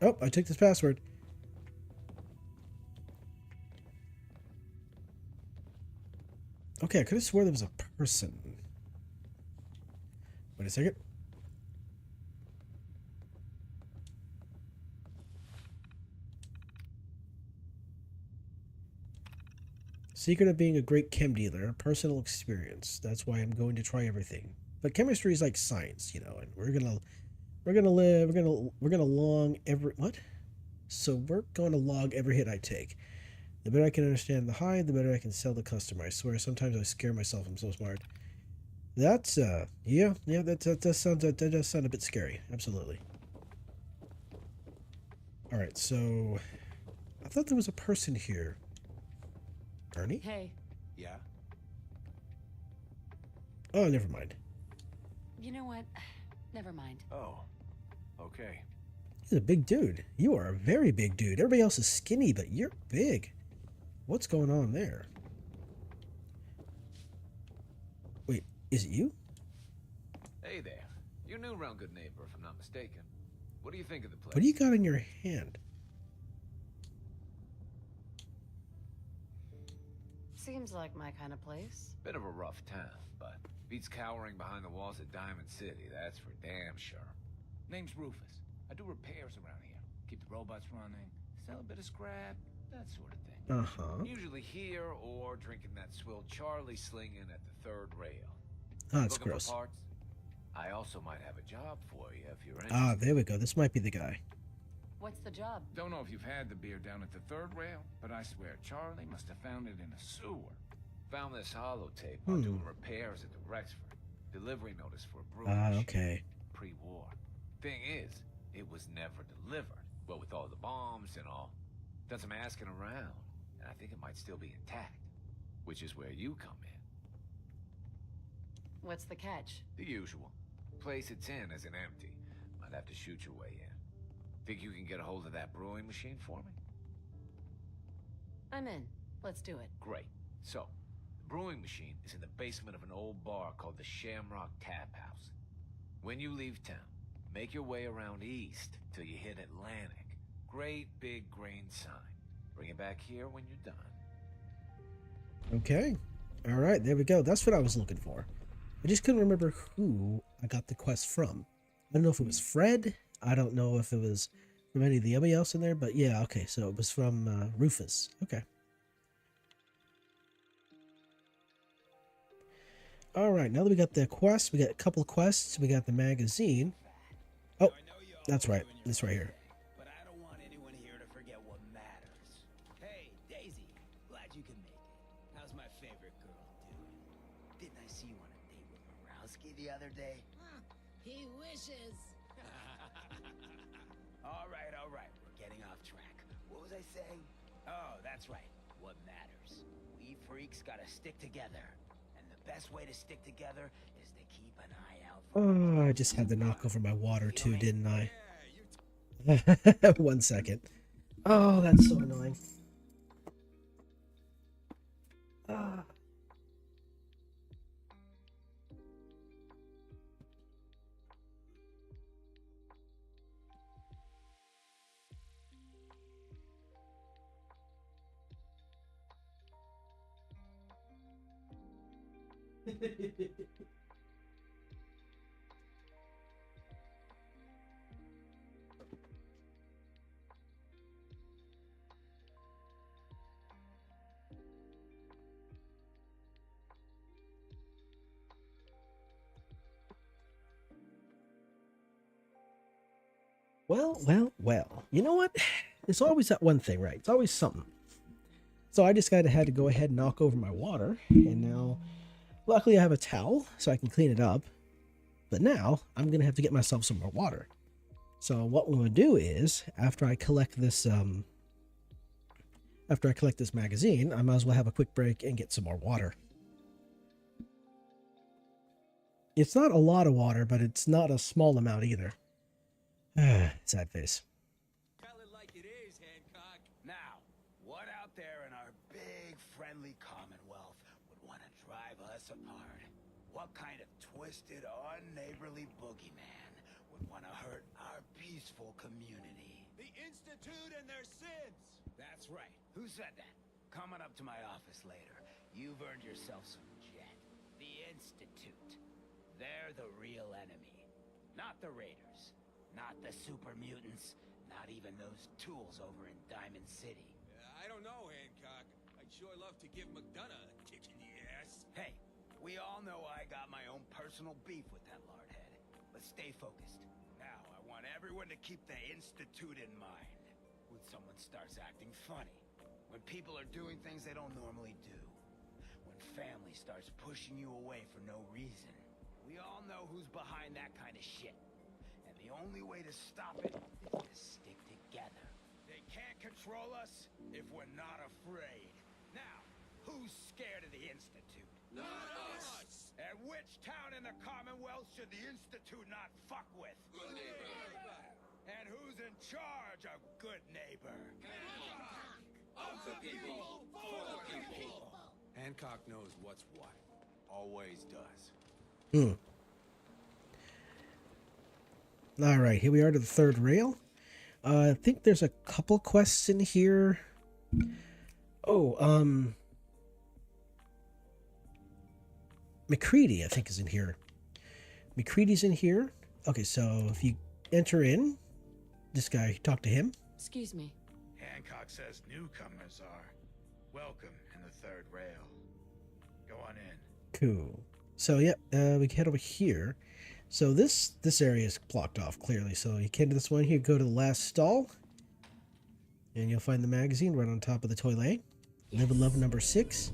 Speaker 1: Oh, I took this password. Okay, I could have swore there was a person. Wait a second. Secret of being a great chem dealer, personal experience. That's why I'm going to try everything. But chemistry is like science, you know, and we're gonna long every what? So we're going to log every hit I take. The better I can understand the high, the better I can sell the customer. I swear, sometimes I scare myself. I'm so smart. That's yeah, that does sound a bit scary. Absolutely. All right, so I thought there was a person here. Ernie?
Speaker 4: Hey,
Speaker 10: Yeah?
Speaker 1: Oh, never mind.
Speaker 4: you know what? Never mind.
Speaker 10: Oh, okay.
Speaker 1: He's a big dude. You are a very big dude. Everybody else is skinny, but you're big. What's going on there? Wait, is it you?
Speaker 12: Hey there. You're new around Good Neighbor, if I'm not mistaken. What do you think of the place?
Speaker 1: What do you got in your hand?
Speaker 4: Seems like my kind of place.
Speaker 12: Bit of a rough town, but beats cowering behind the walls of Diamond City, that's for damn sure. Name's Rufus. I do repairs around here. Keep the robots running, sell a bit of scrap, that sort of thing.
Speaker 1: Uh-huh.
Speaker 12: Usually here or drinking that swill Charlie slinging at the third rail.
Speaker 1: Oh, that's
Speaker 12: Looking
Speaker 1: gross.
Speaker 12: for parts? I also might have a job for you if you're interested.
Speaker 1: Ah, there we go. This might be the guy.
Speaker 4: What's the job?
Speaker 12: Don't know if you've had the beer down at the third rail, but I swear Charlie must have found it in a sewer. Found this holotape while doing repairs at the Rexford. Delivery notice for a brewing machine.
Speaker 1: Okay.
Speaker 12: Pre-war. Thing is, it was never delivered. Well, with all the bombs and all. Done some asking around, and I think it might still be intact. Which is where you come in.
Speaker 4: What's the catch?
Speaker 12: The usual. Place it's in isn't empty. Might have to shoot your way in. Think you can get a hold of that brewing machine for me?
Speaker 4: I'm in. Let's do it.
Speaker 12: Great. So, the brewing machine is in the basement of an old bar called the Shamrock Tap House. When you leave town, make your way around east till you hit Atlantic. Great big green sign. Bring it back here when you're done.
Speaker 1: Okay. All right, there we go. That's what I was looking for. I just couldn't remember who I got the quest from. I don't know if it was Fred. I don't know if it was from any of the other else in there, but yeah, okay. So it was from Rufus. Okay. All right, now that we got the quest, we got a couple of quests. We got the magazine. Oh, that's right. This right here.
Speaker 7: But I don't want anyone here to forget what matters. Hey, Daisy, glad you can make it. How's my favorite girl doing? Didn't I see you on a date with Morowski the other day?
Speaker 13: He wishes.
Speaker 7: All right, we're getting off track. What was I saying? Oh, that's right. What matters. We freaks gotta stick together. And the best way to stick together is to keep an eye out for...
Speaker 1: Oh, I just had to knock over my water too, didn't I? 1 second. Oh, that's so annoying. Ah. Well. You know what? There's always that one thing, right? It's always something. So I just had to go ahead and knock over my water, and now, luckily I have a towel, so I can clean it up. But now, I'm going to have to get myself some more water. So what I'm going to do is, after I collect this magazine, I might as well have a quick break and get some more water. It's not a lot of water, but it's not a small amount either. Sad face.
Speaker 7: Tell it like it is, Hancock. Now, what out there in our big, friendly Commonwealth would want to drive us apart? What kind of twisted, unneighborly boogeyman would want to hurt our peaceful community? The Institute and their sins! That's right. Who said that? Coming up to my office later. You've earned yourself some jet. The Institute. They're the real enemy. Not the Raiders. Not the super mutants. Not even those tools over in Diamond City.
Speaker 14: I don't know, Hancock. I'd sure love to give McDonough a kick in the ass.
Speaker 7: Hey, We all know I got my own personal beef with that lardhead. But stay focused. Now, I want everyone to keep the Institute in mind. When someone starts acting funny. When people are doing things they don't normally do. When family starts pushing you away for no reason. We all know who's behind that kind of shit. And the only way to stop it is to stick together. They can't control us if we're not afraid. Now, who's scared of the Institute?
Speaker 13: Not us!
Speaker 7: And which town in the Commonwealth should the Institute not fuck with?
Speaker 13: Good neighbor!
Speaker 7: And who's in charge of Good Neighbor?
Speaker 13: Of the people, for the people!
Speaker 10: Hancock knows what's what. Always does.
Speaker 1: All right, here we are to the third rail. I think there's a couple quests in here. Oh, McCready, I think, is in here. McCready's in here. Okay, so if you enter in, this guy, talk to him.
Speaker 4: Excuse me.
Speaker 3: Hancock says newcomers are welcome in the third rail. Go on in.
Speaker 1: Cool. So yeah, we can head over here. So this area is blocked off clearly. So you can do this one here. Go to the last stall, and you'll find the magazine right on top of the toilet. Live and love number 6.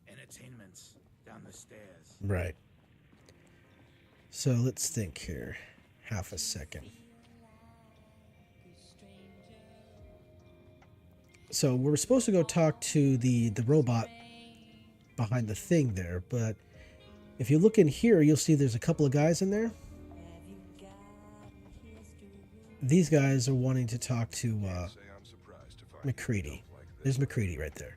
Speaker 7: Entertainment's down the stairs.
Speaker 1: Right. So let's think here. Half a second. So we're supposed to go talk to the robot behind the thing there, but if you look in here, you'll see there's a couple of guys in there. These guys are wanting to talk to McCready. There's McCready right there.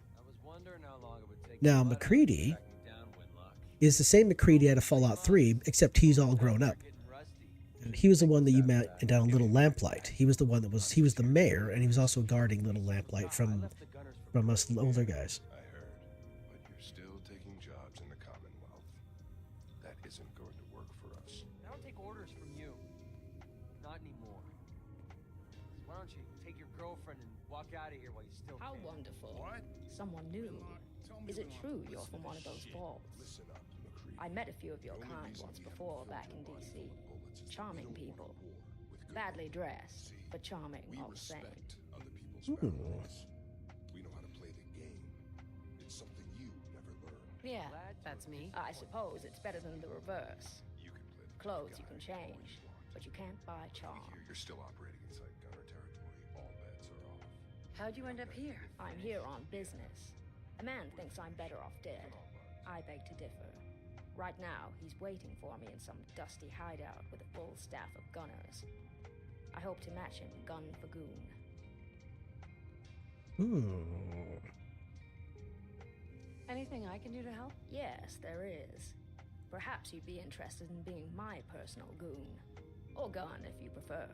Speaker 1: Now, McCready is the same McCready out of Fallout 3, except he's all grown up. And he was the one that you met down Little Lamplight. He was the one he was the mayor, and he was also guarding Little Lamplight from us older guys.
Speaker 14: I heard, but you're still taking jobs in the Commonwealth. That isn't going to work for us.
Speaker 15: I don't take orders from you. Not anymore. So why don't you take your girlfriend and walk out of here while you still
Speaker 13: How
Speaker 15: can?
Speaker 13: wonderful.
Speaker 3: What?
Speaker 13: Someone new. Is it true you're from one of those vaults?
Speaker 14: Listen up, McCready.
Speaker 13: I met a few of your kind once before back in D.C. Charming people. Badly dressed, but charming all the same.
Speaker 14: Other people's boundaries. We know how to play the game. It's something you never learned.
Speaker 4: Yeah, that's me.
Speaker 13: I suppose it's better than the reverse.
Speaker 14: You can play the
Speaker 13: Clothes
Speaker 14: tough
Speaker 13: you can
Speaker 14: guy
Speaker 13: change, but you can't buy charm.
Speaker 14: Here you're still operating inside gunner territory. All bets are off.
Speaker 4: How'd you end up here?
Speaker 13: I'm here on business. A man thinks I'm better off dead. I beg to differ. Right now, he's waiting for me in some dusty hideout with a full staff of gunners. I hope to match him gun for goon.
Speaker 4: Anything I can do to help?
Speaker 13: Yes, there is. Perhaps you'd be interested in being my personal goon. Or gun, if you prefer.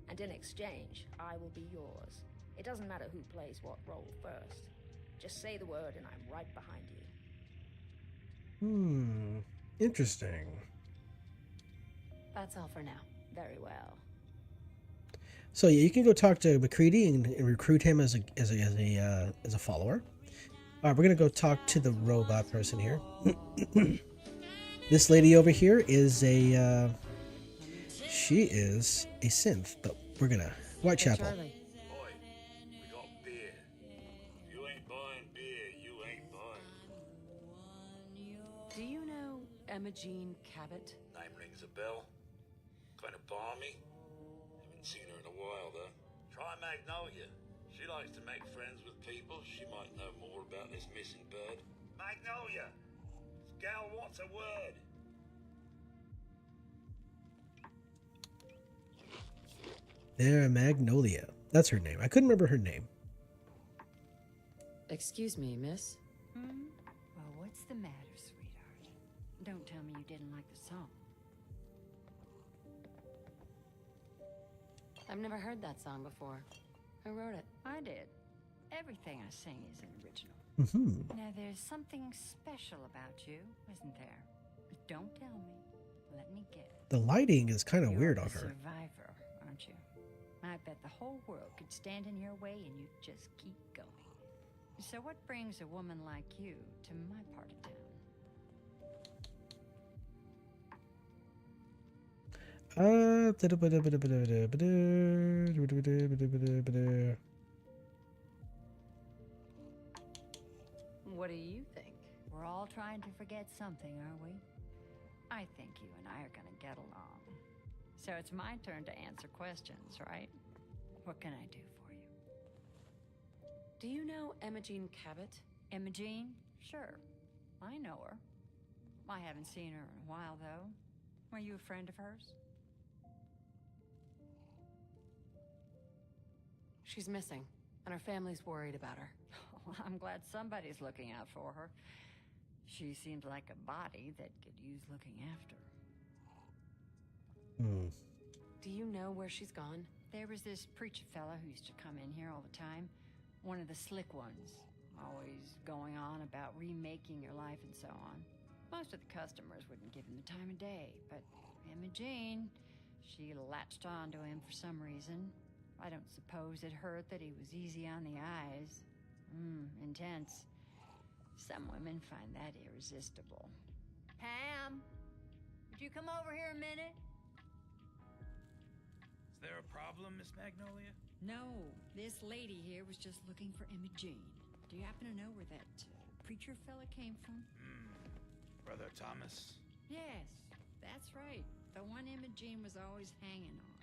Speaker 13: And in exchange, I will be yours. It doesn't matter who plays what role first. Just say the word and I'm right behind you.
Speaker 1: Interesting.
Speaker 4: That's all for now.
Speaker 13: Very well.
Speaker 1: So yeah, you can go talk to McCready and recruit him as a follower. All right, we're gonna go talk to the robot person here. This lady over here is she is a synth, but we're gonna Whitechapel.
Speaker 5: Boy, we got beer. If you ain't buying beer, you ain't buying.
Speaker 4: Do you know Emma Jean Cabot?
Speaker 5: Name rings a bell. Kind of balmy. Haven't seen her in a while, though. Try Magnolia. She likes to make friends with people. She might know more about this missing bird. Magnolia! Gal wants a word.
Speaker 1: There, Magnolia. That's her name. I couldn't remember her name.
Speaker 4: Excuse me, miss.
Speaker 16: Well, what's the matter, sweetheart? Don't tell me you didn't like the song.
Speaker 4: I've never heard that song before. Who wrote it?
Speaker 16: I did. Everything I sing is an original. Now, there's something special about you, isn't there? Don't tell me. Let me guess.
Speaker 1: The lighting is kind of
Speaker 16: You're
Speaker 1: weird
Speaker 16: the
Speaker 1: on her.
Speaker 16: survivor, aren't you? I bet the whole world could stand in your way and you just keep going. So what brings a woman like you to my part of town?
Speaker 4: What do you think?
Speaker 16: We're all trying to forget something, aren't we? I think you and I are gonna get along. So it's my turn to answer questions, right? What can I do for you?
Speaker 4: Do you know Imogene Cabot?
Speaker 16: Imogene? Sure. I know her. I haven't seen her in a while, though. Are you a friend of hers?
Speaker 4: She's missing, and her family's worried about her.
Speaker 16: Well, I'm glad somebody's looking out for her. She seems like a body that could use looking after.
Speaker 4: Do you know where she's gone?
Speaker 16: There was this preacher fella who used to come in here all the time. One of the slick ones. Always going on about remaking your life and so on. Most of the customers wouldn't give him the time of day, but Imogene, she latched on to him for some reason. I don't suppose it hurt that he was easy on the eyes. Intense. Some women find that irresistible.
Speaker 9: Pam, would you come over here a minute?
Speaker 17: Is there a problem, Miss Magnolia?
Speaker 16: No, this lady here was just looking for Imogene. Do you happen to know where that preacher fella came from?
Speaker 17: Brother Thomas?
Speaker 16: Yes, that's right. The one Imogene was always hanging on.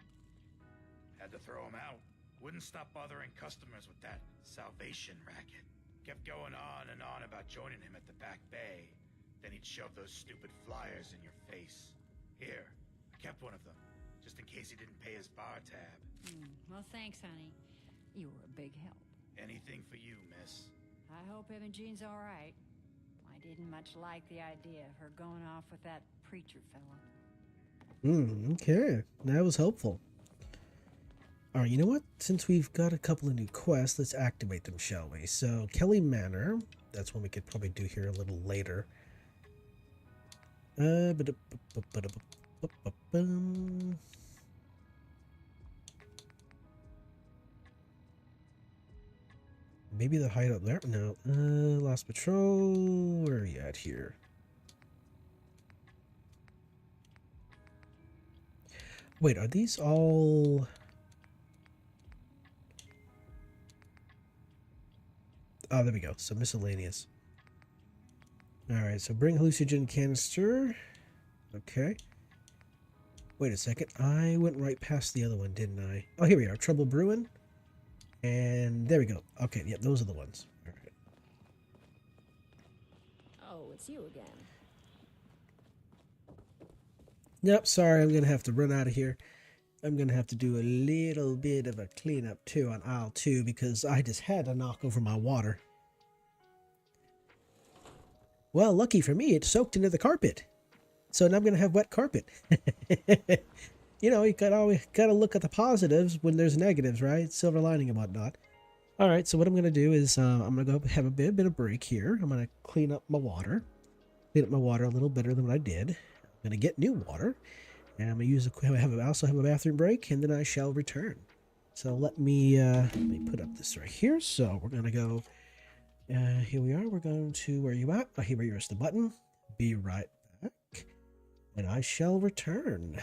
Speaker 17: Had to throw him out. Wouldn't stop bothering customers with that salvation racket. Kept going on and on about joining him at the back bay. Then he'd shove those stupid flyers in your face. Here, I kept one of them, just in case he didn't pay his bar tab.
Speaker 16: Well, thanks, honey. You were a big help.
Speaker 17: Anything for you, miss.
Speaker 16: I hope Imogene's all right. I didn't much like the idea of her going off with that preacher fella.
Speaker 1: Okay. That was helpful. Alright, you know what? Since we've got a couple of new quests, let's activate them, shall we? So, Kelly Manor. That's one we could probably do here a little later. Maybe the hideout there? No. Last patrol. Where are you at here? Wait, are these all... Oh, there we go. So miscellaneous. Alright, so bring hallucinogen canister. Okay. Wait a second. I went right past the other one, didn't I? Oh, here we are. Trouble brewing. And there we go. Okay, yep, those are the ones. All right.
Speaker 13: Oh, it's you again.
Speaker 1: Yep, sorry, I'm going to have to run out of here. I'm going to have to do a little bit of a cleanup, too, on aisle 2, because I just had to knock over my water. Well, lucky for me, it soaked into the carpet. So now I'm going to have wet carpet. You know, you always got to look at the positives when there's negatives, right? Silver lining and whatnot. All right, so what I'm going to do is I'm going to go have a bit of break here. I'm going to clean up my water. Clean up my water a little better than what I did. I'm going to get new water. And I'm going to also have a bathroom break, and then I shall return. So let me put up this right here. So we're going to go, here we are. We're going to, where are you at? Oh, here is the button. Be right back. And I shall return.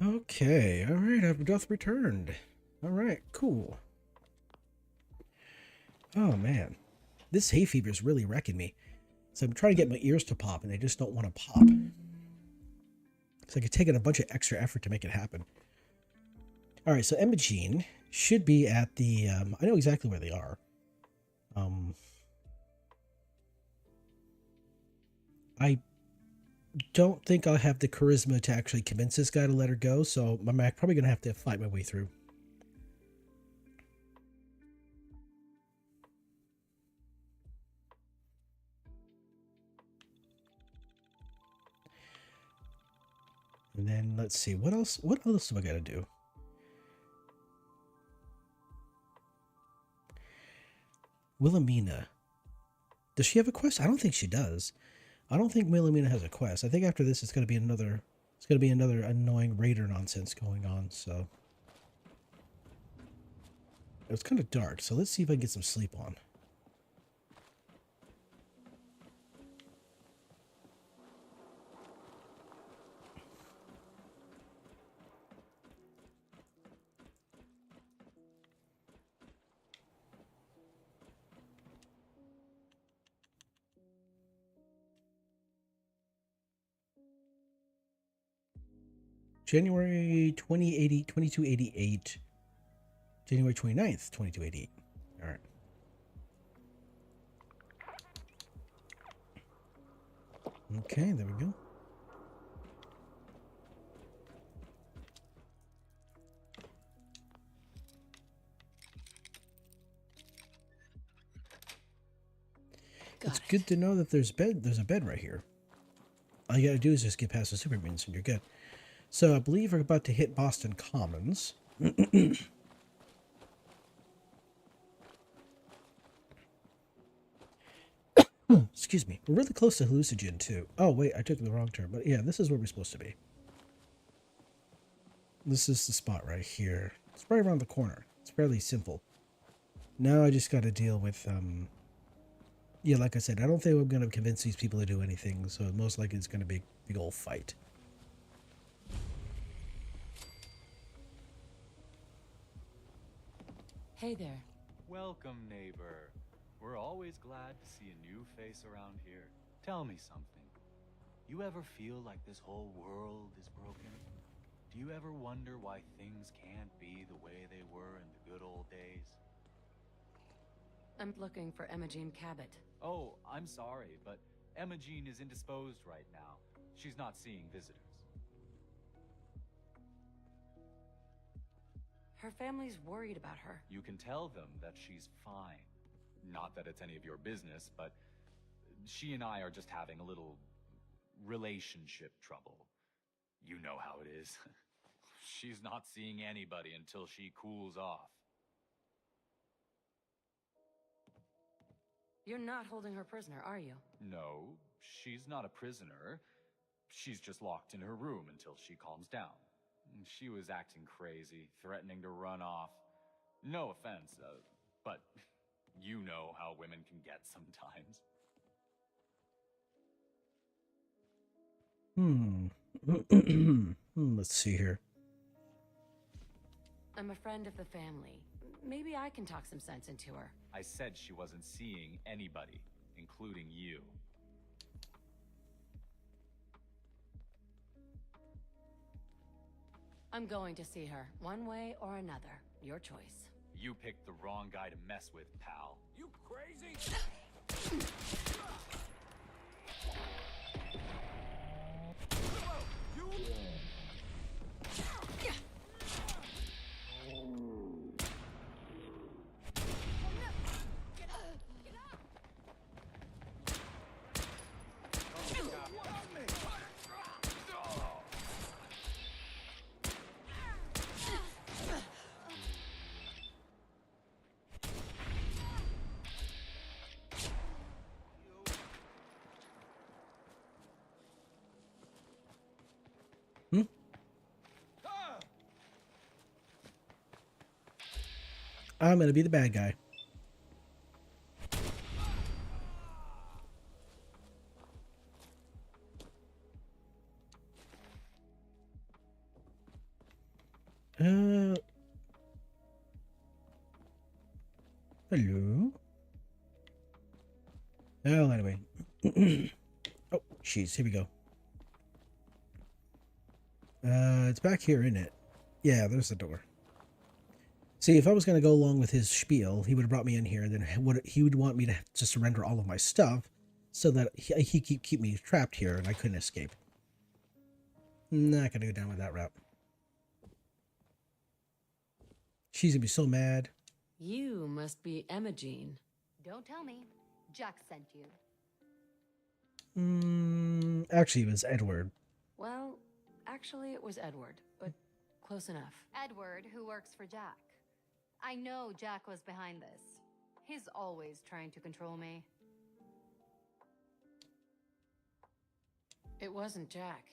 Speaker 1: Okay, alright, I've just returned. Alright, cool. Oh man, this hay fever is really wrecking me. So I'm trying to get my ears to pop and they just don't want to pop. It's like it's taking a bunch of extra effort to make it happen. Alright, so Emma should be at the, I know exactly where they are. I don't think I'll have the charisma to actually convince this guy to let her go, so I'm probably going to have to fight my way through. And then let's see, what else do I got to do? Wilhelmina. Does she have a quest? I don't think she does. I don't think Wilhelmina has a quest. I think after this it's going to be another annoying raider nonsense going on, so it's kind of dark, so let's see if I can get some sleep on. January 2288. January 29th, 2288. All right. Okay, there we go. It's good to know that there's a bed right here. All you gotta do is just get past the super mutants and you're good. So I believe we're about to hit Boston Commons. Excuse me. We're really close to Hallucinogen too. Oh wait, I took the wrong turn. But yeah, this is where we're supposed to be. This is the spot right here. It's right around the corner. It's fairly simple. Now I just got to deal with yeah, like I said, I don't think I'm going to convince these people to do anything, so most likely it's going to be a big old fight.
Speaker 18: Hey there.
Speaker 19: Welcome, neighbor. We're always glad to see a new face around here. Tell me something. You ever feel like this whole world is broken? Do you ever wonder why things can't be the way they were in the good old days?
Speaker 4: I'm looking for Emma Jean Cabot.
Speaker 19: Oh, I'm sorry, but Emma Jean is indisposed right now. She's not seeing visitors.
Speaker 4: Her family's worried about her.
Speaker 19: You can tell them that she's fine. Not that it's any of your business, but she and I are just having a little relationship trouble. You know how it is. She's not seeing anybody until she cools off.
Speaker 4: You're not holding her prisoner, are you?
Speaker 19: No, she's not a prisoner. She's just locked in her room until she calms down. She was acting crazy, threatening to run off. No offense, but you know how women can get sometimes.
Speaker 1: Let's see here.
Speaker 4: I'm a friend of the family. Maybe I can talk some sense into her.
Speaker 19: I said she wasn't seeing anybody, including you.
Speaker 4: I'm going to see her, one way or another. Your choice.
Speaker 19: You picked the wrong guy to mess with, pal.
Speaker 17: You crazy?
Speaker 1: I'm gonna be the bad guy. Hello. Well, anyway. Oh, jeez. Here we go. It's back here, isn't it? Yeah, there's the door. See, if I was going to go along with his spiel, he would have brought me in here, and then he would want me to just surrender all of my stuff so that he keep me trapped here and I couldn't escape. Not going to go down with that route. She's going to be so mad.
Speaker 4: You must be Emma-Jean.
Speaker 6: Don't tell me. Jack sent you.
Speaker 1: Actually, it was Edward.
Speaker 4: Well, actually it was Edward, but close enough.
Speaker 6: Edward, who works for Jack. I know Jack was behind this. He's always trying to control me.
Speaker 4: It wasn't Jack.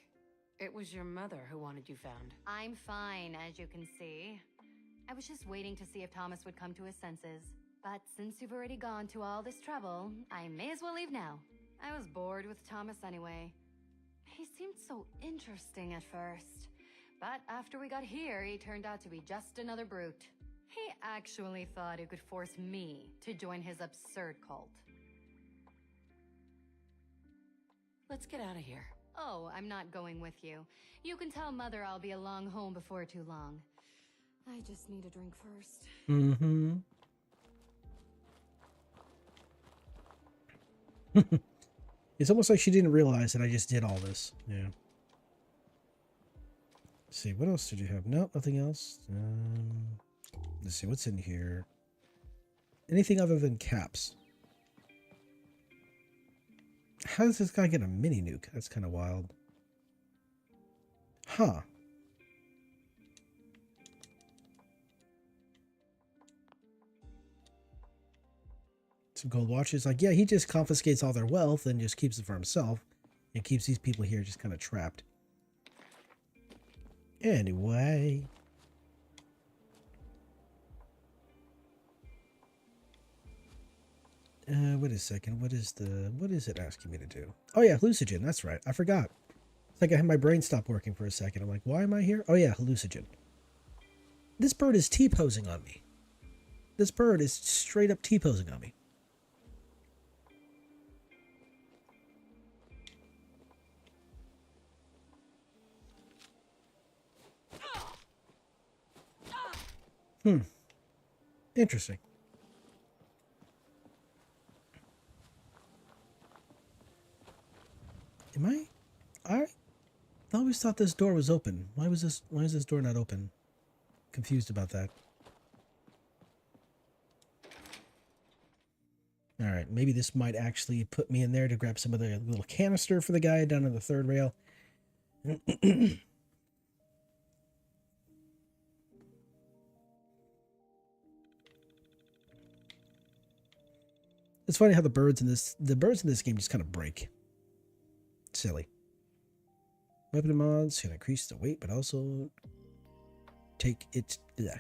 Speaker 4: It was your mother who wanted you found.
Speaker 6: I'm fine, as you can see. I was just waiting to see if Thomas would come to his senses. But since you've already gone to all this trouble, I may as well leave now. I was bored with Thomas anyway. He seemed so interesting at first. But after we got here, he turned out to be just another brute. He actually thought he could force me to join his absurd cult.
Speaker 4: Let's get out of here.
Speaker 6: Oh, I'm not going with you. You can tell Mother I'll be along home before too long. I just need a drink first.
Speaker 1: Mm-hmm. It's almost like she didn't realize that I just did all this. Yeah. Let's see, what else did you have? Nope, nothing else. Let's see, what's in here? Anything other than caps? How does this guy get a mini nuke? That's kind of wild. Huh. Some gold watches. Like, yeah, he just confiscates all their wealth and just keeps it for himself. And keeps these people here just kind of trapped. Anyway. Wait a second. What is it asking me to do? Oh yeah, hallucinogen. That's right. I forgot. It's like I had my brain stop working for a second. I'm like, why am I here? Oh yeah, hallucinogen. This bird is T-posing on me. This bird is straight up T-posing on me. Interesting. I always thought this door was open. Why is this door not open? Confused about that. Alright, maybe this might actually put me in there to grab some of the little canister for the guy down on the third rail. It's funny how the birds in this game just kind of break. Silly. Weapon mods can increase the weight, but also take it. Yeah.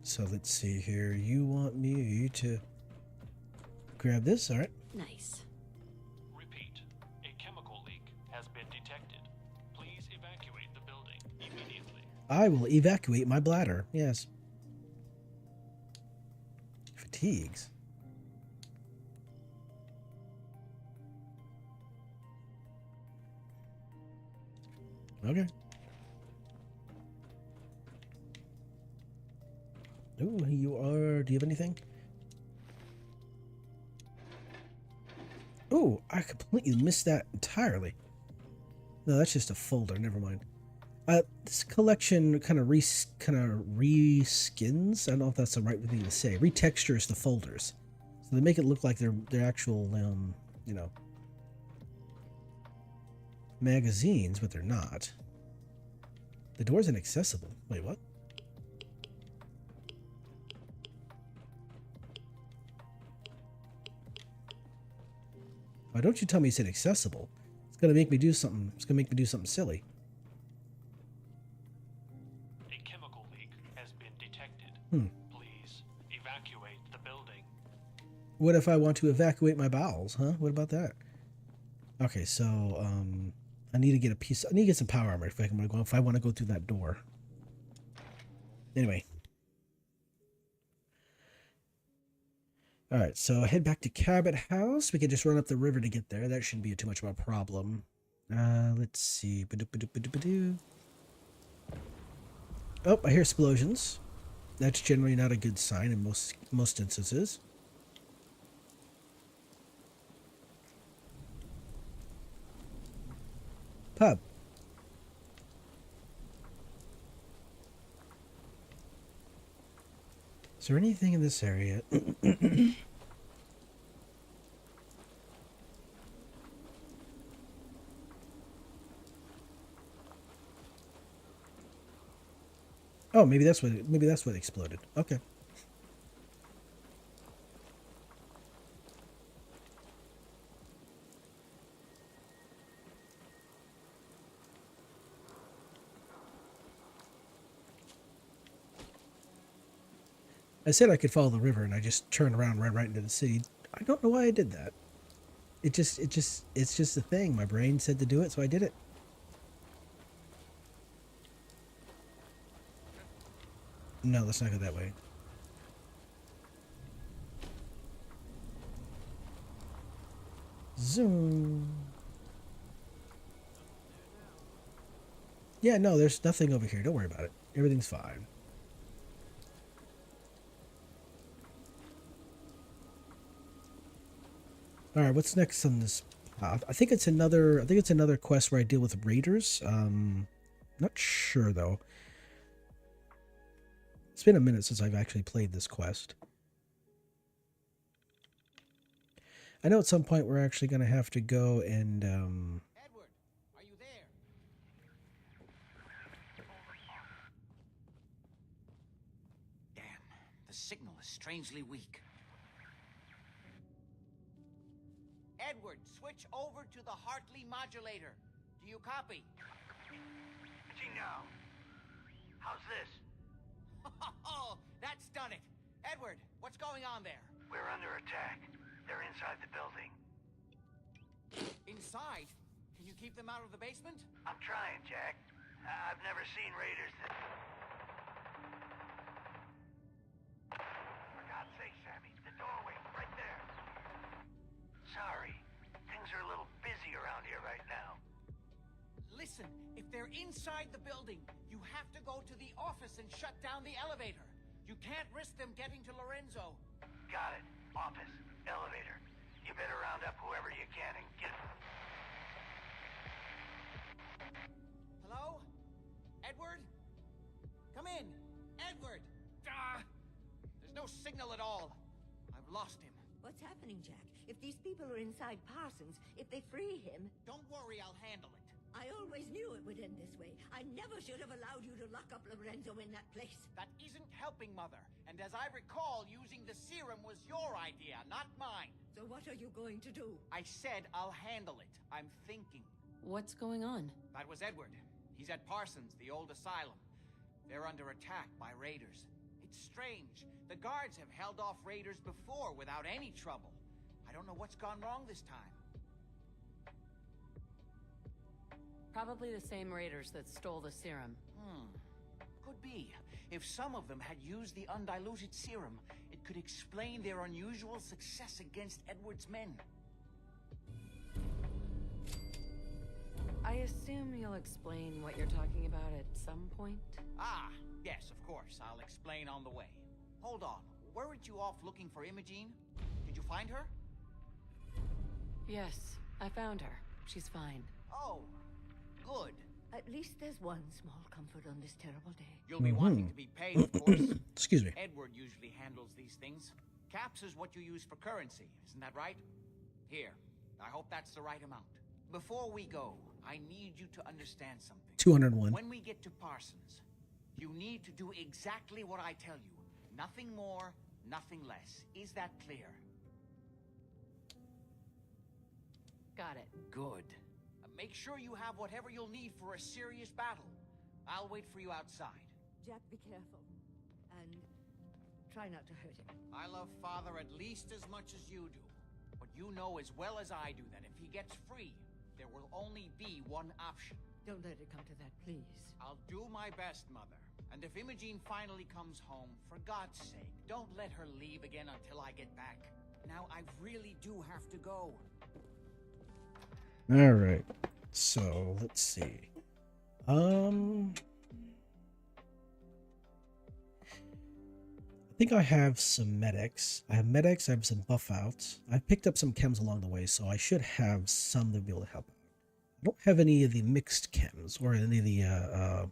Speaker 1: So let's see here. You want me to grab this? All right.
Speaker 4: Nice.
Speaker 18: Repeat. A chemical leak has been detected. Please evacuate the building immediately.
Speaker 1: I will evacuate my bladder. Yes. Fatigues. Okay. Oh, you are... Do you have anything? Oh, I completely missed that entirely. No, that's just a folder. Never mind. This collection kind of reskins. I don't know if that's the right thing to say. Retextures the folders, so they make it look like they're actual, you know, magazines, but they're not. The door's inaccessible. Wait, what? Why don't you tell me it's inaccessible? It's gonna make me do something. It's gonna make me do something silly.
Speaker 18: A chemical leak has been detected. Please evacuate the building.
Speaker 1: What if I want to evacuate my bowels, huh? What about that? Okay, so I need to get I need to get some power armor if I want to go through that door. Anyway. Alright, so head back to Cabot House. We can just run up the river to get there. That shouldn't be too much of a problem. Let's see. Oh, I hear explosions. That's generally not a good sign in most instances. Pub. Is there anything in this area? Oh, maybe that's what exploded. Okay. I said I could follow the river, and I just turned around and ran right into the city. I don't know why I did that. It's just a thing. My brain said to do it, so I did it. No, let's not go that way. Zoom. Yeah, no, there's nothing over here. Don't worry about it. Everything's fine. All right, what's next on this path? I think it's another quest where I deal with raiders. Not sure though. It's been a minute since I've actually played this quest. I know at some point we're actually going to have to go and
Speaker 2: Edward, are you there? Damn, the signal is strangely weak. Edward, switch over to the Hartley modulator. Do you copy?
Speaker 5: Gee, now. How's this?
Speaker 2: Oh, that's done it. Edward, what's going on there?
Speaker 5: We're under attack. They're inside the building.
Speaker 2: Inside? Can you keep them out of the basement?
Speaker 5: I'm trying, Jack. I've never seen raiders that... For God's sake, Sammy, the doorway, right there. Sorry. Things are a little busy around here right now.
Speaker 2: Listen, if they're inside the building, you have to go to the office and shut down the elevator. You can't risk them getting to Lorenzo.
Speaker 5: Got it. Office. Elevator. You better round up whoever you can and get...
Speaker 2: Hello? Edward? Come in. Edward! There's no signal at all. I've lost him.
Speaker 20: What's happening, Jack? If these people are inside Parsons, if they free him...
Speaker 2: Don't worry, I'll handle it.
Speaker 20: I always knew it would end this way. I never should have allowed you to lock up Lorenzo in that place.
Speaker 2: That isn't helping, Mother. And as I recall, using the serum was your idea, not mine.
Speaker 20: So what are you going to do?
Speaker 2: I said I'll handle it. I'm thinking.
Speaker 4: What's going on?
Speaker 2: That was Edward. He's at Parsons, the old asylum. They're under attack by raiders. It's strange. The guards have held off raiders before without any trouble. I don't know what's gone wrong this time.
Speaker 4: Probably the same raiders that stole the serum.
Speaker 2: Could be. If some of them had used the undiluted serum, it could explain their unusual success against Edward's men.
Speaker 4: I assume you'll explain what you're talking about at some point?
Speaker 2: Ah, yes, of course. I'll explain on the way. Hold on. Weren't you off looking for Imogene? Did you find her?
Speaker 4: Yes, I found her. She's fine.
Speaker 2: Oh, good.
Speaker 20: At least there's one small comfort on this terrible day.
Speaker 2: You'll be wanting to be paid, of course.
Speaker 1: Excuse me.
Speaker 2: Edward usually handles these things. Caps is what you use for currency, isn't that right? Here, I hope that's the right amount. Before we go, I need you to understand something.
Speaker 1: 201.
Speaker 2: When we get to Parsons, you need to do exactly what I tell you. Nothing more, nothing less. Is that clear?
Speaker 4: Got it.
Speaker 2: Good. Make sure you have whatever you'll need for a serious battle. I'll wait for you outside.
Speaker 20: Jack, be careful. And Try not to hurt him.
Speaker 2: I love Father at least as much as you do. But you know as well as I do that if he gets free, there will only be one option.
Speaker 20: Don't let it come to that, please.
Speaker 2: I'll do my best, Mother. And if Imogene finally comes home, for God's sake, don't let her leave again until I get back. Now, I really do have to go.
Speaker 1: All right. So, let's see. I think I have some medics. I have medics, I have some buff outs. I've picked up some chems along the way, so I should have some to be able to help out. I don't have any of the mixed chems or any of the yeah,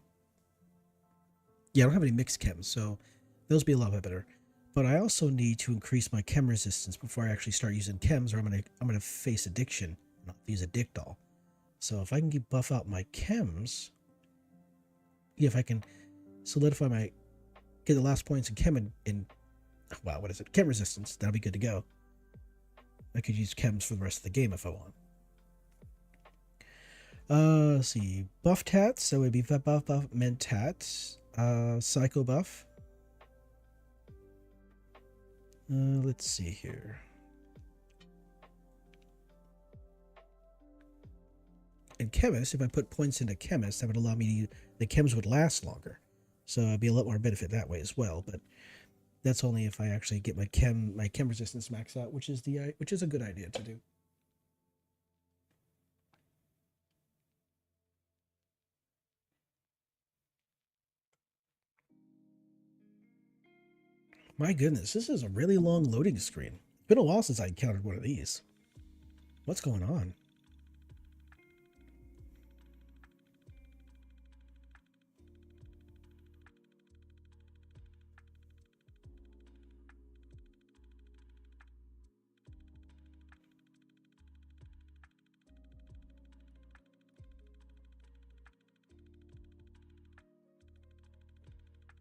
Speaker 1: I don't have any mixed chems, so those would be a lot better. But I also need to increase my chem resistance before I actually start using chems, or I'm gonna face addiction, not use a dick doll. So if I can buff out my chems, yeah, if I can solidify my get the last points in chem in wow, what is it? Chem resistance, that'll be good to go. I could use chems for the rest of the game if I want. Let's see. Buff tats, so it would be buff mentat. Psycho buff. Let's see here. In chemist, if I put points into chemist, that would allow me to, the chems would last longer. So it'd be a lot more benefit that way as well, but that's only if I actually get my chem resistance maxed out, which is a good idea to do. My goodness, this is a really long loading screen. It's been a while since I encountered one of these. What's going on?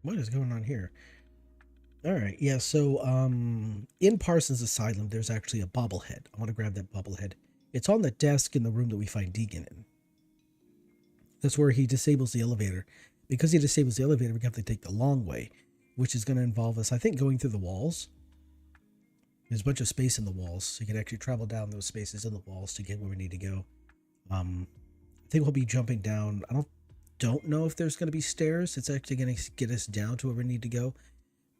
Speaker 1: What is going on here? All right, yeah, so in Parsons Asylum, there's actually a bobblehead. I want to grab that bobblehead. It's on the desk in the room that we find Deegan in. That's where he disables the elevator. Because he disables the elevator, we have to take the long way, which is going to involve us, I think, going through the walls. There's a bunch of space in the walls, so you can actually travel down those spaces in the walls to get where we need to go. I think we'll be jumping down. I don't know if there's going to be stairs. It's actually going to get us down to where we need to go.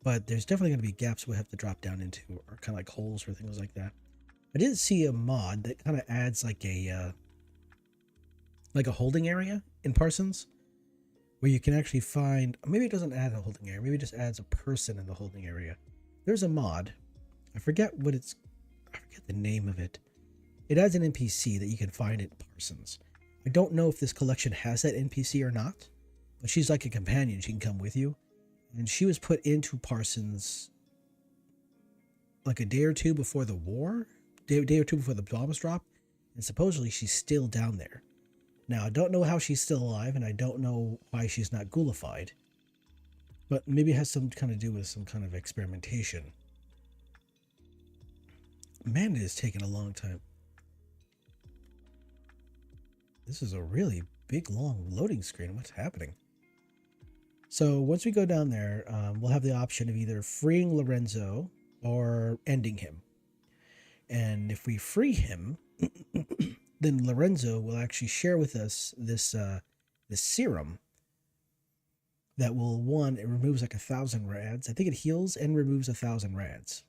Speaker 1: But there's definitely going to be gaps we'll have to drop down into, or kind of like holes or things like that. I did see a mod that kind of adds like a holding area in Parsons, where you can actually find, maybe it doesn't add a holding area, maybe it just adds a person in the holding area. There's a mod. I forget the name of it. It adds an NPC that you can find at Parsons. I don't know if this collection has that NPC or not, but she's like a companion. She can come with you. And she was put into Parsons like a day or two before the war, day or two before the bombs dropped, and supposedly she's still down there. Now, I don't know how she's still alive, and I don't know why she's not ghoulified, but maybe it has some kind of do with some kind of experimentation. Man, it is taking a long time. This is a really big, long loading screen. What's happening? So once we go down there, we'll have the option of either freeing Lorenzo or ending him. And if we free him, then Lorenzo will actually share with us this serum that will, one, it removes like 1,000 rads. I think it heals and removes 1,000 rads.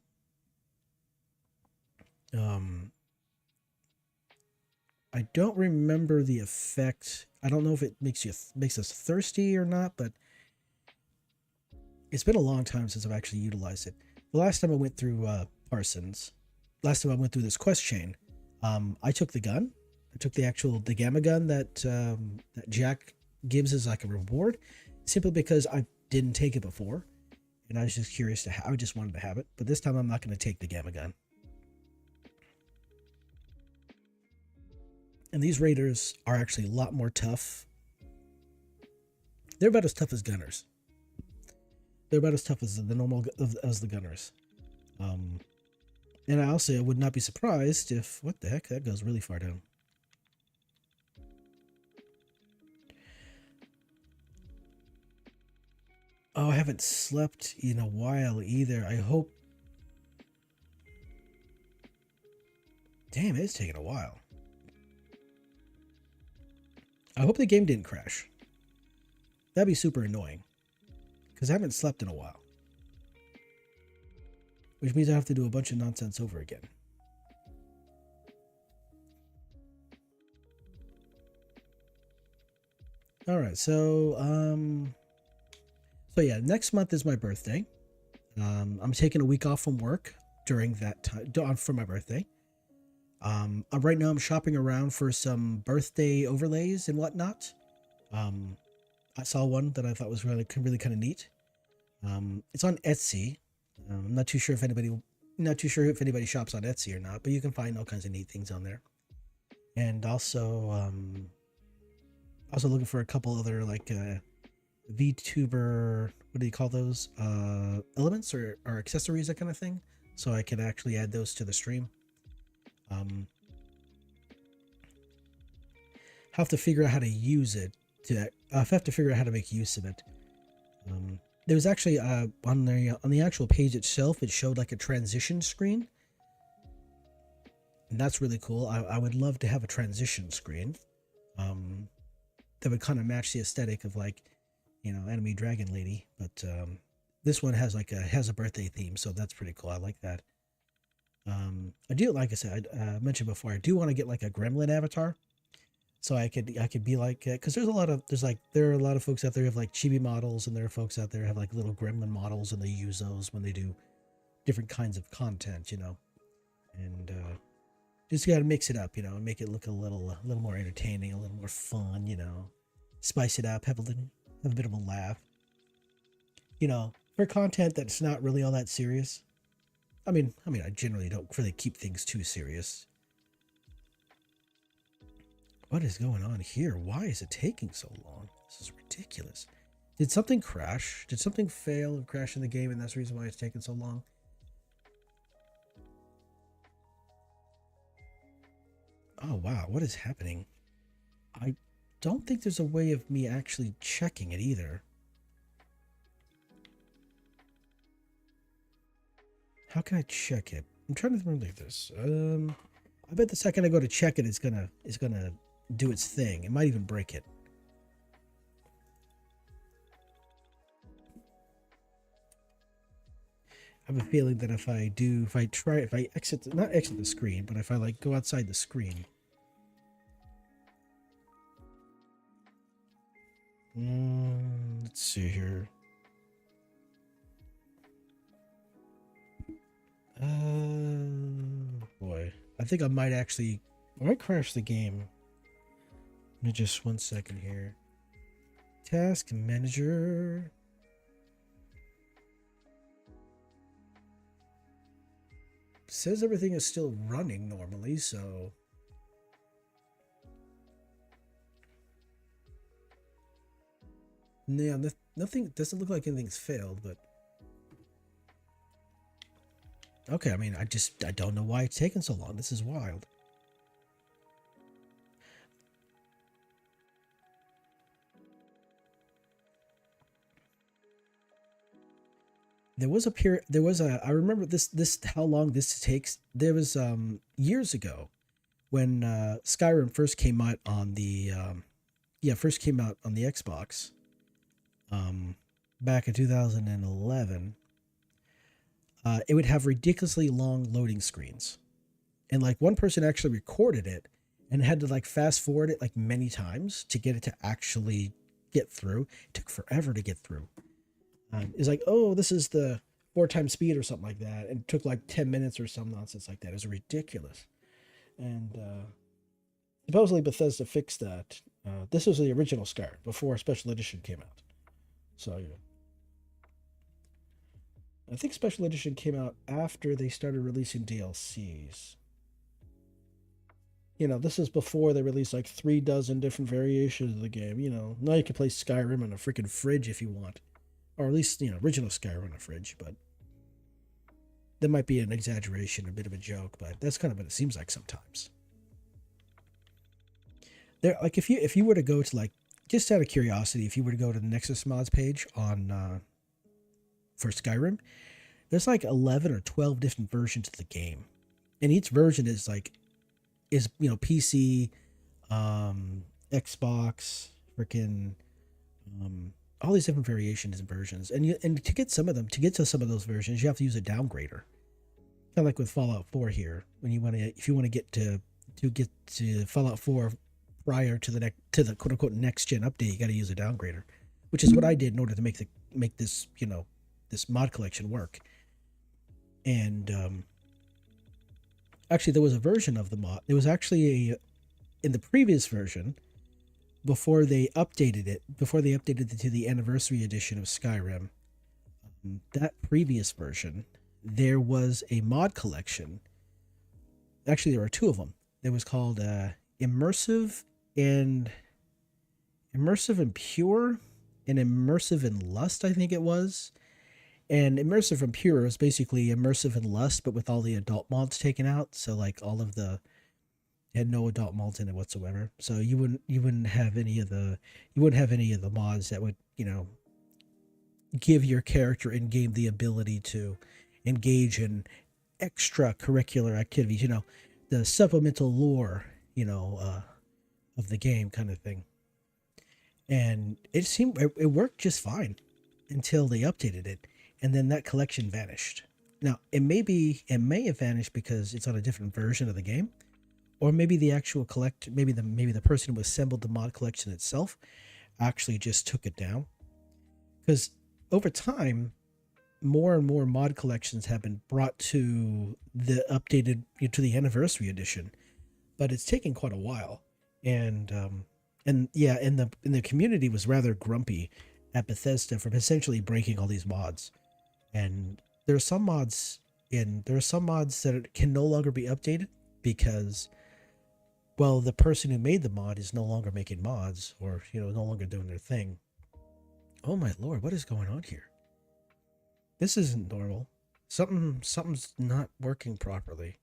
Speaker 1: I don't remember the effect. I don't know if it makes us thirsty or not, but it's been a long time since I've actually utilized it. The last time I went through Parsons, last time I went through this quest chain, I took the gun. I took the gamma gun that that Jack gives as like a reward, simply because I didn't take it before, and I was just curious I just wanted to have it. But this time I'm not going to take the gamma gun. And these raiders are actually a lot more tough. They're about as tough as gunners. They're about as tough as the normal as the gunners. And I'll say I would not be surprised if, what the heck, that goes really far down. Oh, I haven't slept in a while either. I hope... Damn, it's taking a while. I hope the game didn't crash. That'd be super annoying. Because I haven't slept in a while. Which means I have to do a bunch of nonsense over again. Alright, so yeah, next month is my birthday. I'm taking a week off from work during that time for my birthday. Right now I'm shopping around for some birthday overlays and whatnot. I saw one that I thought was really kind of neat. It's on Etsy. I'm not too sure if anybody shops on Etsy or not, but you can find all kinds of neat things on there. And also looking for a couple other like VTuber, what do you call those? Elements or accessories, that kind of thing. So I can actually add those to the stream. Have to figure out how to use it. I have to figure out how to make use of it. There was actually on the actual page itself, it showed like a transition screen, and that's really cool. I would love to have a transition screen that would kind of match the aesthetic of, like, you know, Anime Dragon Lady. But this one has a birthday theme, so that's pretty cool. I like that. I do, like I said, I mentioned before, I do want to get like a gremlin avatar. So I could be like, because there are a lot of folks out there who have like chibi models, and there are folks out there who have like little gremlin models, and they use those when they do different kinds of content, you know. And just got to mix it up, you know, and make it look a little more entertaining, a little more fun, you know. Spice it up, have a bit of a laugh, you know, for content that's not really all that serious. I mean, I generally don't really keep things too serious. What is going on here? Why is it taking so long? This is ridiculous. Did something crash? Did something fail and crash in the game, and that's the reason why it's taking so long? Oh, wow. What is happening? I don't think there's a way of me actually checking it either. How can I check it? I'm trying to remember this. I bet the second I go to check it, it's gonna do its thing. It might even break it. I have a feeling that if I not exit the screen, but if I like go outside the screen. Let's see here. Boy, I think I might crash the game. Give me just 1 second here. Task manager. Says everything is still running normally, so. Yeah, nothing, doesn't look like anything's failed, but. Okay, I mean, I don't know why it's taking so long. This is wild. I remember this how long this takes. There was years ago when Skyrim first came out on the Xbox back in 2011. It would have ridiculously long loading screens, and like one person actually recorded it and had to like fast forward it like many times to get it to actually get through. It took forever to get through. It's like, oh, this is the 4x speed or something like that, and it took like 10 minutes or some nonsense like that. It was ridiculous. And supposedly Bethesda fixed that. This was the original Skyrim before Special Edition came out. So yeah. I think Special Edition came out after they started releasing DLCs. You know, this is before they released like 3 dozen different variations of the game. You know, now you can play Skyrim on a freaking fridge if you want. Or at least, you know, original Skyrim on a fridge, but that might be an exaggeration, a bit of a joke, but that's kind of what it seems like sometimes. There, like, if you were to go to, like, just out of curiosity, if you were to go to the Nexus Mods page on for Skyrim, there's like 11 or 12 different versions of the game. And each version is PC, Xbox, freaking, all these different variations and versions. And to get to some of those versions, you have to use a downgrader. Kind of like with Fallout 4 here, if you want to get to Fallout 4 prior to the quote unquote next gen update, you got to use a downgrader, which is what I did in order to make this this mod collection work. And actually, there was a version of the mod. There was actually in the previous version, before they updated it to the anniversary edition of Skyrim. That previous version, there was a mod collection. Actually, there were two of them. It was called Immersive and Pure and Immersive and Lust, I think it was. And Immersive and Pure is basically Immersive and Lust, but with all the adult mods taken out. So like had no adult mods in it whatsoever. So you wouldn't have any of the mods that would, give your character in game the ability to engage in extracurricular activities, the supplemental lore, of the game kind of thing. And it worked just fine until they updated it, and then that collection vanished. Now, it may have vanished because it's on a different version of the game, or maybe the actual maybe the person who assembled the mod collection itself actually just took it down. Because over time, more and more mod collections have been brought to the anniversary edition, but it's taken quite a while. And the community was rather grumpy at Bethesda for essentially breaking all these mods. And there are some mods that can no longer be updated because, well, the person who made the mod is no longer making mods, or no longer doing their thing. Oh my lord, what is going on here? This isn't normal. Something's not working properly.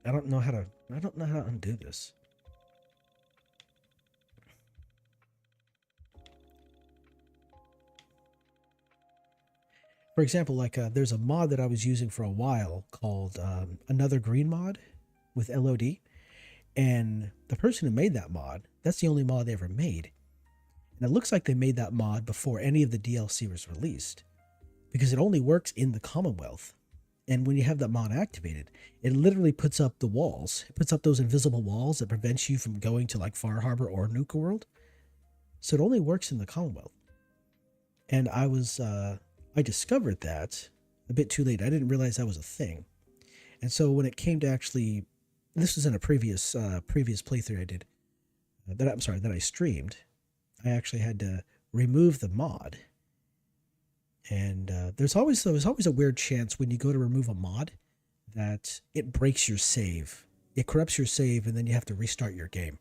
Speaker 1: I don't know how to undo this. For example, there's a mod that I was using for a while called Another Green Mod with LOD. And the person who made that mod, that's the only mod they ever made. And it looks like they made that mod before any of the DLC was released, because it only works in the Commonwealth. And when you have that mod activated, it literally puts up the walls. It puts up those invisible walls that prevents you from going to like Far Harbor or Nuka World. So it only works in the Commonwealth. And I discovered that a bit too late. I didn't realize that was a thing. And so when it came to actually, this was in a previous playthrough I did, that I streamed, I actually had to remove the mod. And there's always a weird chance when you go to remove a mod that it breaks your save. It corrupts your save, and then you have to restart your game.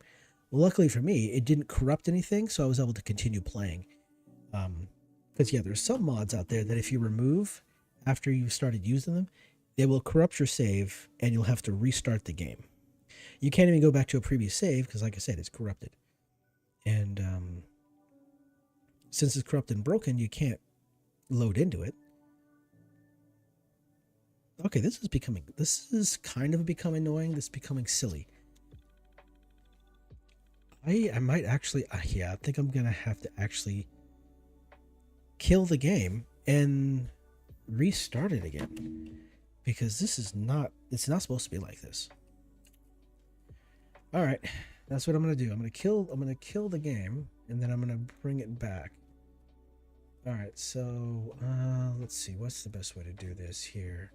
Speaker 1: Well, luckily for me, it didn't corrupt anything, so I was able to continue playing. Because there's some mods out there that if you remove after you've started using them, they will corrupt your save, and you'll have to restart the game. You can't even go back to a previous save because, like I said, it's corrupted. And since it's corrupted and broken, you can't load into it. Okay, this is kind of becoming annoying. This is becoming silly. I might actually, I think I'm gonna have to actually kill the game and restart it again, because it's not supposed to be like this. All right, that's what I'm gonna do. I'm gonna kill the game, and then I'm gonna bring it back. All right, so let's see, what's the best way to do this here?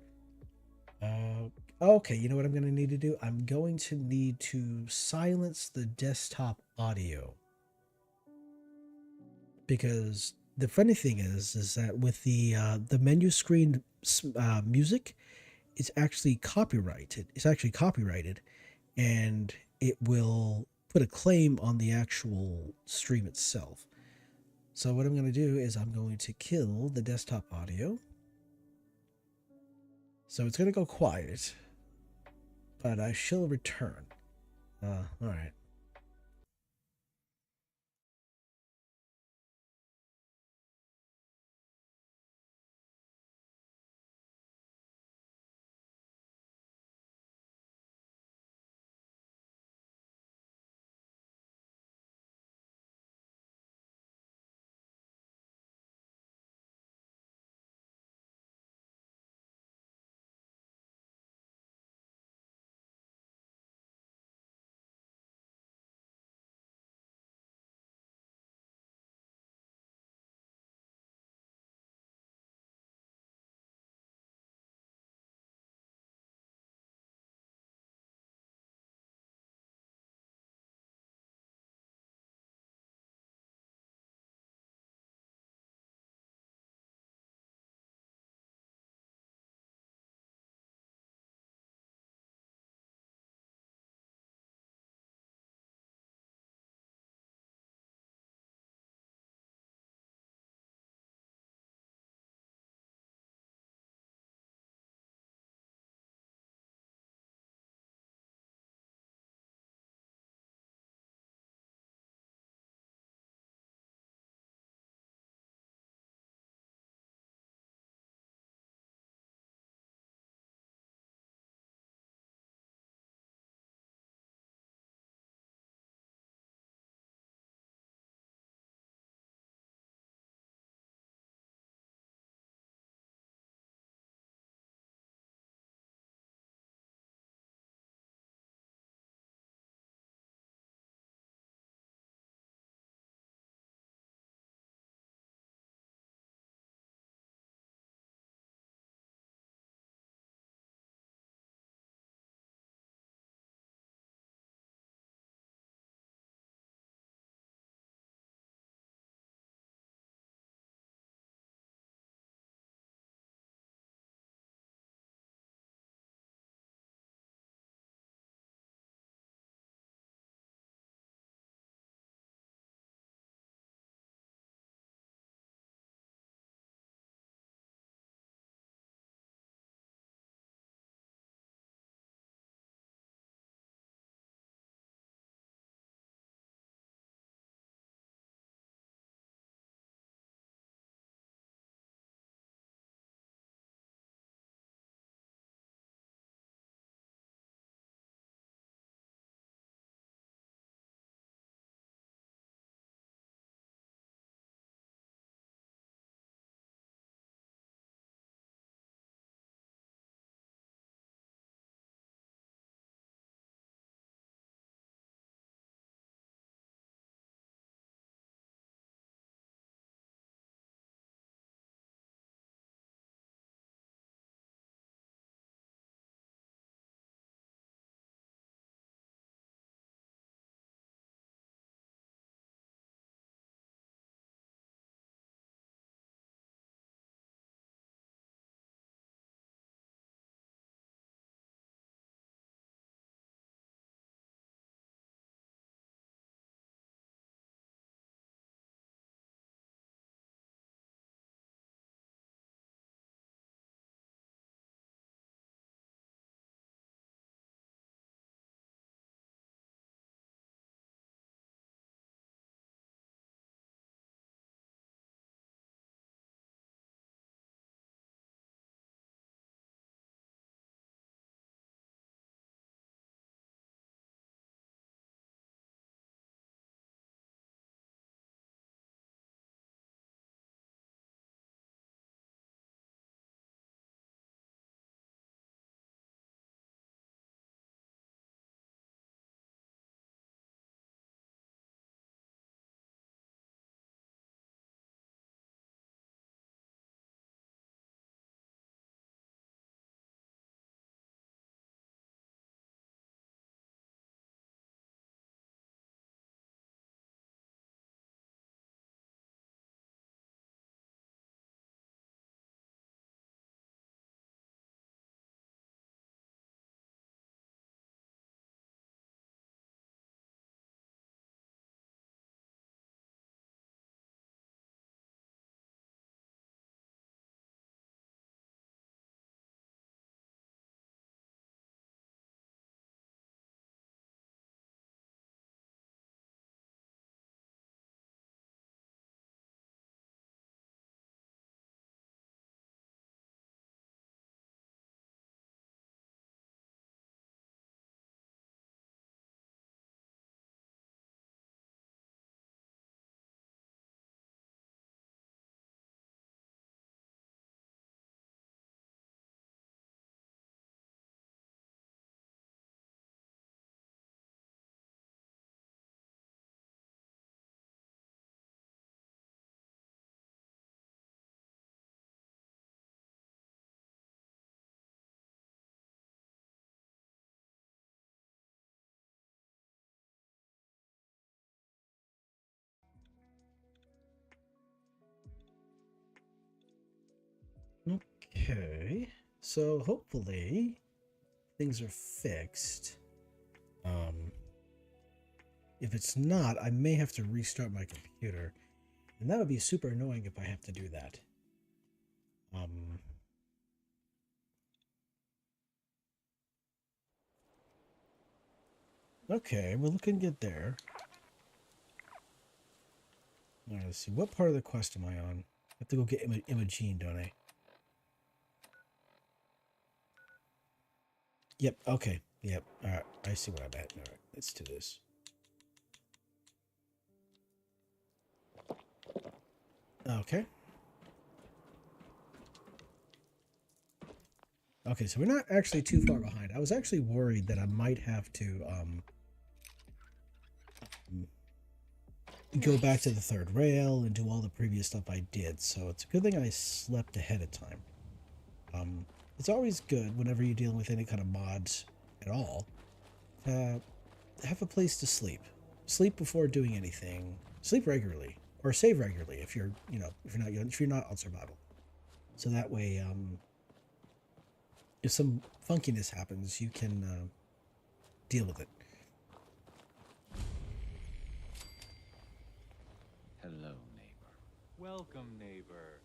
Speaker 1: Okay, you know what I'm going to need to do? I'm going to need to silence the desktop audio, because the funny thing is that with the menu screen music, it's actually copyrighted. It's actually copyrighted, and it will put a claim on the actual stream itself. So what I'm going to do is I'm going to kill the desktop audio. So it's going to go quiet, but I shall return. All right. Okay, so hopefully things are fixed. If it's not, I may have to restart my computer, and that would be super annoying if I have to do that. Okay, we're looking good there. All right, let's see. What part of the quest am I on? I have to go get Imogene, don't I? Yep, okay. Yep, alright. I see what I'm at. Alright, let's do this. Okay. Okay, so we're not actually too far behind. I was actually worried that I might have to go back to the third rail and do all the previous stuff I did. So it's a good thing I slept ahead of time. It's always good whenever you're dealing with any kind of mods at all to have a place to sleep. Sleep before doing anything. Sleep regularly or save regularly if you're, if you're not on survival. So that way, if some funkiness happens, you can deal with it.
Speaker 19: Hello, neighbor. Welcome, neighbor.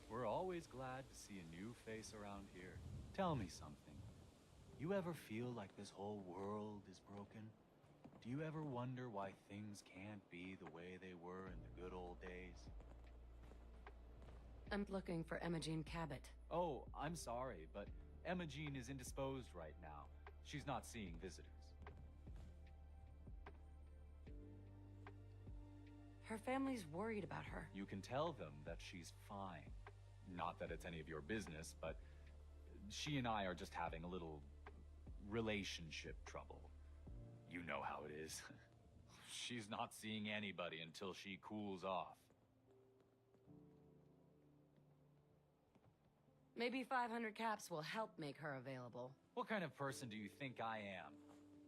Speaker 19: We're always glad to see a new face around here. Tell me something. You ever feel like this whole world is broken? Do you ever wonder why things can't be the way they were in the good old days?
Speaker 4: I'm looking for Imogene Cabot.
Speaker 19: Oh, I'm sorry, but Imogene is indisposed right now. She's not seeing visitors.
Speaker 4: Her family's worried about her.
Speaker 19: You can tell them that she's fine. Not that it's any of your business, but she and I are just having a little relationship trouble. You know how it is. She's not seeing anybody until she cools off.
Speaker 4: Maybe 500 caps will help make her available.
Speaker 19: What kind of person do you think I am?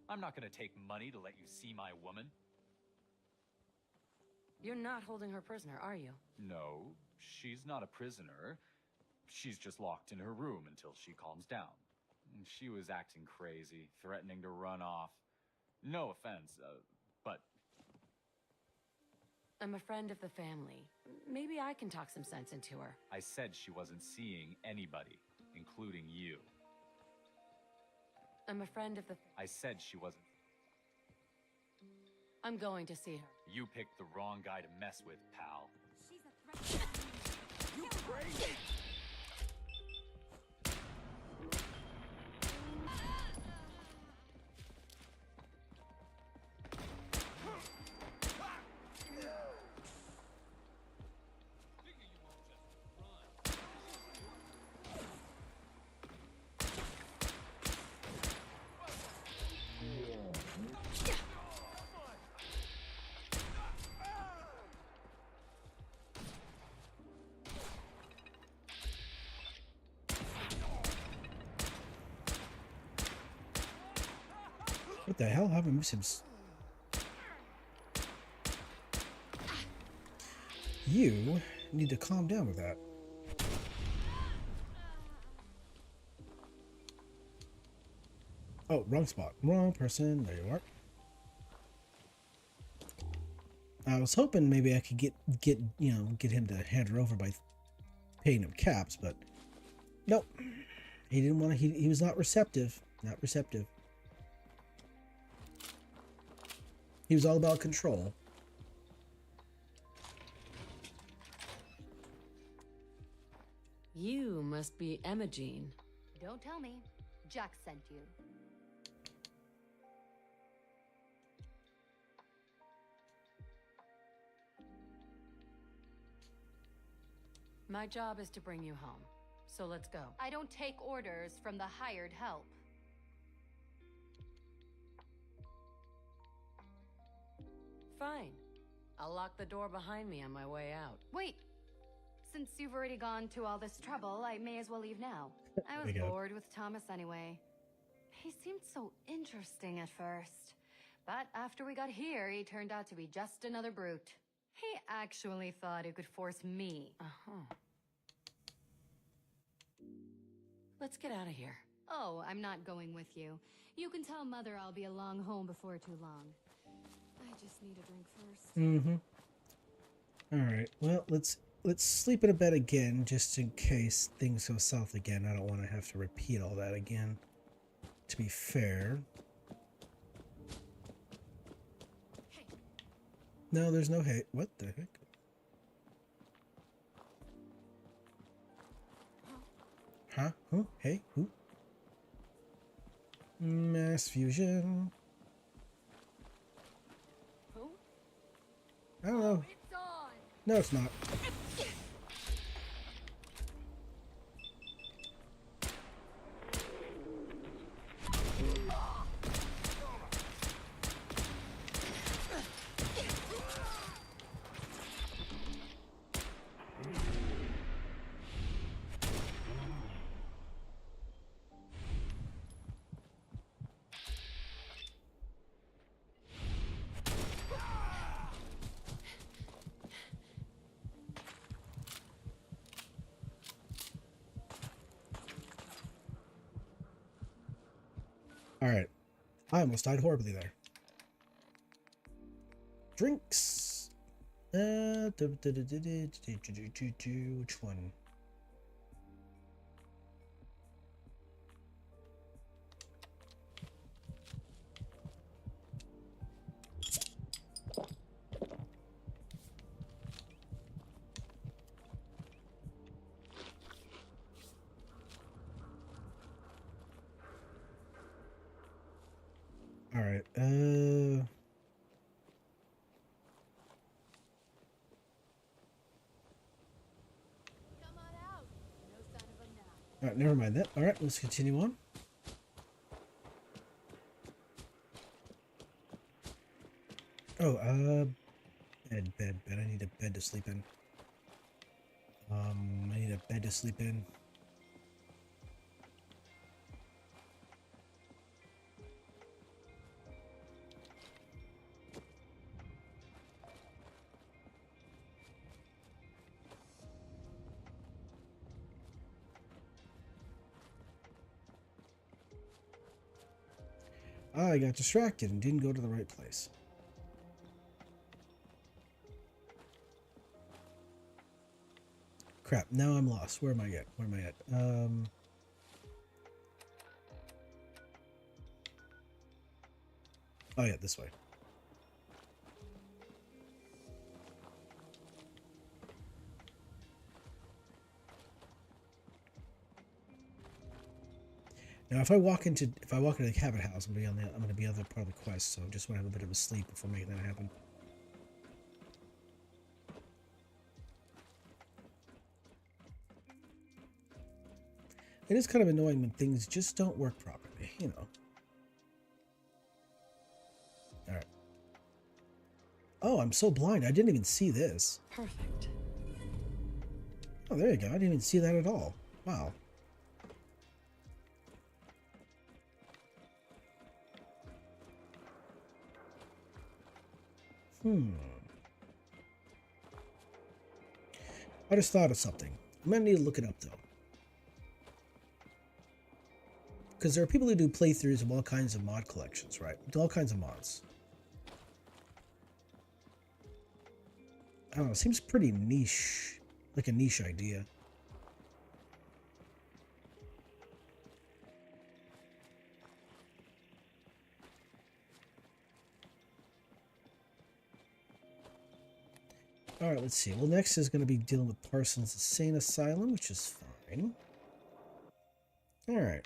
Speaker 19: I'm not gonna take money to let you see my woman.
Speaker 4: You're not holding her prisoner, are you?
Speaker 19: No, she's not a prisoner. She's just locked in her room until she calms down. She was acting crazy, threatening to run off. No offense, but...
Speaker 4: I'm a friend of the family. Maybe I can talk some sense into her.
Speaker 19: I said she wasn't seeing anybody, including you.
Speaker 4: I'm a friend of the...
Speaker 19: I said she wasn't...
Speaker 4: I'm going to see her.
Speaker 19: You picked the wrong guy to mess with, pal.
Speaker 6: She's a threat. You crazy!
Speaker 1: What the hell? How have I missed him? You need to calm down with that. Oh, wrong spot. Wrong person. There you are. I was hoping maybe I could get him to hand her over by paying him caps, but nope. He didn't want to. He was not receptive. Not receptive. He was all about control.
Speaker 4: You must be Imogene.
Speaker 6: Don't tell me. Jack sent you.
Speaker 4: My job is to bring you home. So let's go.
Speaker 6: I don't take orders from the hired help.
Speaker 4: Fine. I'll lock the door behind me on my way out.
Speaker 6: Wait! Since you've already gone to all this trouble, I may as well leave now. I was
Speaker 1: There you go.
Speaker 6: bored with Thomas anyway. He seemed so interesting at first. But after we got here, he turned out to be just another brute. He actually thought he could force me.
Speaker 4: Uh-huh. Let's get out of here.
Speaker 6: Oh, I'm not going with you. You can tell Mother I'll be along home before too long. I just need a drink first.
Speaker 1: Mm-hmm. Alright, well, let's sleep in a bed again, just in case things go south again. I don't want to have to repeat all that again, to be fair.
Speaker 6: Hey.
Speaker 1: No, there's no hey. What the heck? Huh? Who? Hey? Who? Mass fusion.
Speaker 6: Who?
Speaker 1: I don't know.
Speaker 6: It's on.
Speaker 1: No, it's not. Alright. I almost died horribly there. Drinks. Which one? All right. All right, never mind that. All right, let's continue on. Oh, bed. I need a bed to sleep in. I need a bed to sleep in. I got distracted and didn't go to the right place. Crap, now I'm lost. Where am I at? Oh yeah, this way. Now, if I walk into the cabin house, I'm gonna be on the part of the quest. So I just want to have a bit of a sleep before making that happen. It is kind of annoying when things just don't work properly, you know. All right. Oh, I'm so blind. I didn't even see this.
Speaker 4: Perfect.
Speaker 1: Oh, there you go. I didn't even see that at all. Wow. I just thought of something. I'm gonna need to look it up though. Because there are people who do playthroughs of all kinds of mod collections, right? All kinds of mods. I don't know, it seems pretty niche. Like a niche idea. Alright, let's see. Well, next is going to be dealing with Parsons Insane Asylum, which is fine. Alright.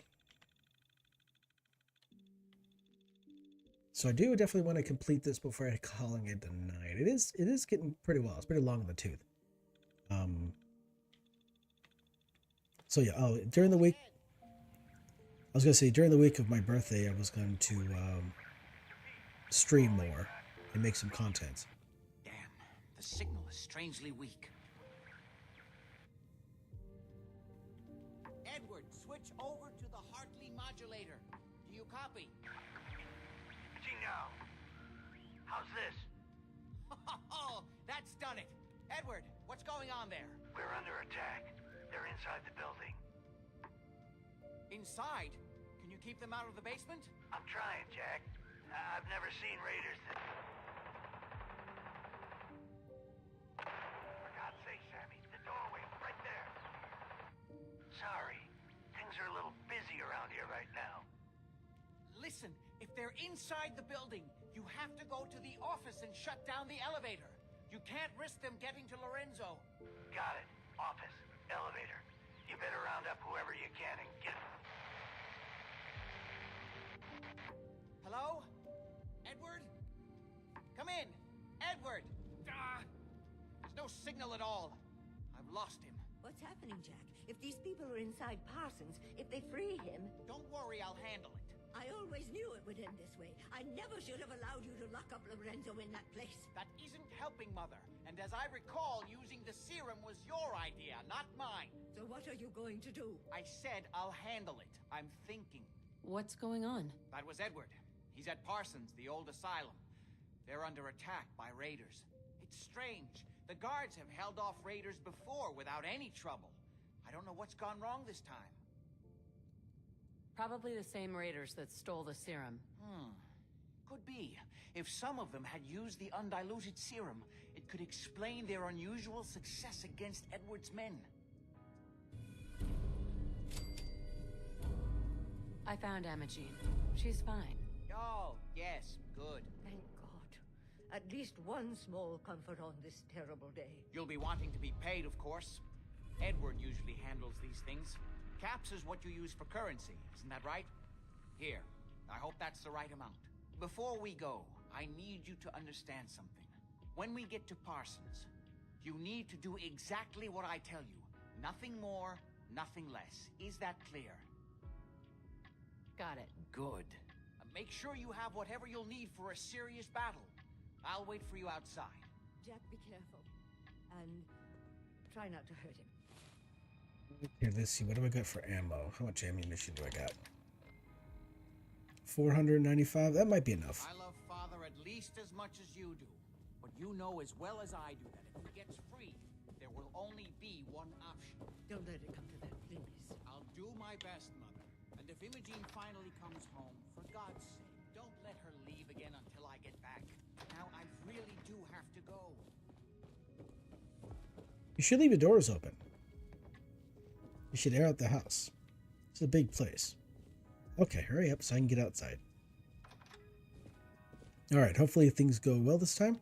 Speaker 1: So I do definitely want to complete this before calling it a night. It is getting pretty well. It's pretty long in the tooth. So yeah, during the week, I was going to say, during the week of my birthday, I was going to stream more and make some content.
Speaker 2: Damn, the signal is strangely weak. Edward, switch over to the Hartley modulator. Do you copy?
Speaker 5: Now, how's this?
Speaker 2: Oh, that's done it. Edward, what's going on there?
Speaker 5: We're under attack. They're inside the building.
Speaker 2: Inside? Can you keep them out of the basement?
Speaker 5: I'm trying, Jack. I've never seen raiders that... For God's sake, Sammy, the doorway, right there. Sorry, things are a little busy around here right now.
Speaker 2: Listen, if they're inside the building, you have to go to the office and shut down the elevator. You can't risk them getting to Lorenzo.
Speaker 5: Got it. Office, elevator. You better round up whoever you can and get...
Speaker 2: Hello? Edward? Come in. Edward! There's no signal at all. I've lost him.
Speaker 20: What's happening, Jack? If these people are inside Parsons, if they free him...
Speaker 2: Don't worry, I'll handle it.
Speaker 20: I always knew it would end this way. I never should have allowed you to lock up Lorenzo in that place.
Speaker 2: That isn't helping, Mother. And as I recall, using the serum was your idea, not mine.
Speaker 20: So what are you going to do?
Speaker 2: I said I'll handle it. I'm thinking.
Speaker 4: What's going on?
Speaker 2: That was Edward. He's at Parsons, the old asylum. They're under attack by raiders. It's strange. The guards have held off raiders before without any trouble. I don't know what's gone wrong this time.
Speaker 4: Probably the same raiders that stole the serum.
Speaker 2: Could be. If some of them had used the undiluted serum, it could explain their unusual success against Edward's men.
Speaker 4: I found Imogene. She's fine.
Speaker 2: Oh, yes, good.
Speaker 20: Thank God. At least one small comfort on this terrible day.
Speaker 2: You'll be wanting to be paid, of course. Edward usually handles these things. Caps is what you use for currency, isn't that right? Here, I hope that's the right amount. Before we go, I need you to understand something. When we get to Parsons, you need to do exactly what I tell you. Nothing more, nothing less. Is that clear?
Speaker 4: Got it.
Speaker 2: Good. Make sure you have whatever you'll need for a serious battle. I'll wait for you outside.
Speaker 20: Jack, be careful. And try not to hurt him.
Speaker 1: Here, let's see. What do I got for ammo? How much ammunition do I got? 495? That might be enough.
Speaker 2: I love Father at least as much as you do. But you know as well as I do that if he gets free, there will only be one option.
Speaker 20: Don't let it come to that, please.
Speaker 2: I'll do my best, Mother. And if Imogene finally comes home, for God's sake, don't let her leave again until I get back. Now, I really do have to go.
Speaker 1: You should leave the doors open. You should air out the house. It's a big place. Okay, hurry up so I can get outside. Alright, hopefully things go well this time.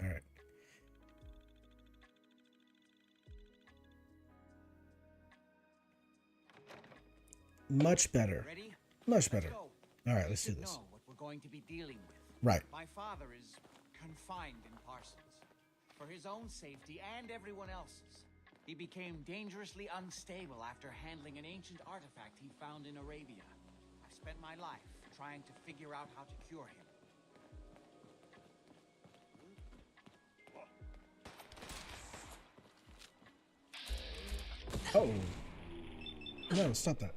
Speaker 1: Alright. Much better.
Speaker 2: Ready?
Speaker 1: Much better. Alright, let's do this.
Speaker 2: Know what we're going to be dealing with.
Speaker 1: Right.
Speaker 2: My father is confined in Parsons. For his own safety and everyone else's. He became dangerously unstable after handling an ancient artifact he found in Arabia. I've spent my life trying to figure out how to cure him.
Speaker 1: Oh. No, stop that.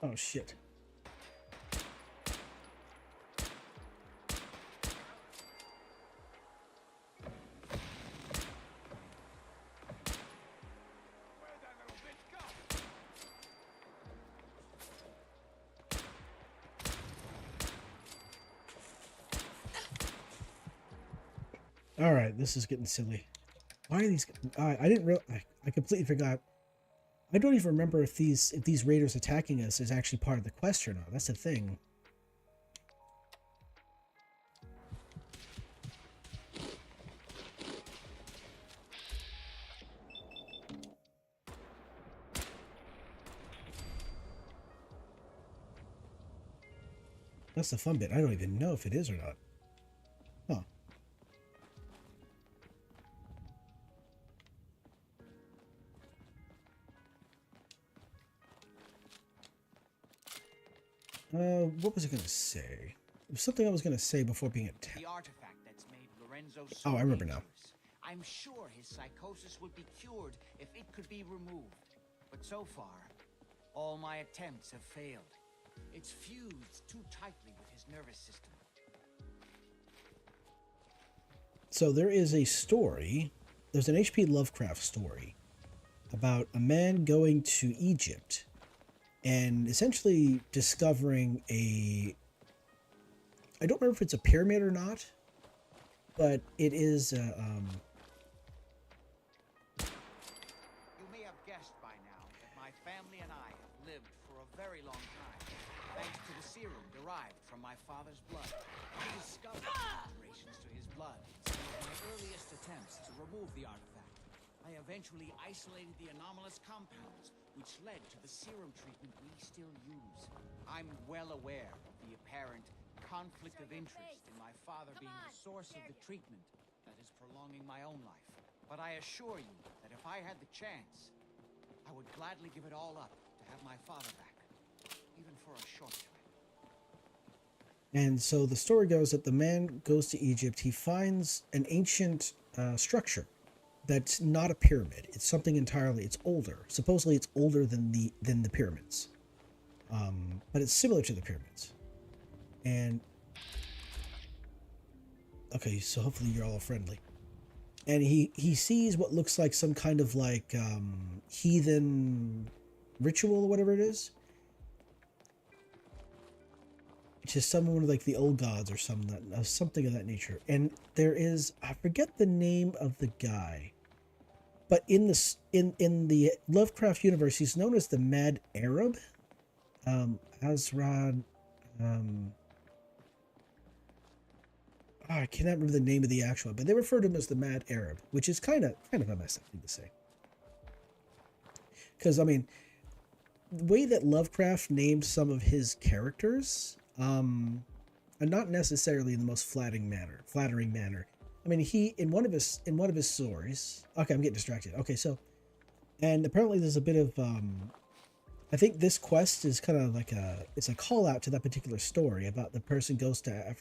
Speaker 1: Oh, shit. All right, this is getting silly. Why are these? I didn't real. I completely forgot. I don't even remember if these raiders attacking us is actually part of the quest or not. That's the thing. That's the fun bit. I don't even know if it is or not. Huh. What was I going to say? It was something I was going to say before being attacked.
Speaker 2: The artifact that's made Lorenzo
Speaker 1: Oh, I remember now.
Speaker 2: I'm sure his psychosis would be cured if it could be removed. But so far, all my attempts have failed. It's fused too tightly with his nervous system.
Speaker 1: So there is a story, there's an H.P. Lovecraft story about a man going to Egypt and essentially discovering I don't remember if it's a pyramid or not, but it is
Speaker 2: You may have guessed by now that my family and I have lived for a very long time, thanks to the serum derived from my father's blood. I discovered alterations to his blood in some of my earliest attempts to remove the artifact. I eventually isolated the anomalous compounds, which led to the serum treatment we still use. I'm well aware of the apparent conflict of interest in my father being the source of the treatment that is prolonging my own life. But I assure you that if I had the chance, I would gladly give it all up to have my father back, even for a short time.
Speaker 1: And so the story goes that the man goes to Egypt. He finds an ancient structure that's not a pyramid. It's something entirely. It's older. Supposedly, it's older than the pyramids, but it's similar to the pyramids. And okay, so hopefully you're all friendly. And he sees what looks like some kind of like heathen ritual or whatever it is. Just someone with like the old gods or something of that nature. And there is, I forget the name of the guy, but in the Lovecraft universe, he's known as the Mad Arab, Azrad. I cannot remember the name of the actual, but they refer to him as the Mad Arab, which is kind of a messed up thing to say. Because I mean, the way that Lovecraft named some of his characters, and not necessarily in the most flattering manner. I mean, he in one of his stories. Okay, I'm getting distracted. Okay, so, and apparently there's a bit of I think this quest is kind of like it's a call out to that particular story about the person goes to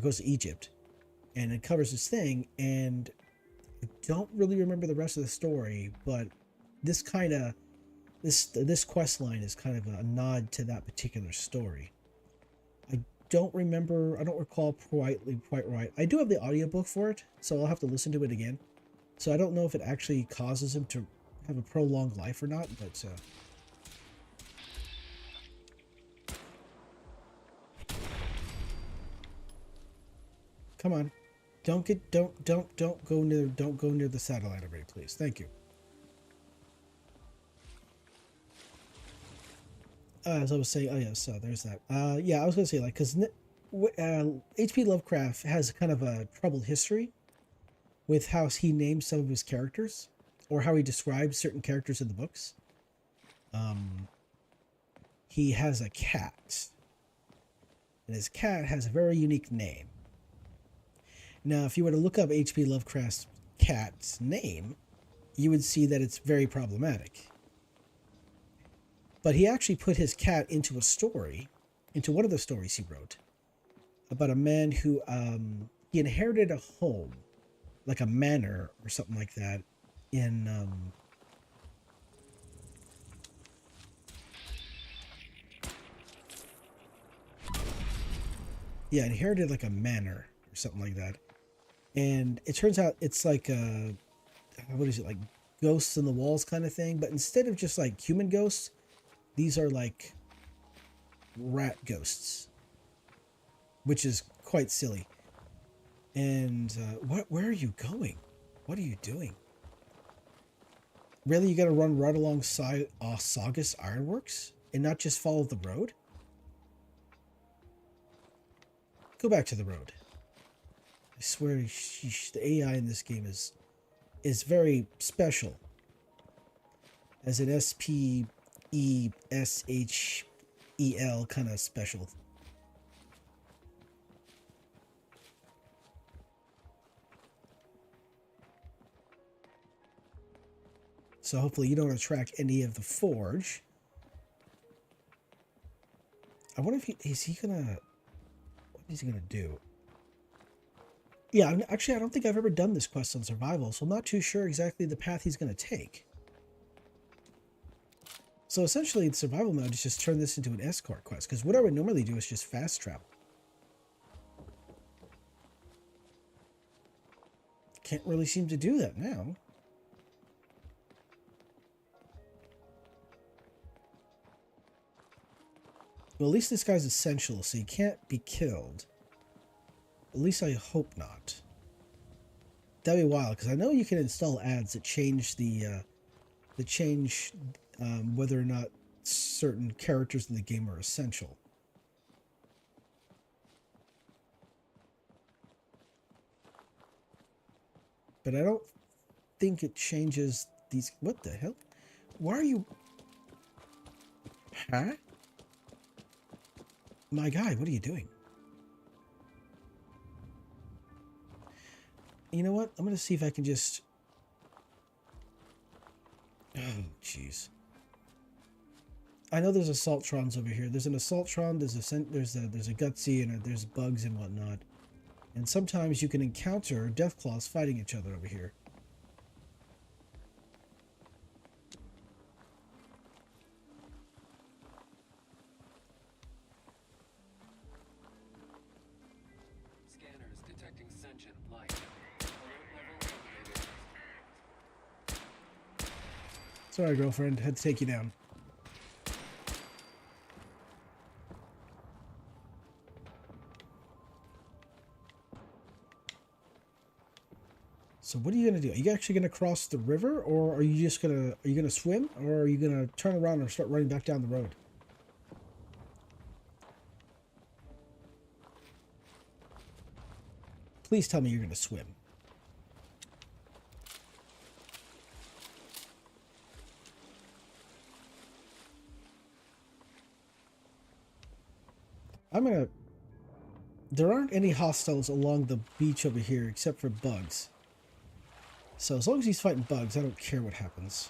Speaker 1: goes to Egypt, and it covers this thing. And I don't really remember the rest of the story, but this quest line is kind of a nod to that particular story. I don't recall quite right. I do have the audiobook for it, so I'll have to listen to it again. So I don't know if it actually causes him to have a prolonged life or not, but come on. Don't go near the satellite array, please. Thank you. As I was saying, oh yeah, so there's that. Yeah, I was gonna say, like, because H.P. Lovecraft has kind of a troubled history with how he names some of his characters, or how he describes certain characters in the books. He has a cat, and his cat has a very unique name. Now, if you were to look up H.P. Lovecraft's cat's name, you would see that it's very problematic. But he actually put his cat into one of the stories he wrote, about a man who he inherited a home, like a manor or something like that, in inherited like a manor or something like that. And it turns out it's like what is it, like ghosts in the walls kind of thing, but instead of just like human ghosts, these are like rat ghosts, which is quite silly. And where are you going? What are you doing? Really, you got to run right alongside Saugus Ironworks and not just follow the road? Go back to the road. I swear, the AI in this game is very special. As an SPESHEL kind of special. So hopefully you don't attract any of the Forge. I wonder if what is he gonna do? Yeah, actually, I don't think I've ever done this quest on survival, so I'm not too sure exactly the path he's going to take. So essentially, the survival mode is just turn this into an escort quest, because what I would normally do is just fast travel. Can't really seem to do that now. Well, at least this guy's essential, so he can't be killed. At least I hope not. That'd be wild, because I know you can install ads that change whether or not certain characters in the game are essential. But I don't think it changes these... What the hell? Why are you... Huh? My guy, what are you doing? You know what? I'm going to see if I can just... Oh, jeez. I know there's assaultrons over here. There's an assaultron, there's a gutsy, and there's bugs and whatnot. And sometimes you can encounter deathclaws fighting each other over here.
Speaker 21: Scanners detecting sentient life. Alert level elevated.
Speaker 1: Sorry, girlfriend. Had to take you down. So what are you gonna do? Are you actually gonna cross the river, or are you just gonna swim, or are you gonna turn around and start running back down the road? Please tell me you're gonna swim. There aren't any hostiles along the beach over here except for bugs. So as long as he's fighting bugs, I don't care what happens.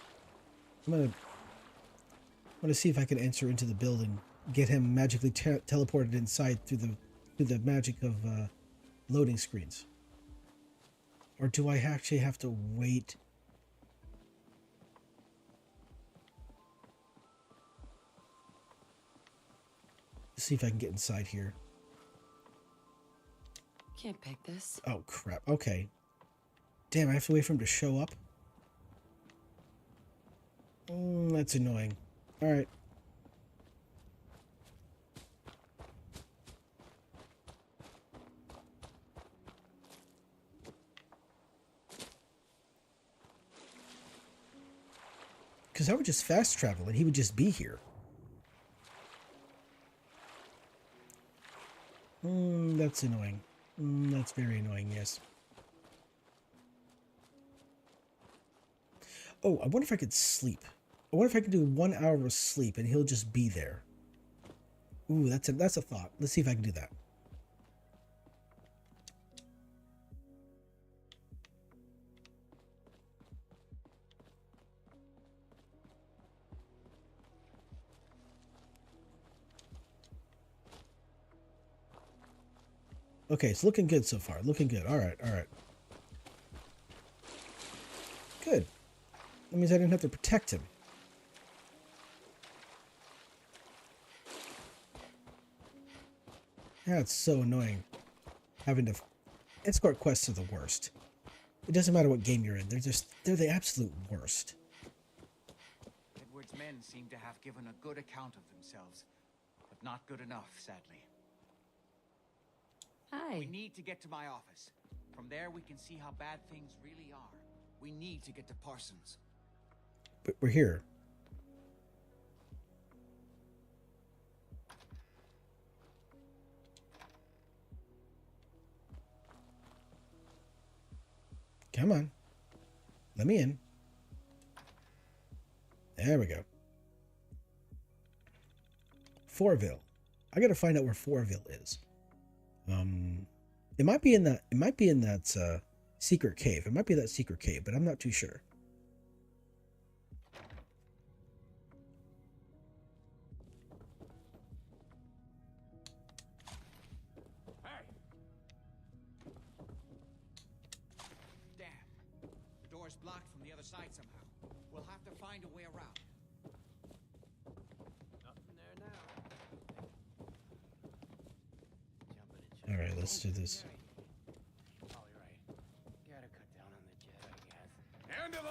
Speaker 1: I'm gonna see if I can enter into the building, get him magically teleported inside through the magic of loading screens. Or do I actually have to wait? Let's see if I can get inside here.
Speaker 4: Can't pick this.
Speaker 1: Oh crap. Okay. Damn, I have to wait for him to show up. That's annoying. Alright. Because I would just fast travel and he would just be here. That's annoying. That's very annoying, yes. Oh, I wonder if I could sleep. I wonder if I could do 1 hour of sleep and he'll just be there. Ooh, that's a thought. Let's see if I can do that. Okay, it's looking good so far. Looking good. All right, all right. Good. That means I didn't have to protect him. That's so annoying. Having to... Escort quests are the worst. It doesn't matter what game you're in. They're the absolute worst.
Speaker 2: Edward's men seem to have given a good account of themselves, but not good enough, sadly.
Speaker 4: Hi.
Speaker 2: We need to get to my office. From there, we can see how bad things really are. We need to get to Parsons.
Speaker 1: But we're here. Come on. Let me in. There we go. Fourville. I gotta find out where Fourville is. It might be in that secret cave. It might be that secret cave, but I'm not too sure.
Speaker 2: side somehow. We'll have to find a way around.
Speaker 15: Nothing there now.
Speaker 1: All right, let's do this.
Speaker 15: Probably right. Gotta cut down on the jet, I guess.
Speaker 17: End of the...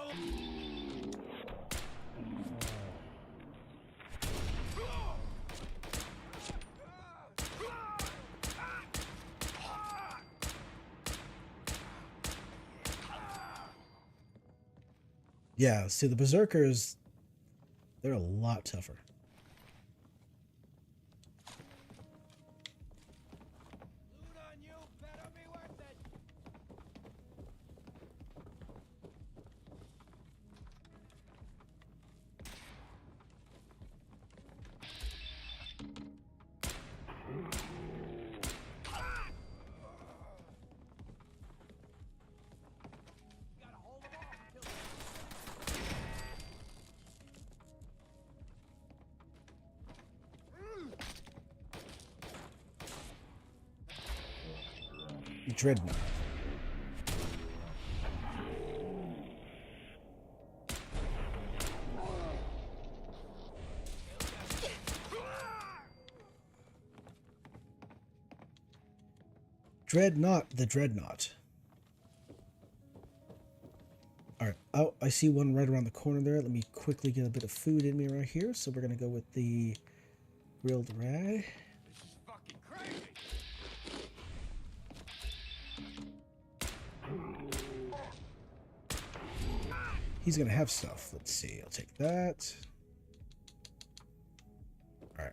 Speaker 1: Yeah, see, the Berserkers, they're a lot tougher.
Speaker 15: Loot on you better be worth it.
Speaker 1: Dreadnought. Dreadnought, the Dreadnought. Alright, oh, I see one right around the corner there. Let me quickly get a bit of food in me right here. So we're going to go with the grilled rag. He's going to have stuff. Let's see. I'll take that. All right.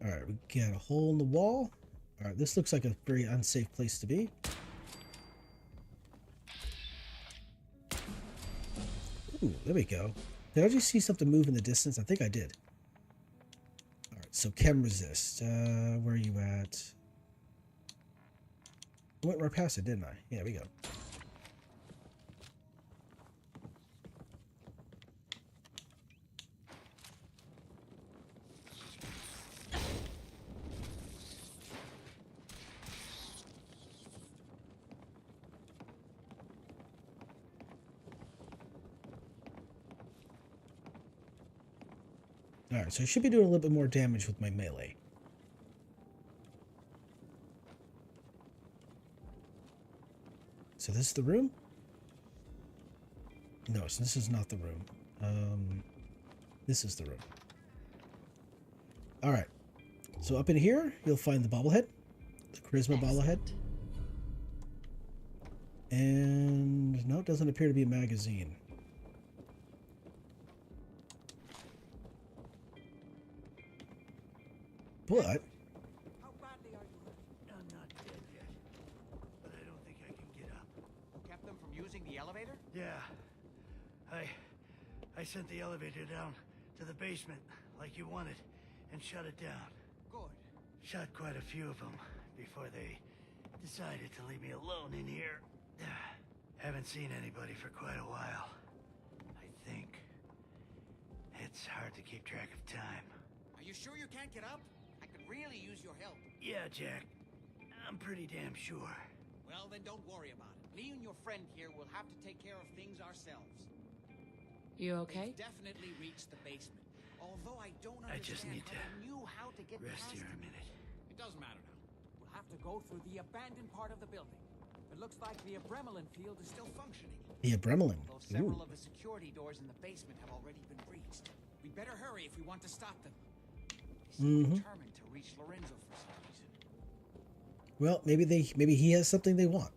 Speaker 1: All right. We got a hole in the wall. All right. This looks like a very unsafe place to be. Ooh, there we go. Did I just see something move in the distance? I think I did. So chem resist. Where are you at? I went right past it, didn't I? Yeah, we go. Alright, so I should be doing a little bit more damage with my melee. So this is the room? No, so this is not the room. This is the room. Alright. So up in here, you'll find the bobblehead. The charisma bobblehead. And no, it doesn't appear to be a magazine. But
Speaker 5: How badly are you hurt? I'm not dead yet, but I don't think I can get up.
Speaker 2: Kept them from using the elevator?
Speaker 5: Yeah. I sent the elevator down to the basement like you wanted and shut it down.
Speaker 2: Good.
Speaker 5: Shot quite a few of them before they decided to leave me alone in here. Haven't seen anybody for quite a while. I think. It's hard to keep track of time.
Speaker 2: Are you sure you can't get up? I could really use your help.
Speaker 5: Yeah, Jack. I'm pretty damn sure.
Speaker 2: Well, then don't worry about it. Me and your friend here will have to take care of things ourselves.
Speaker 4: You okay?
Speaker 2: We've definitely reached the basement. Although I don't understand
Speaker 5: I just need
Speaker 2: how
Speaker 5: to
Speaker 2: they knew how to get
Speaker 5: rest
Speaker 2: past
Speaker 5: here a
Speaker 2: it.
Speaker 5: minute.
Speaker 2: It doesn't matter now. We'll have to go through the abandoned part of the building. It looks like the Abremelin field is still functioning.
Speaker 1: the Abremelin.
Speaker 2: Though several
Speaker 1: Ooh.
Speaker 2: of the security doors in the basement have already been breached. We'd better hurry if we want to stop them. They seem determined to reach Lorenzo for some reason.
Speaker 1: Well, maybe he has something they want.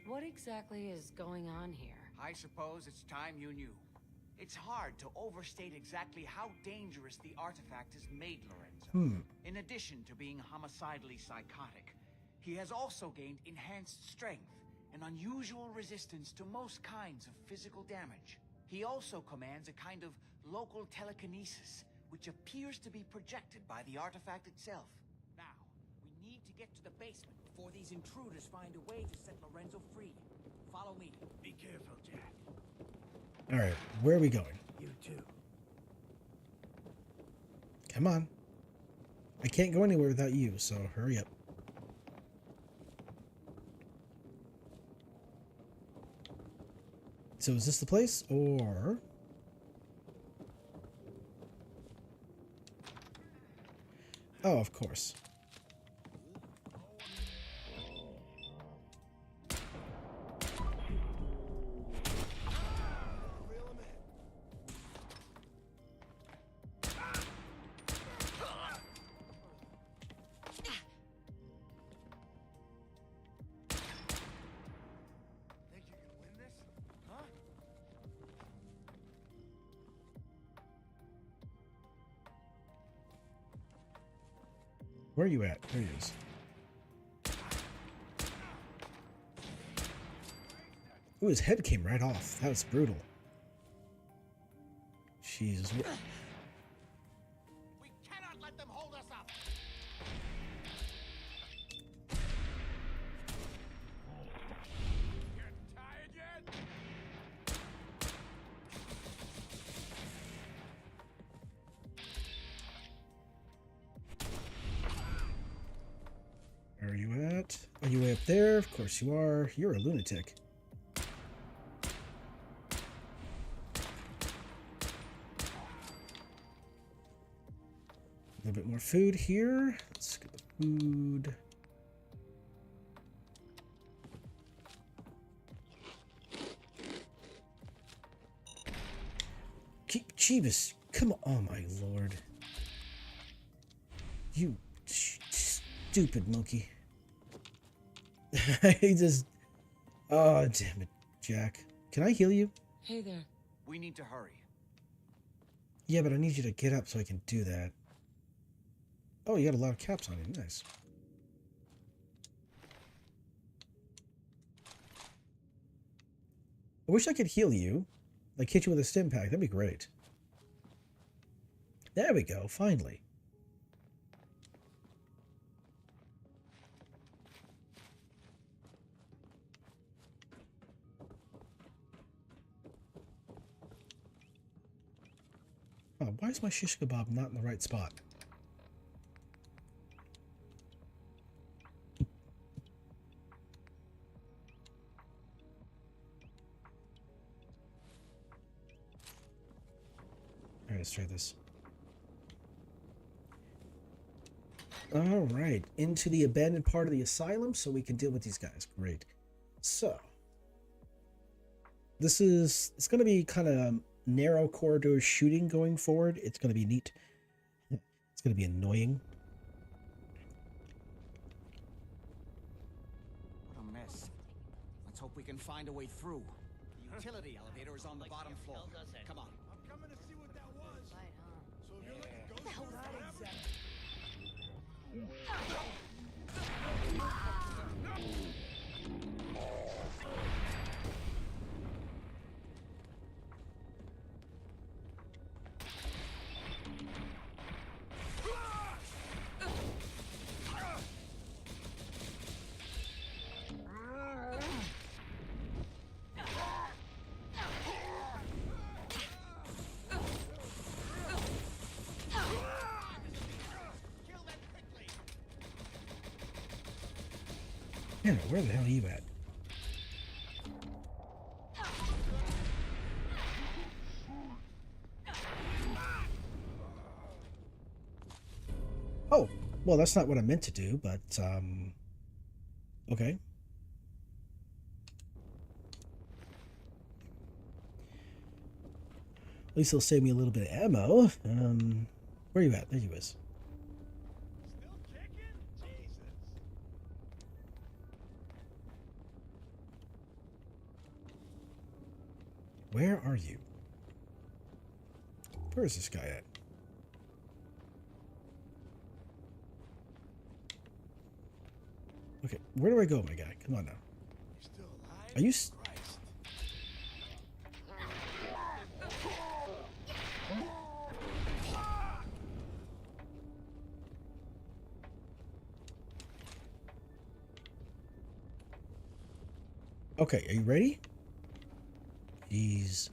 Speaker 4: What exactly is going on here?
Speaker 2: I suppose it's time you knew. It's hard to overstate exactly how dangerous the artifact has made Lorenzo. In addition to being homicidally psychotic, he has also gained enhanced strength and unusual resistance to most kinds of physical damage. He also commands a kind of local telekinesis, which appears to be projected by the artifact itself. Now, we need to get to the basement before these intruders find a way to set Lorenzo free. Follow me.
Speaker 5: Be careful, Jack.
Speaker 1: All right, where are we going?
Speaker 5: You too.
Speaker 1: Come on. I can't go anywhere without you, so hurry up. So is this the place, or... Oh, of course. Where are you at? There he is. Ooh, his head came right off. That was brutal. Jesus.
Speaker 2: We cannot let them hold us up. You're tired yet?
Speaker 1: Where are you at? Are you way up there? Of course you are. You're a lunatic. A little bit more food here. Let's get the food. Jeebus. Come on. Oh my lord. You stupid monkey. He just... Oh, damn it, Jack. Can I heal you?
Speaker 2: Hey there. We need to hurry.
Speaker 1: Yeah, but I need you to get up so I can do that. Oh, you got a lot of caps on you. Nice. I wish I could heal you. Like, hit you with a stim pack. That'd be great. There we go. Finally. Oh, why is my shish kebab not in the right spot? Alright, let's try this. Alright, into the abandoned part of the asylum so we can deal with these guys. Great. So, it's going to be kind of narrow corridor shooting going forward. It's going to be neat. It's going to be annoying.
Speaker 2: What a mess. Let's hope we can find a way through. The utility elevator is on the bottom floor. Come on.
Speaker 7: I'm coming to see what that was.
Speaker 6: Right, huh?
Speaker 7: So if you're looking
Speaker 6: What the hell was that exactly?
Speaker 1: Man, where the hell are you at? Oh, well, that's not what I meant to do, but, okay. At least it'll save me a little bit of ammo. Where are you at? There you is. Where are you? Where is this guy at? Okay, where do I go, my guy? Come on now. Are you... Okay, are you ready? Jeez.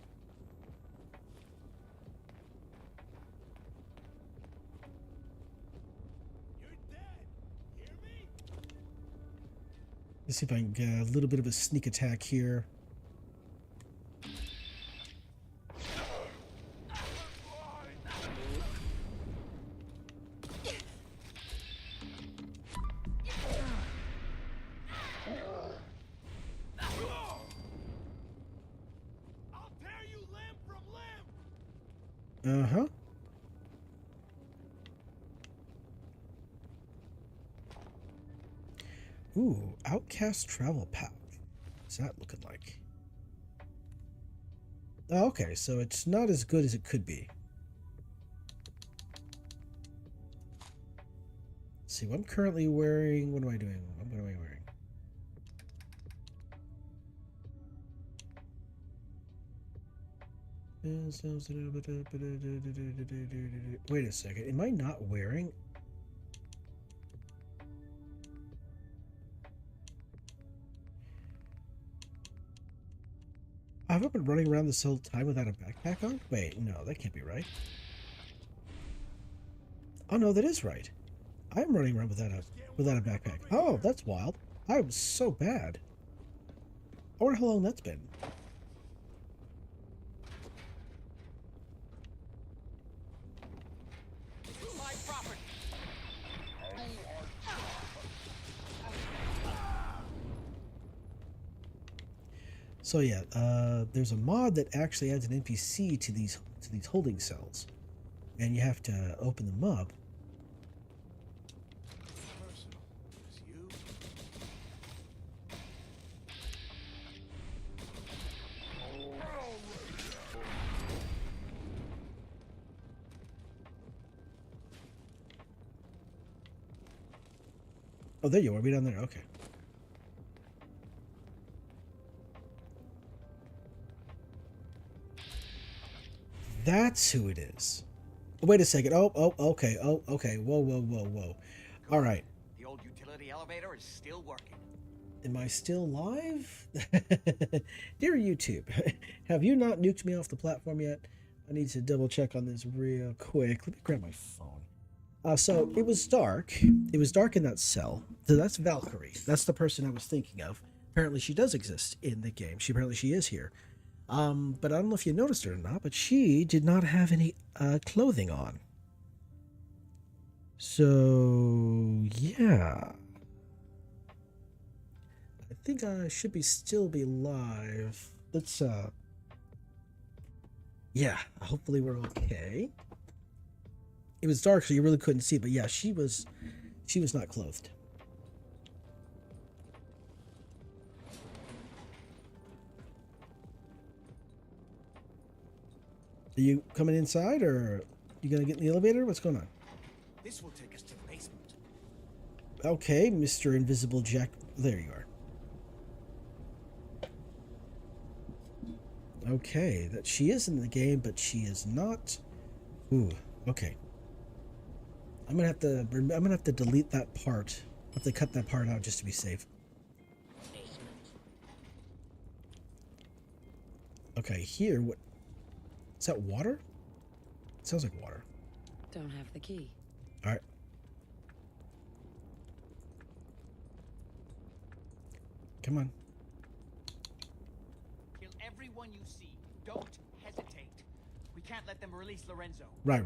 Speaker 1: Let's see if I can get a little bit of a sneak attack here. Uh-huh. Ooh, Outcast Travel Pack. What's that looking like? Oh, okay, so it's not as good as it could be. Let's see, what I'm currently wearing. What am I doing? What am I wearing? Wait a second. Am I not wearing? Have I been running around this whole time without a backpack on? Wait, no, that can't be right. Oh no, that is right. I'm running around without a backpack. Oh, that's wild. I was so bad. I wonder how long that's been. So yeah, there's a mod that actually adds an NPC to these holding cells, and you have to open them up. Oh, there you are. Way down there. Okay. That's who it is. Wait a second. Oh, okay. Oh, okay. Whoa. All right.
Speaker 2: The old utility elevator is still working.
Speaker 1: Am I still live? Dear YouTube, have you not nuked me off the platform yet? I need to double check on this real quick. Let me grab my phone. So it was dark. It was dark in that cell. So that's Valkyrie. That's the person I was thinking of. Apparently she does exist in the game. Apparently she is here. But I don't know if you noticed her or not, but she did not have any clothing on. So yeah. I think I should still be live. Let's yeah, hopefully we're okay. It was dark, so you really couldn't see, but yeah, she was not clothed. Are you coming inside, or you gonna get in the elevator? What's going on?
Speaker 2: This will take us to the basement.
Speaker 1: Okay, Mr. Invisible Jack. There you are. Okay, that she is in the game, but she is not. Ooh, okay. I'm gonna have to delete that part. I have to cut that part out just to be safe. Okay, here, what? Is that water? It sounds like water.
Speaker 4: Don't have the key.
Speaker 1: All right. Come on.
Speaker 2: Kill everyone you see. Don't hesitate. We can't let them release Lorenzo.
Speaker 1: Right.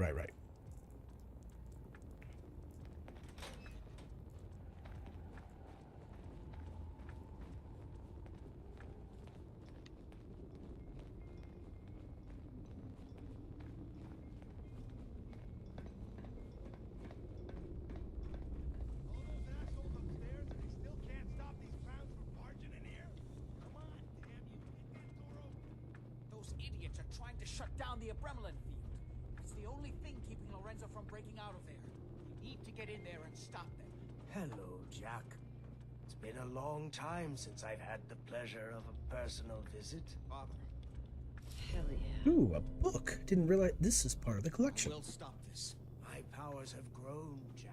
Speaker 2: Those idiots are trying to shut down the Abremlin field. It's the only thing keeping Lorenzo from breaking out of there. We need to get in there and stop them.
Speaker 5: Hello, Jack. It's been a long time since I've had the pleasure of a personal visit.
Speaker 2: Father.
Speaker 4: Hell yeah.
Speaker 1: Ooh, a book. Didn't realize this is part of the collection.
Speaker 2: We'll stop this.
Speaker 5: My powers have grown, Jack.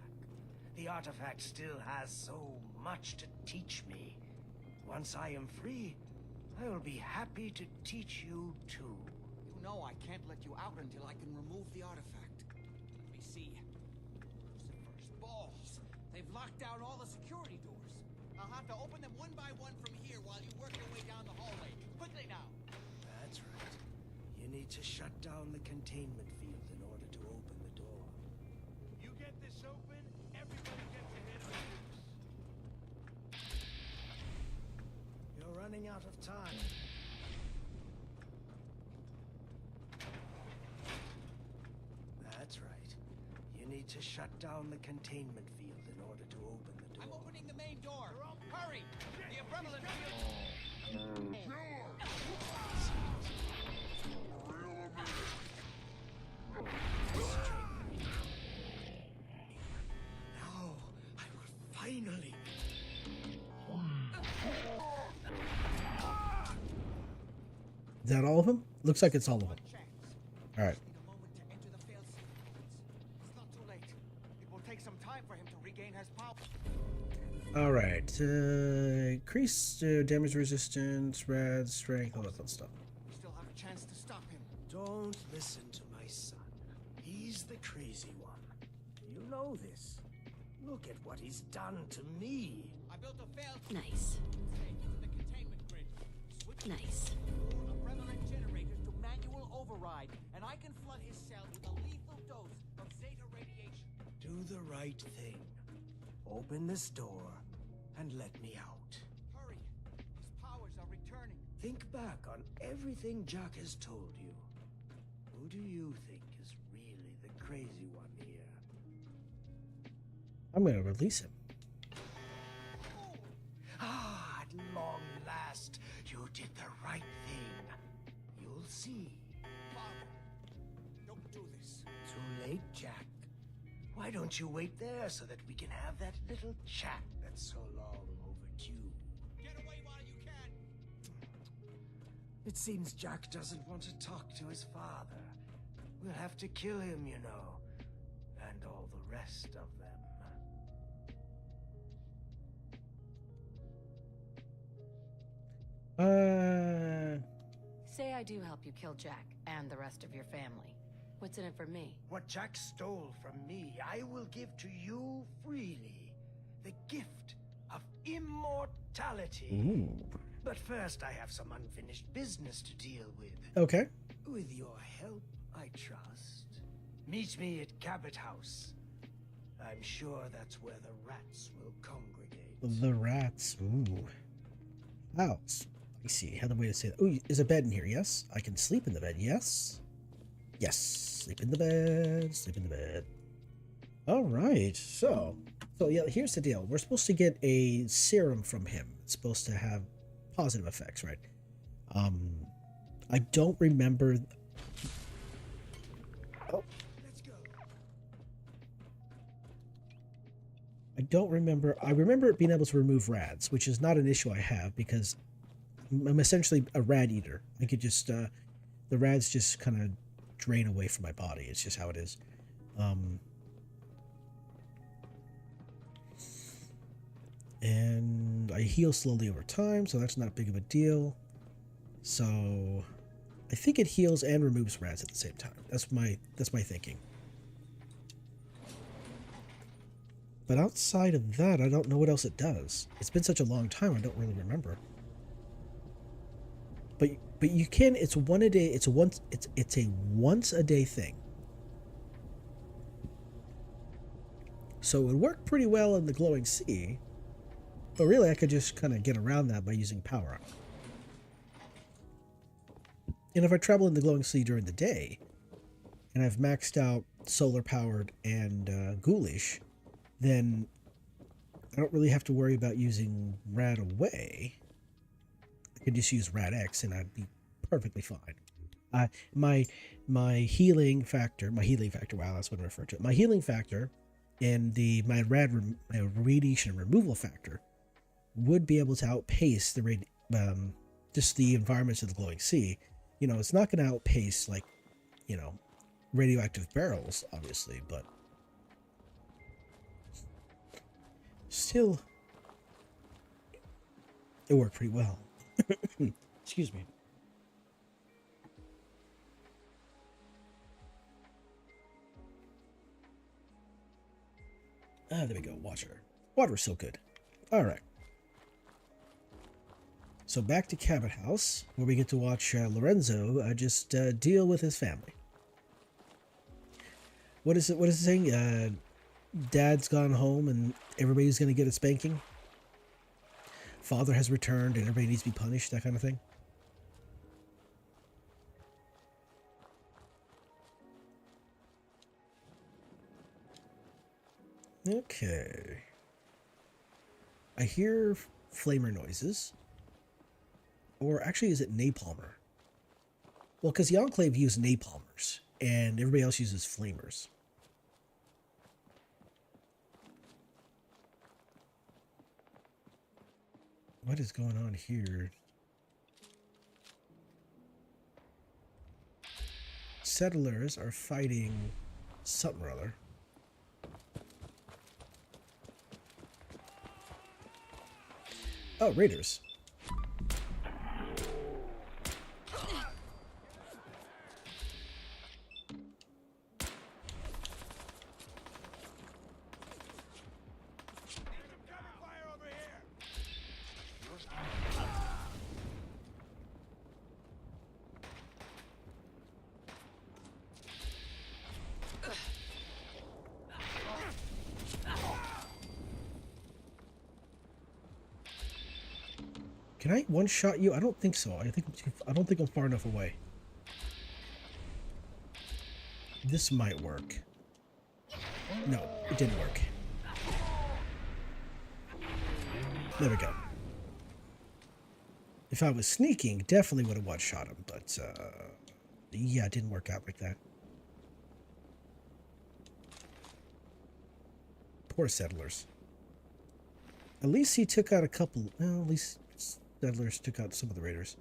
Speaker 5: The artifact still has so much to teach me. Once I am free, I will be happy to teach you too.
Speaker 2: You know I can't let you out until I can remove the artifact. Let me see. Lucifer's balls. They've locked down all the security doors. I'll have to open them one by one from here while you work your way down the hallway. Quickly now.
Speaker 5: That's right. You need to shut down the containment field in order to open the door.
Speaker 17: You get this open, everybody gets a hit of juice.
Speaker 5: You're running out of time. That's right. You need to shut down the containment field in order to open the door.
Speaker 2: I'm opening the main door. Hurry! The abrevalent field.
Speaker 5: Now, I will finally.
Speaker 1: Is that all of them? Looks like it's all of them. All right.
Speaker 2: It's not too late. It will take some time for him to regain his power.
Speaker 1: All right. Increase damage resistance, rad, strength, all that fun stuff.
Speaker 2: We still have a chance to stop him.
Speaker 5: Don't listen to my son. He's the crazy one. You know this. Look at what he's done to me.
Speaker 2: I built a failed
Speaker 6: Nice.
Speaker 2: stage into the containment grid. Switch
Speaker 6: Nice.
Speaker 2: four abrevalent generators to manual override, and I can flood his cell with a lethal dose of Zeta radiation.
Speaker 5: Do the right thing. Open this door and let me out.
Speaker 2: Hurry! His powers are returning.
Speaker 5: Think back on everything Jack has told you. Who do you think is really the crazy one here?
Speaker 1: I'm going to release him.
Speaker 5: Ah, at long last, you did the right thing. You'll see.
Speaker 2: Father, don't do this.
Speaker 5: Too late, Jack. Why don't you wait there so that we can have that little chat that's so long overdue?
Speaker 2: Get away while you can.
Speaker 5: It seems Jack doesn't want to talk to his father. We'll have to kill him, you know. And all the rest of them.
Speaker 4: Say I do help you kill Jack and the rest of your family. What's in it for me?
Speaker 5: What Jack stole from me, I will give to you freely. The gift of immortality.
Speaker 1: Ooh.
Speaker 5: But first, I have some unfinished business to deal with.
Speaker 1: Okay.
Speaker 5: With your help, I trust. Meet me at Cabot House. I'm sure that's where the rats will congregate.
Speaker 1: The rats. Ooh. House. I see. How the way to say that. Ooh, is a bed in here? Yes. I can sleep in the bed. Yes. Yes. Sleep in the bed. Sleep in the bed. All right. So yeah, here's the deal. We're supposed to get a serum from him. It's supposed to have positive effects, right? I don't remember. Oh. I don't remember. I remember being able to remove rads, which is not an issue I have because I'm essentially a rad eater. I could just, the rads just kind of drain away from my body. It's just how it is. And I heal slowly over time, so that's not big of a deal. So I think it heals and removes rads at the same time. That's my thinking. But outside of that, I don't know what else it does. It's been such a long time, I don't really remember. But you can. It's one a day. It's a once a day thing. So it would work pretty well in the glowing sea. But really, I could just kind of get around that by using power up. And if I travel in the glowing sea during the day, and I've maxed out solar powered and ghoulish, then I don't really have to worry about using Rad away. I can just use Rad X and I'd be perfectly fine. My healing factor, wow, that's what I refer to it. My healing factor and my radiation removal factor would be able to outpace the just the environments of the glowing sea. You know, it's not going to outpace like, you know, radioactive barrels, obviously, but still, it worked pretty well. Excuse me. Ah, there we go. Water. Water's so good. All right. So back to Cabot House, where we get to watch Lorenzo just deal with his family. What is it? What is it saying? Dad's gone home and everybody's going to get a spanking. Father has returned and everybody needs to be punished. That kind of thing. Okay. I hear flamer noises. Or actually, is it napalmer? Well, because the Enclave use napalmers, and everybody else uses flamers. What is going on here? Settlers are fighting something or other. Oh, raiders. Can I one-shot you? I don't think so. I don't think I'm far enough away. This might work. No, it didn't work. There we go. If I was sneaking, definitely would have one-shot him, but yeah, it didn't work out like that. Poor settlers. At least he took out a couple. Well, at least settlers took out some of the raiders.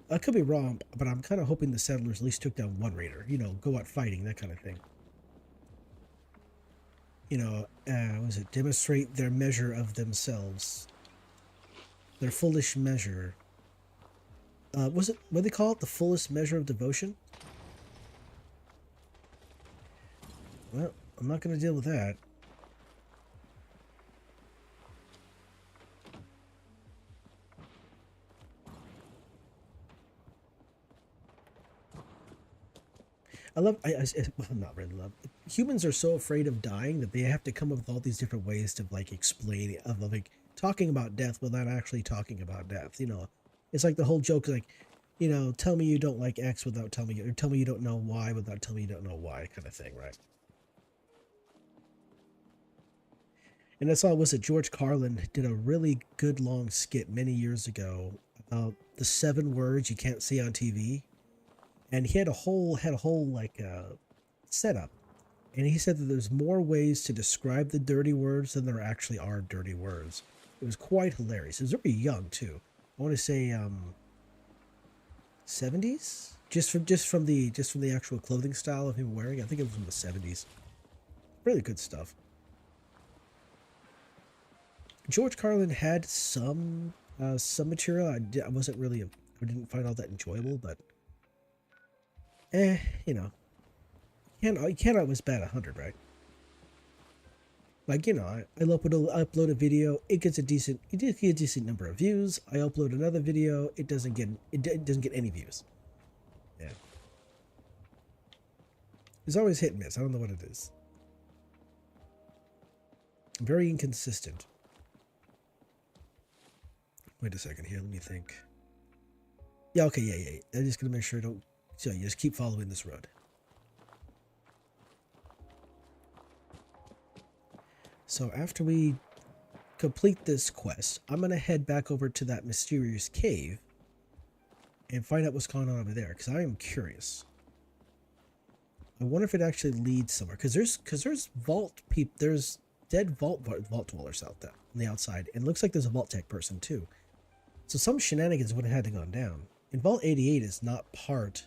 Speaker 1: I could be wrong, but I'm kind of hoping the settlers at least took down one raider. You know, go out fighting, that kind of thing. You know, was it demonstrate their measure of themselves? Their foolish measure. Was it, what do they call it? The fullest measure of devotion? Well, I'm not going to deal with that. Well, not really love. Humans are so afraid of dying that they have to come up with all these different ways to like explain it, of like talking about death without actually talking about death. You know, it's like the whole joke, like, you know, tell me you don't like X without telling me, or tell me you don't know Y without telling me you don't know Y, kind of thing, right? And I saw, was it George Carlin did a really good long skit many years ago about the 7 words you can't see on TV. And he had a whole like setup, and he said that there's more ways to describe the dirty words than there actually are dirty words. It was quite hilarious. It was very young too. I want to say 70s, just from the actual clothing style of him wearing. I think it was from the 70s. Really good stuff. George Carlin had some material. I didn't find all that enjoyable, but. You know, you can't always bat 100, right? Like, you know, I upload a video, it gets a decent number of views. I upload another video, it doesn't get any views. Yeah, it's always hit and miss. I don't know what it is. Very inconsistent. Wait a second here. Let me think. Yeah. Okay. Yeah. I'm just gonna make sure I don't. So you just keep following this road. So after we complete this quest, I'm going to head back over to that mysterious cave and find out what's going on over there, because I am curious. I wonder if it actually leads somewhere, because there's there's dead vault dwellers out there on the outside, and it looks like there's a vault tech person too. So some shenanigans would have had to go down. And Vault 88 is not part.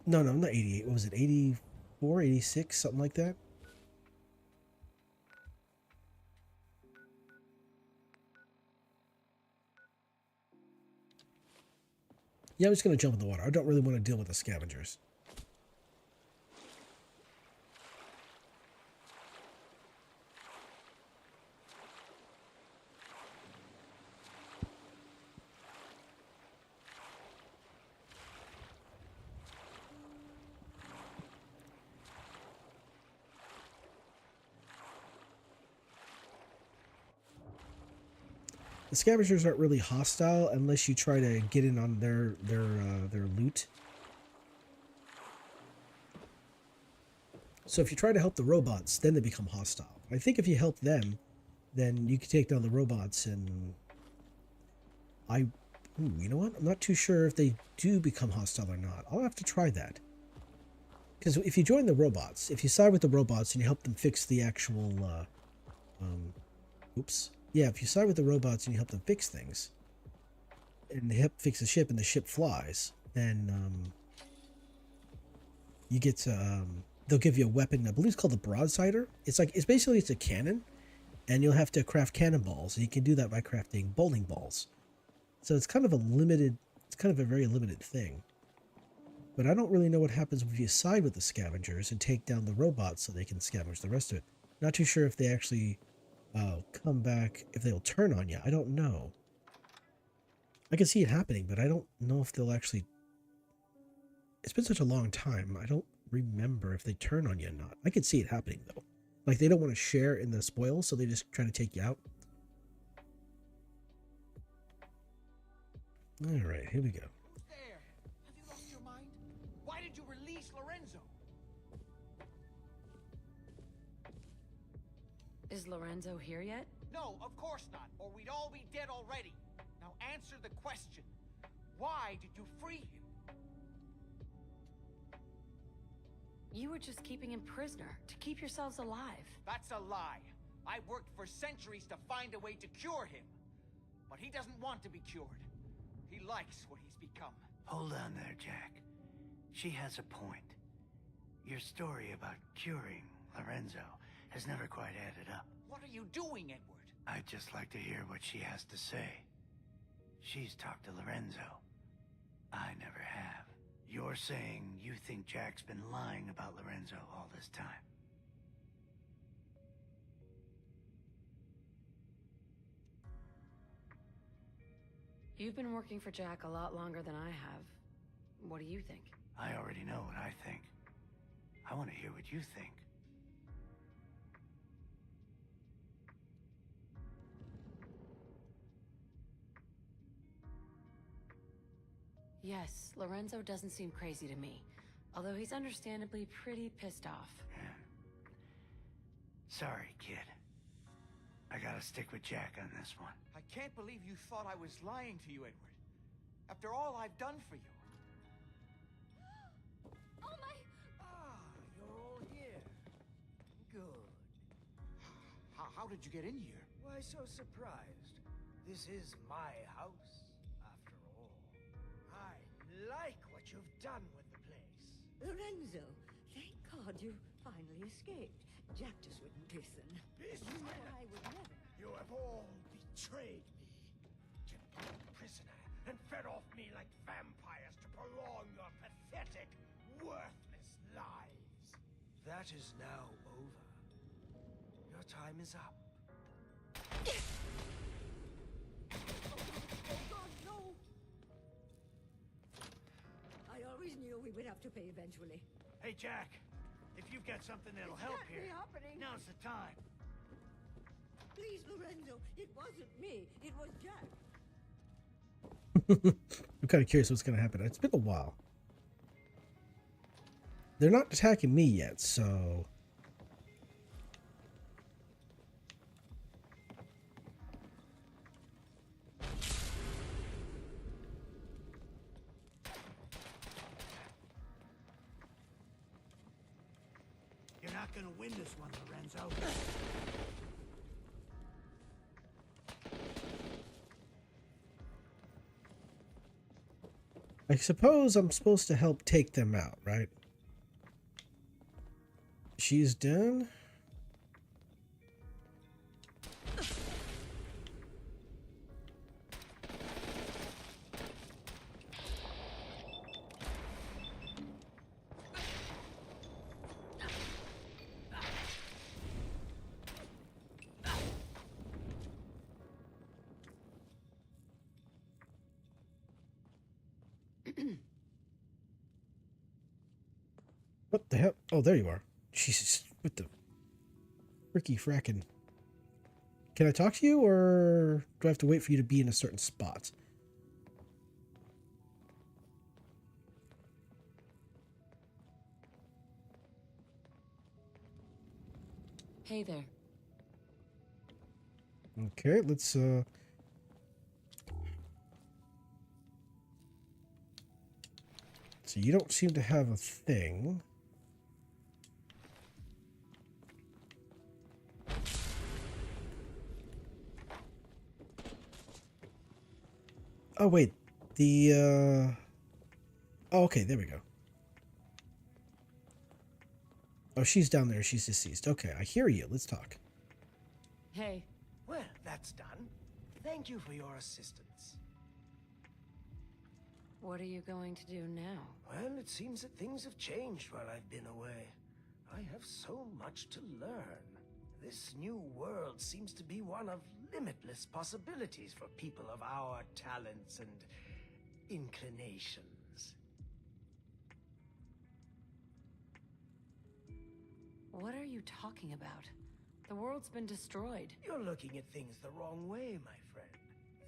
Speaker 1: No, not 88. What was it? 84, 86, something like that? Yeah, I'm just going to jump in the water. I don't really want to deal with the scavengers. The scavengers aren't really hostile unless you try to get in on their loot. So if you try to help the robots, then they become hostile. I think if you help them, then you can take down the robots. And you know what? I'm not too sure if they do become hostile or not. I'll have to try that. Because if you join the robots, if you side with the robots and you help them fix the actual, if you side with the robots and you help them fix things, and they help fix the ship and the ship flies, then you get to, they'll give you a weapon. I believe it's called the broadsider. It's basically a cannon, and you'll have to craft cannonballs. And you can do that by crafting bowling balls. So it's kind of a very limited thing. But I don't really know what happens if you side with the scavengers and take down the robots so they can scavenge the rest of it. Not too sure if they actually come back, if they'll turn on you. I don't know. I can see it happening, but I don't know if they'll actually... It's been such a long time. I don't remember if they turn on you or not. I can see it happening, though. Like, they don't want to share in the spoils, so they just try to take you out. Alright, here we go.
Speaker 2: There! Have you lost your mind? Why did you release Lorenzo?
Speaker 4: Is Lorenzo here yet?
Speaker 2: No, of course not, or we'd all be dead already. Now answer the question. Why did you free him?
Speaker 4: You were just keeping him prisoner, to keep yourselves alive.
Speaker 2: That's a lie. I worked for centuries to find a way to cure him. But he doesn't want to be cured. He likes what he's become.
Speaker 5: Hold on there, Jack. She has a point. Your story about curing Lorenzo has never quite added up.
Speaker 2: What are you doing, Edward?
Speaker 5: I'd just like to hear what she has to say. She's talked to Lorenzo. I never have. You're saying you think Jack's been lying about Lorenzo all this time.
Speaker 4: You've been working for Jack a lot longer than I have. What do you think?
Speaker 5: I already know what I think. I want to hear what you think.
Speaker 4: Yes, Lorenzo doesn't seem crazy to me. Although he's understandably pretty pissed off.
Speaker 5: Sorry, kid. I gotta stick with Jack on this one.
Speaker 2: I can't believe you thought I was lying to you, Edward. After all I've done for you.
Speaker 20: Oh my...
Speaker 7: You're all here. Good.
Speaker 2: How did you get in here?
Speaker 7: Why so surprised? This is my house, after all. I like what you've done with the place.
Speaker 20: Lorenzo, thank God you finally escaped. Jack just wouldn't listen.
Speaker 7: Business.
Speaker 20: I would never.
Speaker 7: You have all betrayed me. Kept me a prisoner and fed off me like vampires to prolong your pathetic, worthless lives. That is now over. Your time is up.
Speaker 20: Oh God, no! I always knew we would have to pay eventually.
Speaker 5: Hey, Jack. If you've got something that'll help
Speaker 20: It's
Speaker 5: here,
Speaker 20: happening.
Speaker 5: now's the time.
Speaker 20: Please, Lorenzo, it wasn't me. It was Jack.
Speaker 1: I'm kind of curious what's going to happen. It's been a while. They're not attacking me yet, so...
Speaker 5: You're not gonna win this one, Lorenzo.
Speaker 1: I suppose I'm supposed to help take them out, right? She's done. What the hell? Oh, there you are. Jesus, with the fricky frackin' Can I talk to you, or do I have to wait for you to be in a certain spot?
Speaker 4: Hey there.
Speaker 1: Okay, let's so you don't seem to have a thing. Oh wait, the oh, okay, there we go. Oh, she's down there. She's deceased. Okay, I hear you. Let's talk.
Speaker 4: Hey.
Speaker 8: Well, that's done. Thank you for your assistance.
Speaker 4: What are you going to do now?
Speaker 8: Well, it seems that things have changed while I've been away. I have so much to learn. This new world seems to be one of limitless possibilities for people of our talents and inclinations.
Speaker 4: What are you talking about? The world's been destroyed.
Speaker 8: You're looking at things the wrong way, my friend.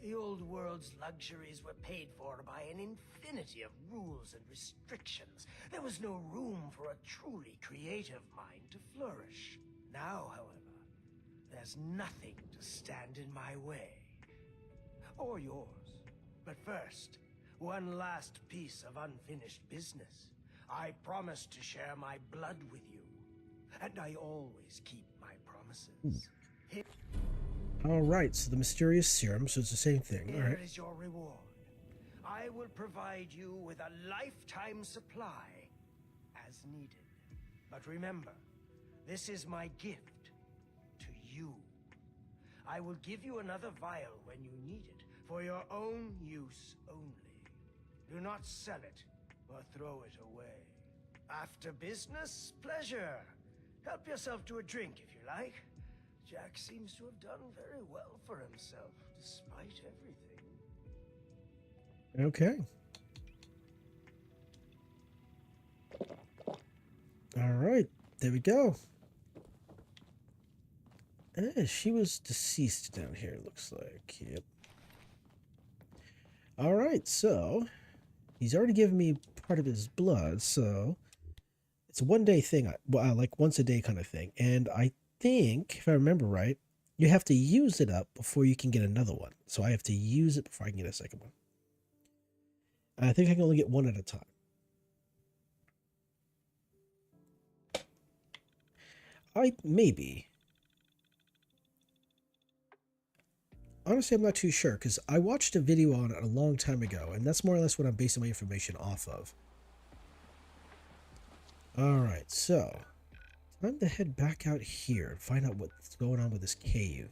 Speaker 8: The old world's luxuries were paid for by an infinity of rules and restrictions. There was no room for a truly creative mind to flourish. Now, however, there's nothing to stand in my way. Or yours. But first, one last piece of unfinished business. I promised to share my blood with you. And I always keep my promises.
Speaker 1: All right, so the mysterious serum, so it's the same thing. All
Speaker 8: Here
Speaker 1: right.
Speaker 8: is your reward. I will provide you with a lifetime supply as needed. But remember, this is my gift to you. I will give you another vial when you need it, for your own use only. Do not sell it or throw it away. After business, pleasure. Help yourself to a drink if you like. Jack seems to have done very well for himself, despite everything.
Speaker 1: Okay. All right, there we go. She was deceased down here, looks like. Yep. All right, so he's already given me part of his blood, so it's a one-day thing, like once a day kind of thing. And I think, if I remember right, you have to use it up before you can get another one. So I have to use it before I can get a second one. And I think I can only get one at a time. Maybe. Honestly, I'm not too sure, because I watched a video on it a long time ago, and that's more or less what I'm basing my information off of. Alright, so time to head back out here and find out what's going on with this cave.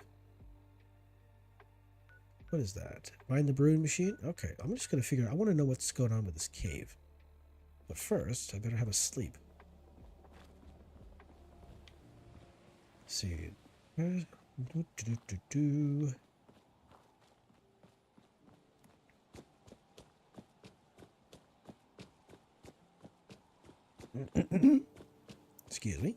Speaker 1: What is that? Find the brewing machine? Okay, I'm just going to figure out. I want to know what's going on with this cave. But first, I better have a sleep. Let's see. Excuse me.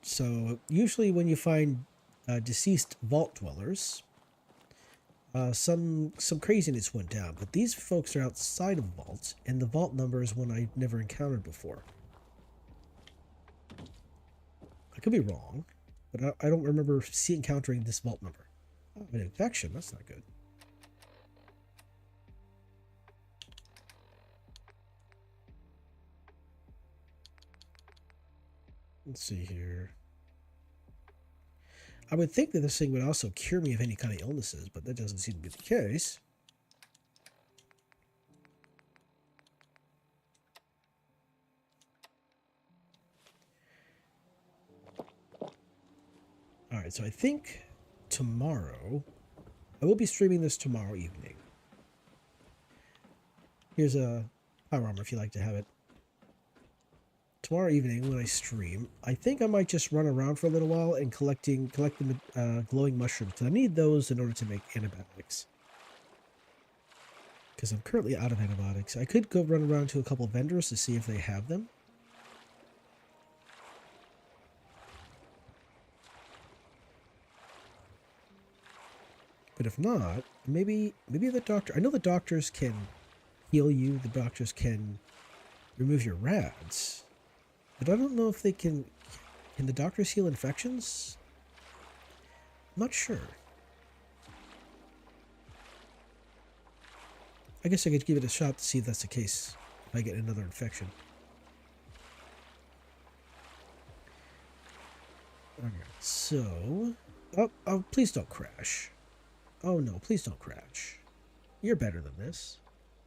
Speaker 1: So usually when you find deceased vault dwellers, some craziness went down, but these folks are outside of vaults, and the vault number is one I've never encountered before. I could be wrong, but I don't remember encountering this vault number. Oh, an infection, that's not good. Let's see here. I would think that this thing would also cure me of any kind of illnesses, but that doesn't seem to be the case. Alright, so I think tomorrow, I will be streaming this tomorrow evening. Here's a power armor if you'd like to have it. Tomorrow evening when I stream, I think I might just run around for a little while and collect the glowing mushrooms, because I need those in order to make antibiotics. Because I'm currently out of antibiotics. I could go run around to a couple of vendors to see if they have them. But if not, maybe the doctor... I know the doctors can heal you. The doctors can remove your rads. But I don't know if they can... Can the doctors heal infections? I'm not sure. I guess I could give it a shot to see if that's the case. If I get another infection. Alright, so... Oh, please don't crash. Oh no, please don't crash. You're better than this.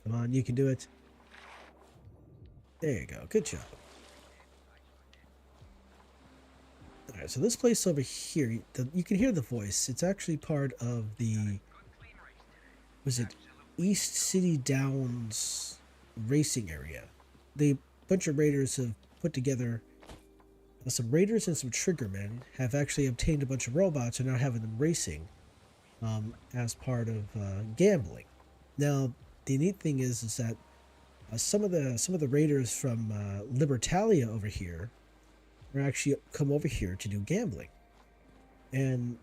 Speaker 1: Come on, you can do it. There you go, good job. Alright, so this place over here, you can hear the voice. It's actually part of the... Was it East City Downs racing area? The bunch of raiders have put together... Some raiders and some triggermen have actually obtained a bunch of robots and are now having them racing as part of gambling. Now, the neat thing is that some of the raiders from Libertalia over here are actually come over here to do gambling, and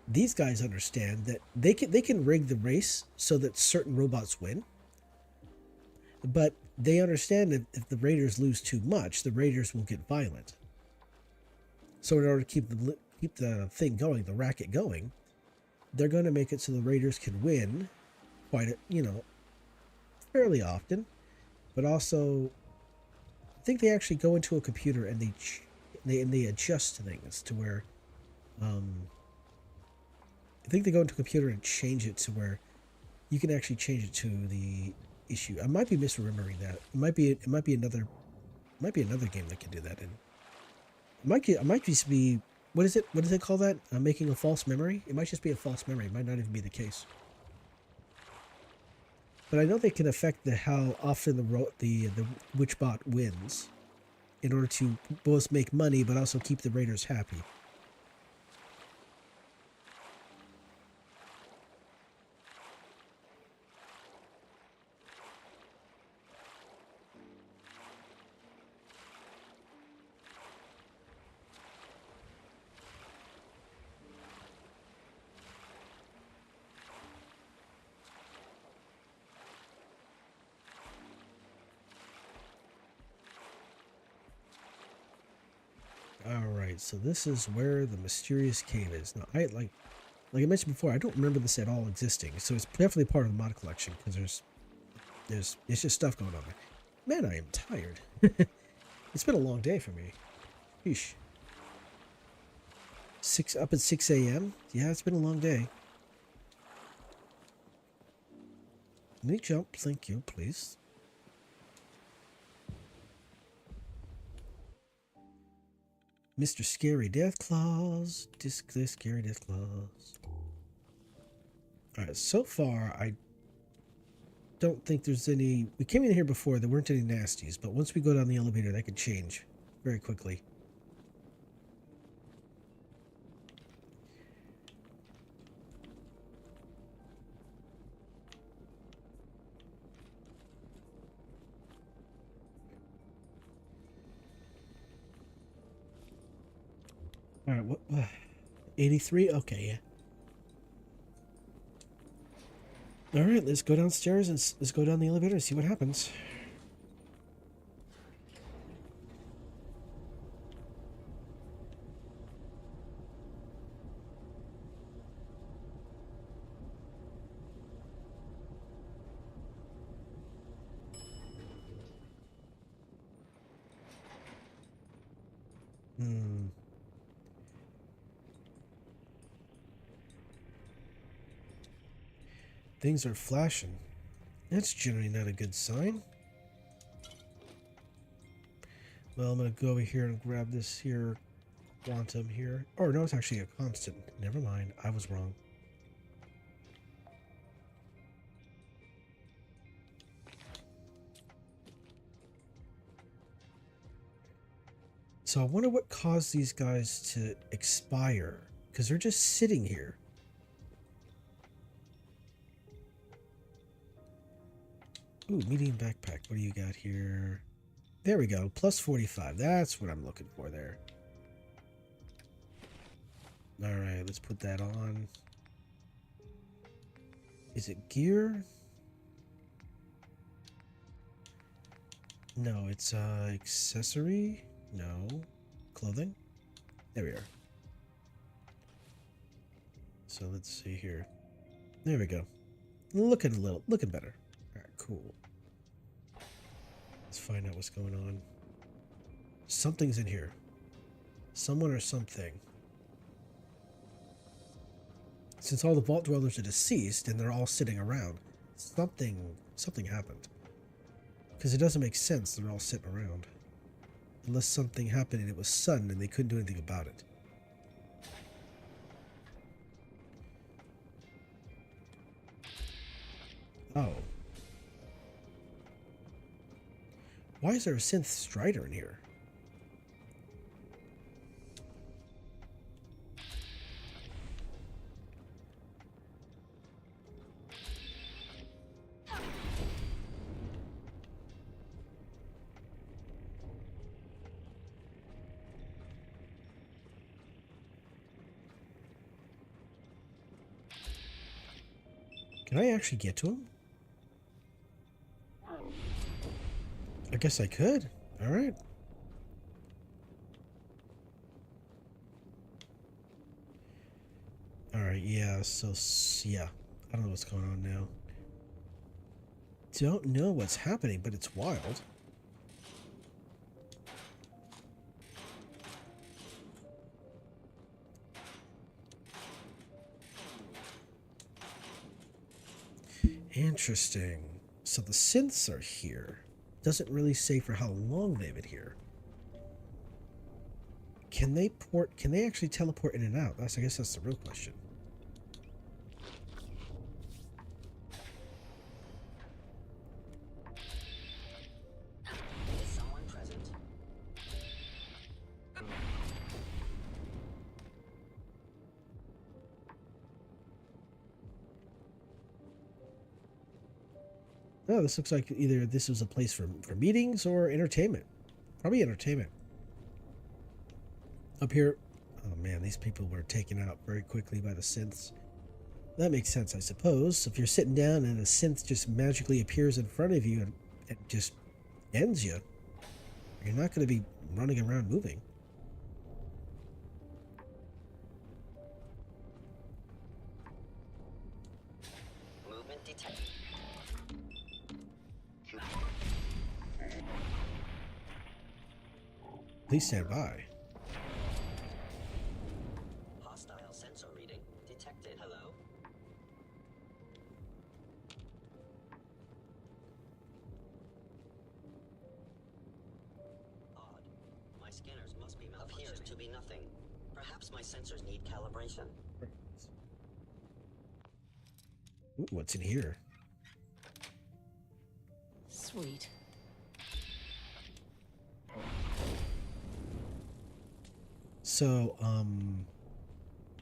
Speaker 1: these guys understand that they can rig the race so that certain robots win, but they understand that if the raiders lose too much, the raiders will get violent. So in order to keep the thing going, the racket going, they're going to make it so the raiders can win fairly often. But also, I think they actually go into a computer and they adjust things to where, I think they go into a computer and change it to where you can actually change it to the issue. I might be misremembering that. It might be another game that can do that in. It might just be, what is it? What do they call that? Making a false memory? It might just be a false memory. It might not even be the case. But I know they can affect how often the Witchbot wins in order to both make money but also keep the raiders happy. Alright, so this is where the mysterious cave is. Now, like I mentioned before, I don't remember this at all existing, so it's definitely part of the mod collection, because it's just stuff going on there. Man, I am tired. It's been a long day for me. Sheesh. Up at 6 a.m.? Yeah, it's been a long day. Let me jump, thank you, please. Mr. Scary Deathclaws. Scary Deathclaws. Alright, so far, I don't think there's any... We came in here before, there weren't any nasties, but once we go down the elevator, that could change very quickly. Alright, what? 83? Okay, yeah. Alright, let's go downstairs and let's go down the elevator and see what happens. Things are flashing. That's generally not a good sign. Well, I'm going to go over here and grab this here quantum here. Oh, no, it's actually a constant. Never mind. I was wrong. So I wonder what caused these guys to expire. Because they're just sitting here. Ooh, medium backpack. What do you got here? There we go. Plus 45. That's what I'm looking for there. Alright, let's put that on. Is it gear? No, it's accessory? No. Clothing? There we are. So let's see here. There we go. Looking better. Alright, cool. Let's find out what's going on. Something's in here. Someone or something. Since all the vault dwellers are deceased and they're all sitting around, something happened. Because it doesn't make sense they're all sitting around. Unless something happened and it was sudden and they couldn't do anything about it. Oh. Why is there a synth strider in here? Can I actually get to him? I guess I could. All right. All right, yeah, so, yeah. I don't know what's going on now. Don't know what's happening, but it's wild. Interesting. So the synths are here. Doesn't really say for how long they've been here. Can they actually teleport in and out? I guess that's the real question.
Speaker 11: Is someone present?
Speaker 1: Oh, this looks like either this was a place for meetings or entertainment. Probably entertainment. Up here, oh man, these people were taken out very quickly by the synths. That makes sense, I suppose. If you're sitting down and a synth just magically appears in front of you and just ends you, you're not going to be running around moving.
Speaker 11: Movement detected.
Speaker 1: Please stand by.
Speaker 11: Hostile sensor reading detected. Hello? Odd. My scanners must be malfunctioning. Appears to be nothing. Perhaps my sensors need calibration.
Speaker 1: Ooh, what's in here?
Speaker 4: Sweet.
Speaker 1: So,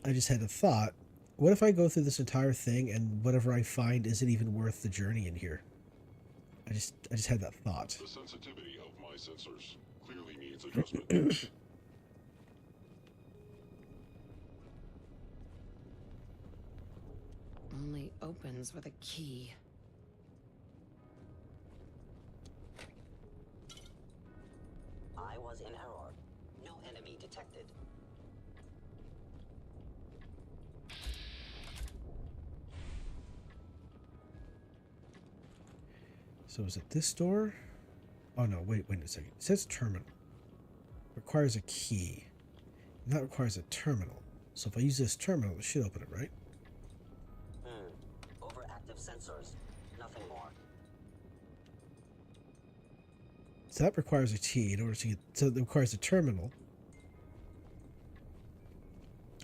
Speaker 1: I just had a thought. What if I go through this entire thing and whatever I find isn't even worth the journey in here? I just had that thought.
Speaker 14: The sensitivity of my sensors clearly needs adjustment.
Speaker 4: Only opens with a key.
Speaker 11: I was in error. No enemy detected.
Speaker 1: So is it this door? Oh no, wait a second. It says terminal. Requires a key. And that requires a terminal. So if I use this terminal, it should open it, right?
Speaker 11: Overactive sensors. Nothing more.
Speaker 1: So that requires a key in order to get, so it requires a terminal.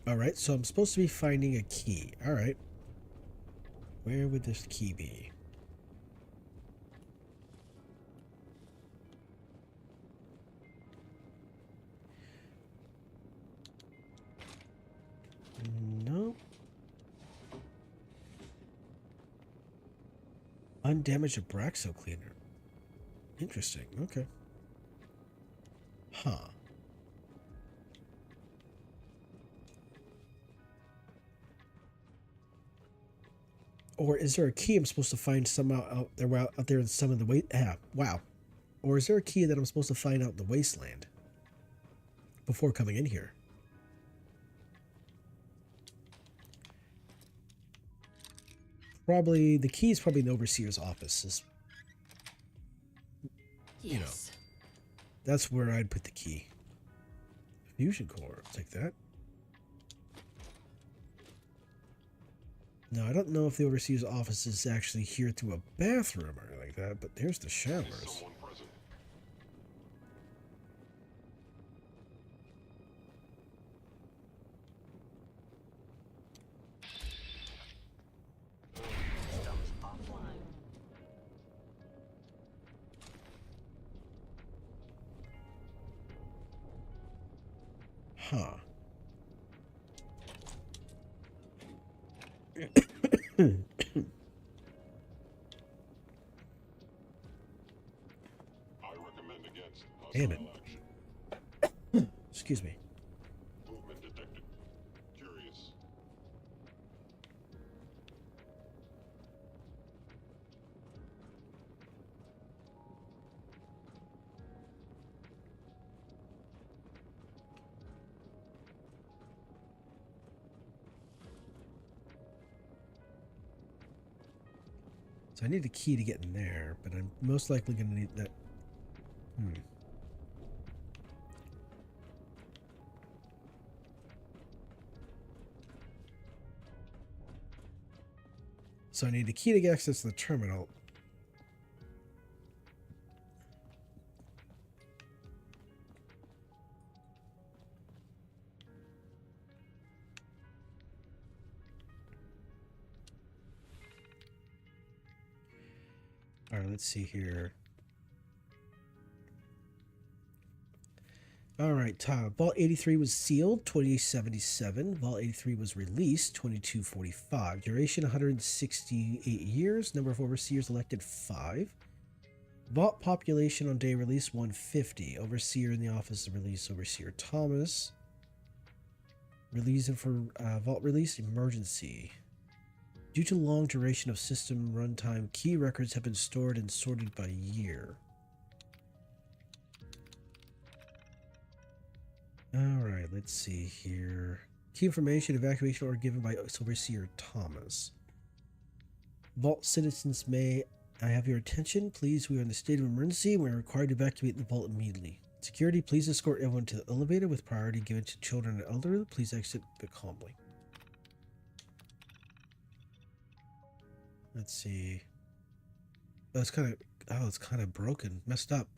Speaker 1: Alright, so I'm supposed to be finding a key. Alright. Where would this key be? No. Undamaged Abraxo cleaner. Interesting. Okay. Huh. Or is there a key I'm supposed to find somehow out there in some of the way? Wow. Or is there a key that I'm supposed to find out in the wasteland before coming in here? Probably the key is probably in the overseer's office. You know, that's where I'd put the key. Fusion core, take that. Now, I don't know if the overseer's office is actually here through a bathroom or anything like that, but there's the showers.
Speaker 11: Systems offline.
Speaker 1: Huh. Damn it. Excuse me.
Speaker 14: Movement detected. Curious.
Speaker 1: So I need a key to get in there, but I'm most likely going to need that. So I need a key to get access to the terminal. All right, let's see here. All right, Vault 83 was sealed, 2077. Vault 83 was released, 2245. Duration, 168 years. Number of overseers elected, 5. Vault population on day release, 150. Overseer in the office of release, Overseer Thomas. Reason for Vault release, emergency. Due to long duration of system runtime, key records have been stored and sorted by year. Alright, let's see here. Key information, evacuation order given by Overseer Thomas. Vault citizens may I have your attention? Please, we are in a state of emergency and we are required to evacuate the vault immediately. Security, please escort everyone to the elevator with priority given to children and elderly. Please exit calmly. Let's see. Oh, it's kind of broken, messed up.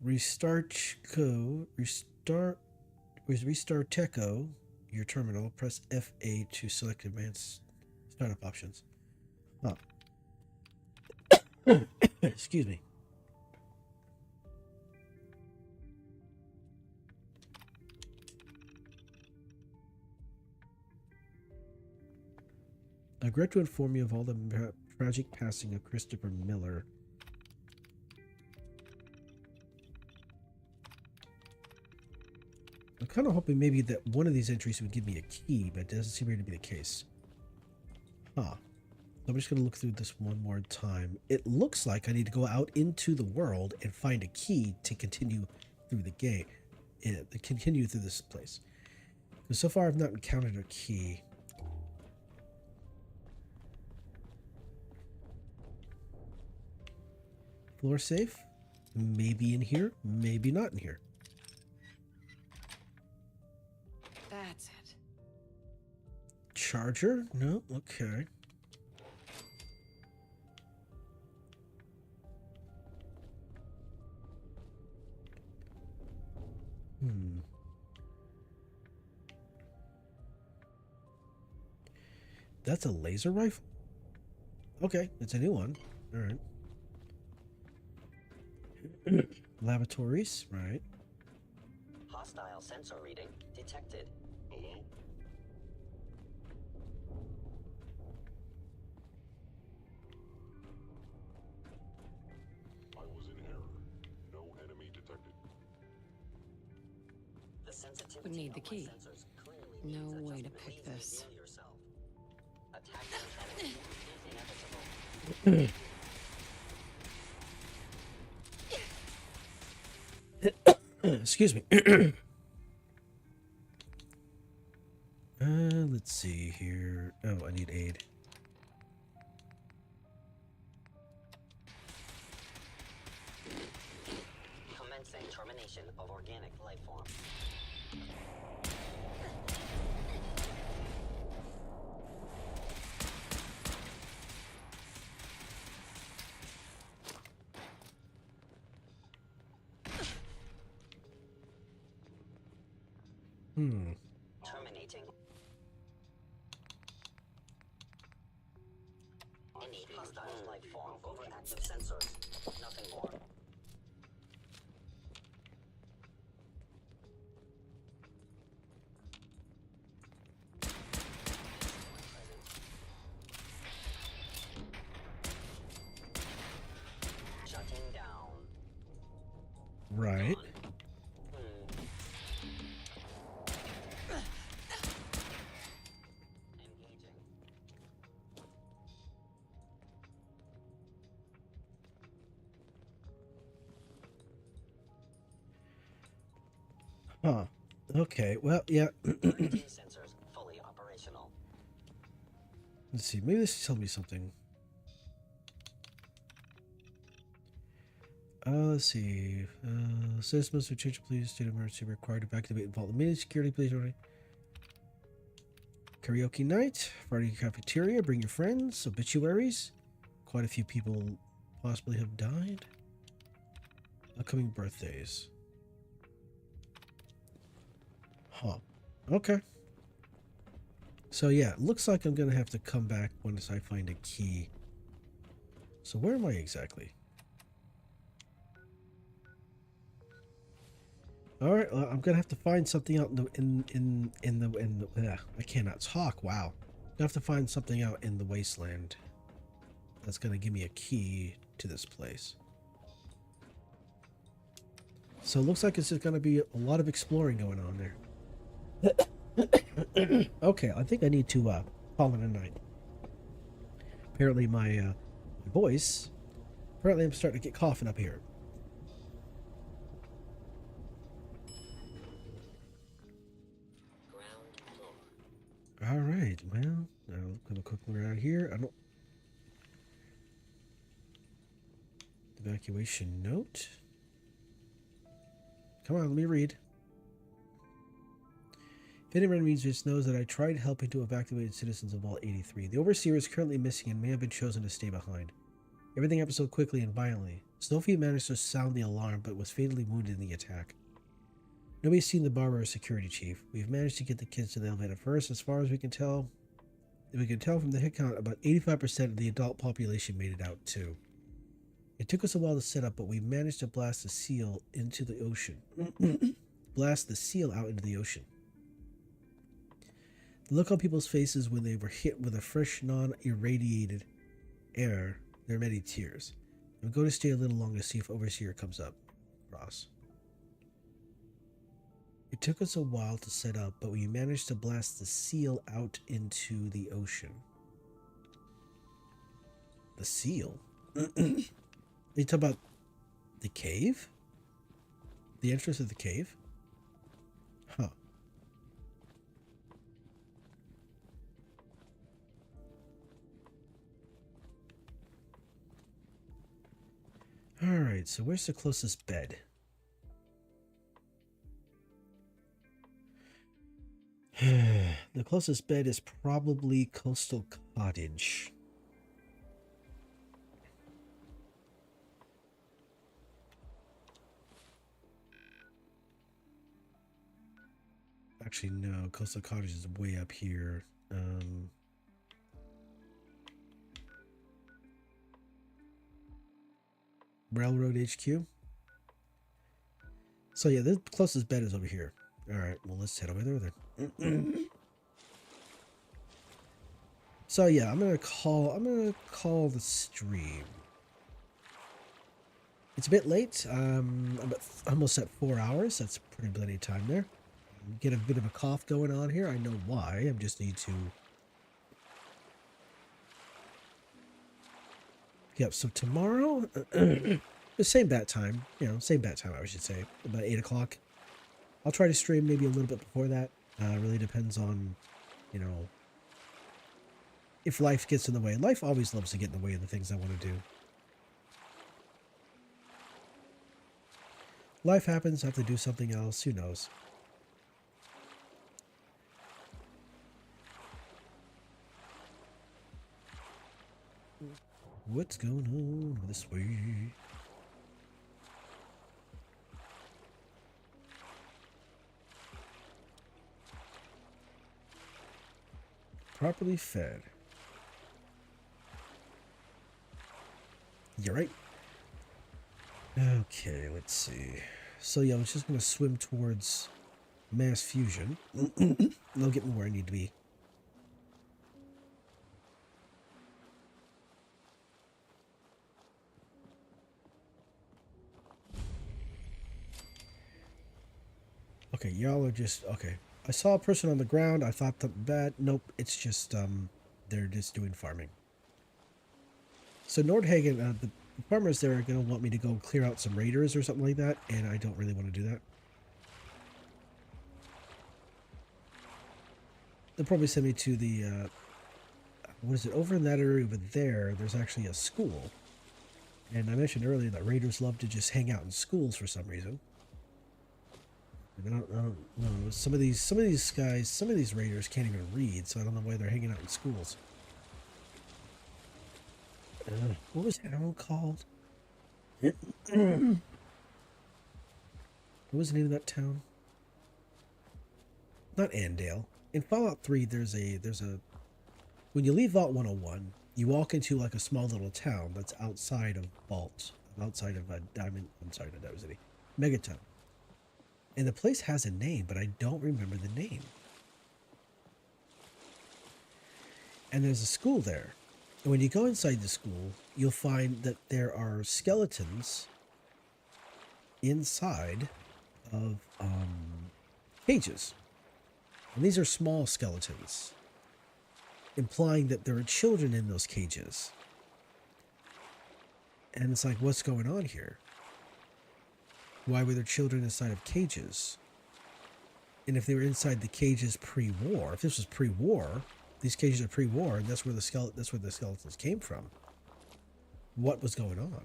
Speaker 1: Restart Techo, your terminal. Press F8 to select advanced startup options. Oh. Excuse me. I regret to inform you of all the tragic passing of Christopher Miller. I'm kind of hoping maybe that one of these entries would give me a key, but it doesn't seem to be the case. Huh. I'm just going to look through this one more time. It looks like I need to go out into the world and find a key to continue through the game. To continue through this place. Because so far I've not encountered a key. Floor safe? Maybe in here, maybe not in here.
Speaker 4: That's it.
Speaker 1: Charger? No, okay. That's a laser rifle? Okay, it's a new one. All right. Laboratories, right.
Speaker 11: Hostile sensor reading detected.
Speaker 14: Hello? I was in error. No enemy detected.
Speaker 11: The sensitivity
Speaker 4: We need the
Speaker 11: of my
Speaker 4: key.
Speaker 11: sensors clearly
Speaker 4: No way to pick this.
Speaker 1: Excuse me. Let's see here. Oh, I need aid.
Speaker 11: Commencing termination of organic life form. Terminating. Any hostile life form over active sensors. Nothing more. Shutting down.
Speaker 1: Right. Huh. Okay, well, yeah.
Speaker 11: Sensors fully operational.
Speaker 1: Let's see, maybe this will tell me something. Let's see. Citizens who change police state of emergency required to activate and vault immediate security police order. Karaoke night, Friday cafeteria, bring your friends, obituaries. Quite a few people possibly have died. Upcoming birthdays. Huh. Okay. So yeah, it looks like I'm gonna have to come back once I find a key. So where am I exactly? All right, well, I'm gonna have to find something out in the I cannot talk. Wow, I'm gonna have to find something out in the wasteland. That's gonna give me a key to this place. So it looks like it's just gonna be a lot of exploring going on there. Okay, I think I need to call it a night. Apparently my voice. Apparently I'm starting to get coughing up here. All right, well, I'll have a quick look around here. I don't. Evacuation note. Come on, let me read. If anyone reads this, knows that I tried helping to evacuate citizens of Vault 83. The Overseer is currently missing and may have been chosen to stay behind. Everything happened so quickly and violently. Sophie managed to sound the alarm, but was fatally wounded in the attack. Nobody's seen the barber or security chief. We've managed to get the kids to the elevator first. As far as we can tell, from the hit count, about 85% of the adult population made it out too. It took us a while to set up, but we managed to blast the seal into the ocean. Blast the seal out into the ocean. The look on people's faces when they were hit with a fresh, non-irradiated air, there are many tears. I'm going to stay a little longer to see if Overseer comes up. Ross. It took us a while to set up, but we managed to blast the seal out into the ocean. The seal? You talk about the cave? The entrance of the cave? Huh. Alright, so where's the closest bed? The closest bed is probably Coastal Cottage. Actually, no. Coastal Cottage is way up here. Railroad HQ. So yeah, the closest bed is over here. All right, well, let's head over there then. So yeah, I'm gonna call the stream. It's a bit late. I'm almost at 4 hours. That's pretty plenty of time there. get a bit of a cough going on here. I know why. I just need to... Yep, so tomorrow, the same bat time, same bat time, I should say, about 8 o'clock. I'll try to stream maybe a little bit before that. Really depends on, if life gets in the way. Life always loves to get in the way of the things I want to do. Life happens, I have to do something else, who knows. What's going on this way? Properly fed. You're right. Okay, let's see. So yeah, I was just going to swim towards mass fusion. They'll get me where I need to be. Okay, y'all are just... Okay. I saw a person on the ground. I thought that... Nope, it's just... They're just doing farming. So Nordhagen, the farmers there are going to want me to go clear out some raiders or something like that, and I don't really want to do that. They'll probably send me to the... what is it? Over in that area over there, there's actually a school. And I mentioned earlier that raiders love to just hang out in schools for some reason. I don't know. Some of these guys, some of these raiders can't even read, so I don't know why they're hanging out in schools. What was that town called? What was the name of that town? Not Andale. In Fallout 3, there's a when you leave Vault 101, you walk into like a small little town that's outside of Vault, outside of Diamond. I'm sorry, not Diamond City, Megaton. And the place has a name, but I don't remember the name. And there's a school there. And when you go inside the school, you'll find that there are skeletons inside of cages. And these are small skeletons, implying that there are children in those cages. And it's like, what's going on here? Why were there children inside of cages? And if they were inside the cages pre-war, if this was pre-war, these cages are pre-war, and that's where the skeletons came from. What was going on?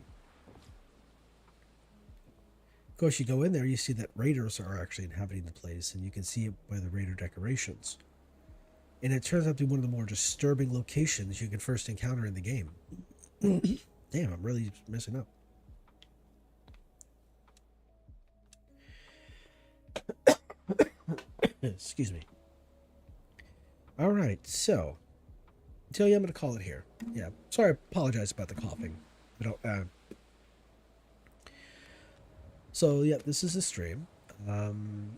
Speaker 1: Of course, you go in there, you see that raiders are actually inhabiting the place, and you can see it by the raider decorations. And it turns out to be one of the more disturbing locations you can first encounter in the game. Damn, I'm really messing up. Excuse me. All right, so tell you I'm going to call it here. Yeah, sorry, I apologize about the coughing. I don't. So yeah, this is a stream.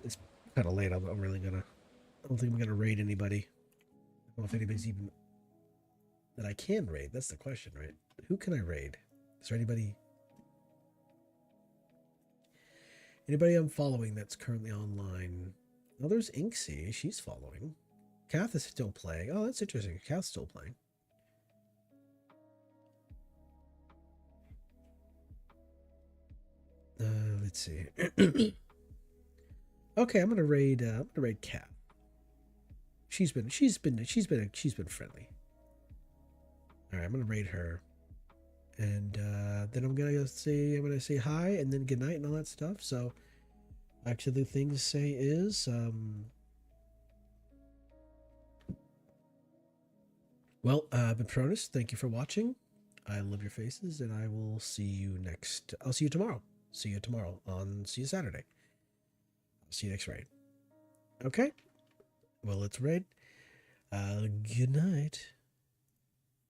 Speaker 1: It's kind of late. I'm really gonna. I don't think I'm gonna raid anybody. I don't know if anybody's even that I can raid. That's the question, right? Who can I raid? Is there anybody? Anybody I'm following that's currently online? Oh, there's Inksy. She's following. Kath is still playing. Oh, that's interesting. Kath's still playing. Let's see. Okay, I'm gonna raid. Kath. She's been friendly. All right, I'm gonna raid her, and then I'm gonna say hi and then good night and all that stuff. So, actually, the thing to say is, well, Patronus, thank you for watching. I love your faces, and I will see you next. I'll see you tomorrow. See you tomorrow see you Saturday. I'll see you next raid. Okay. Well, let's raid. Good night.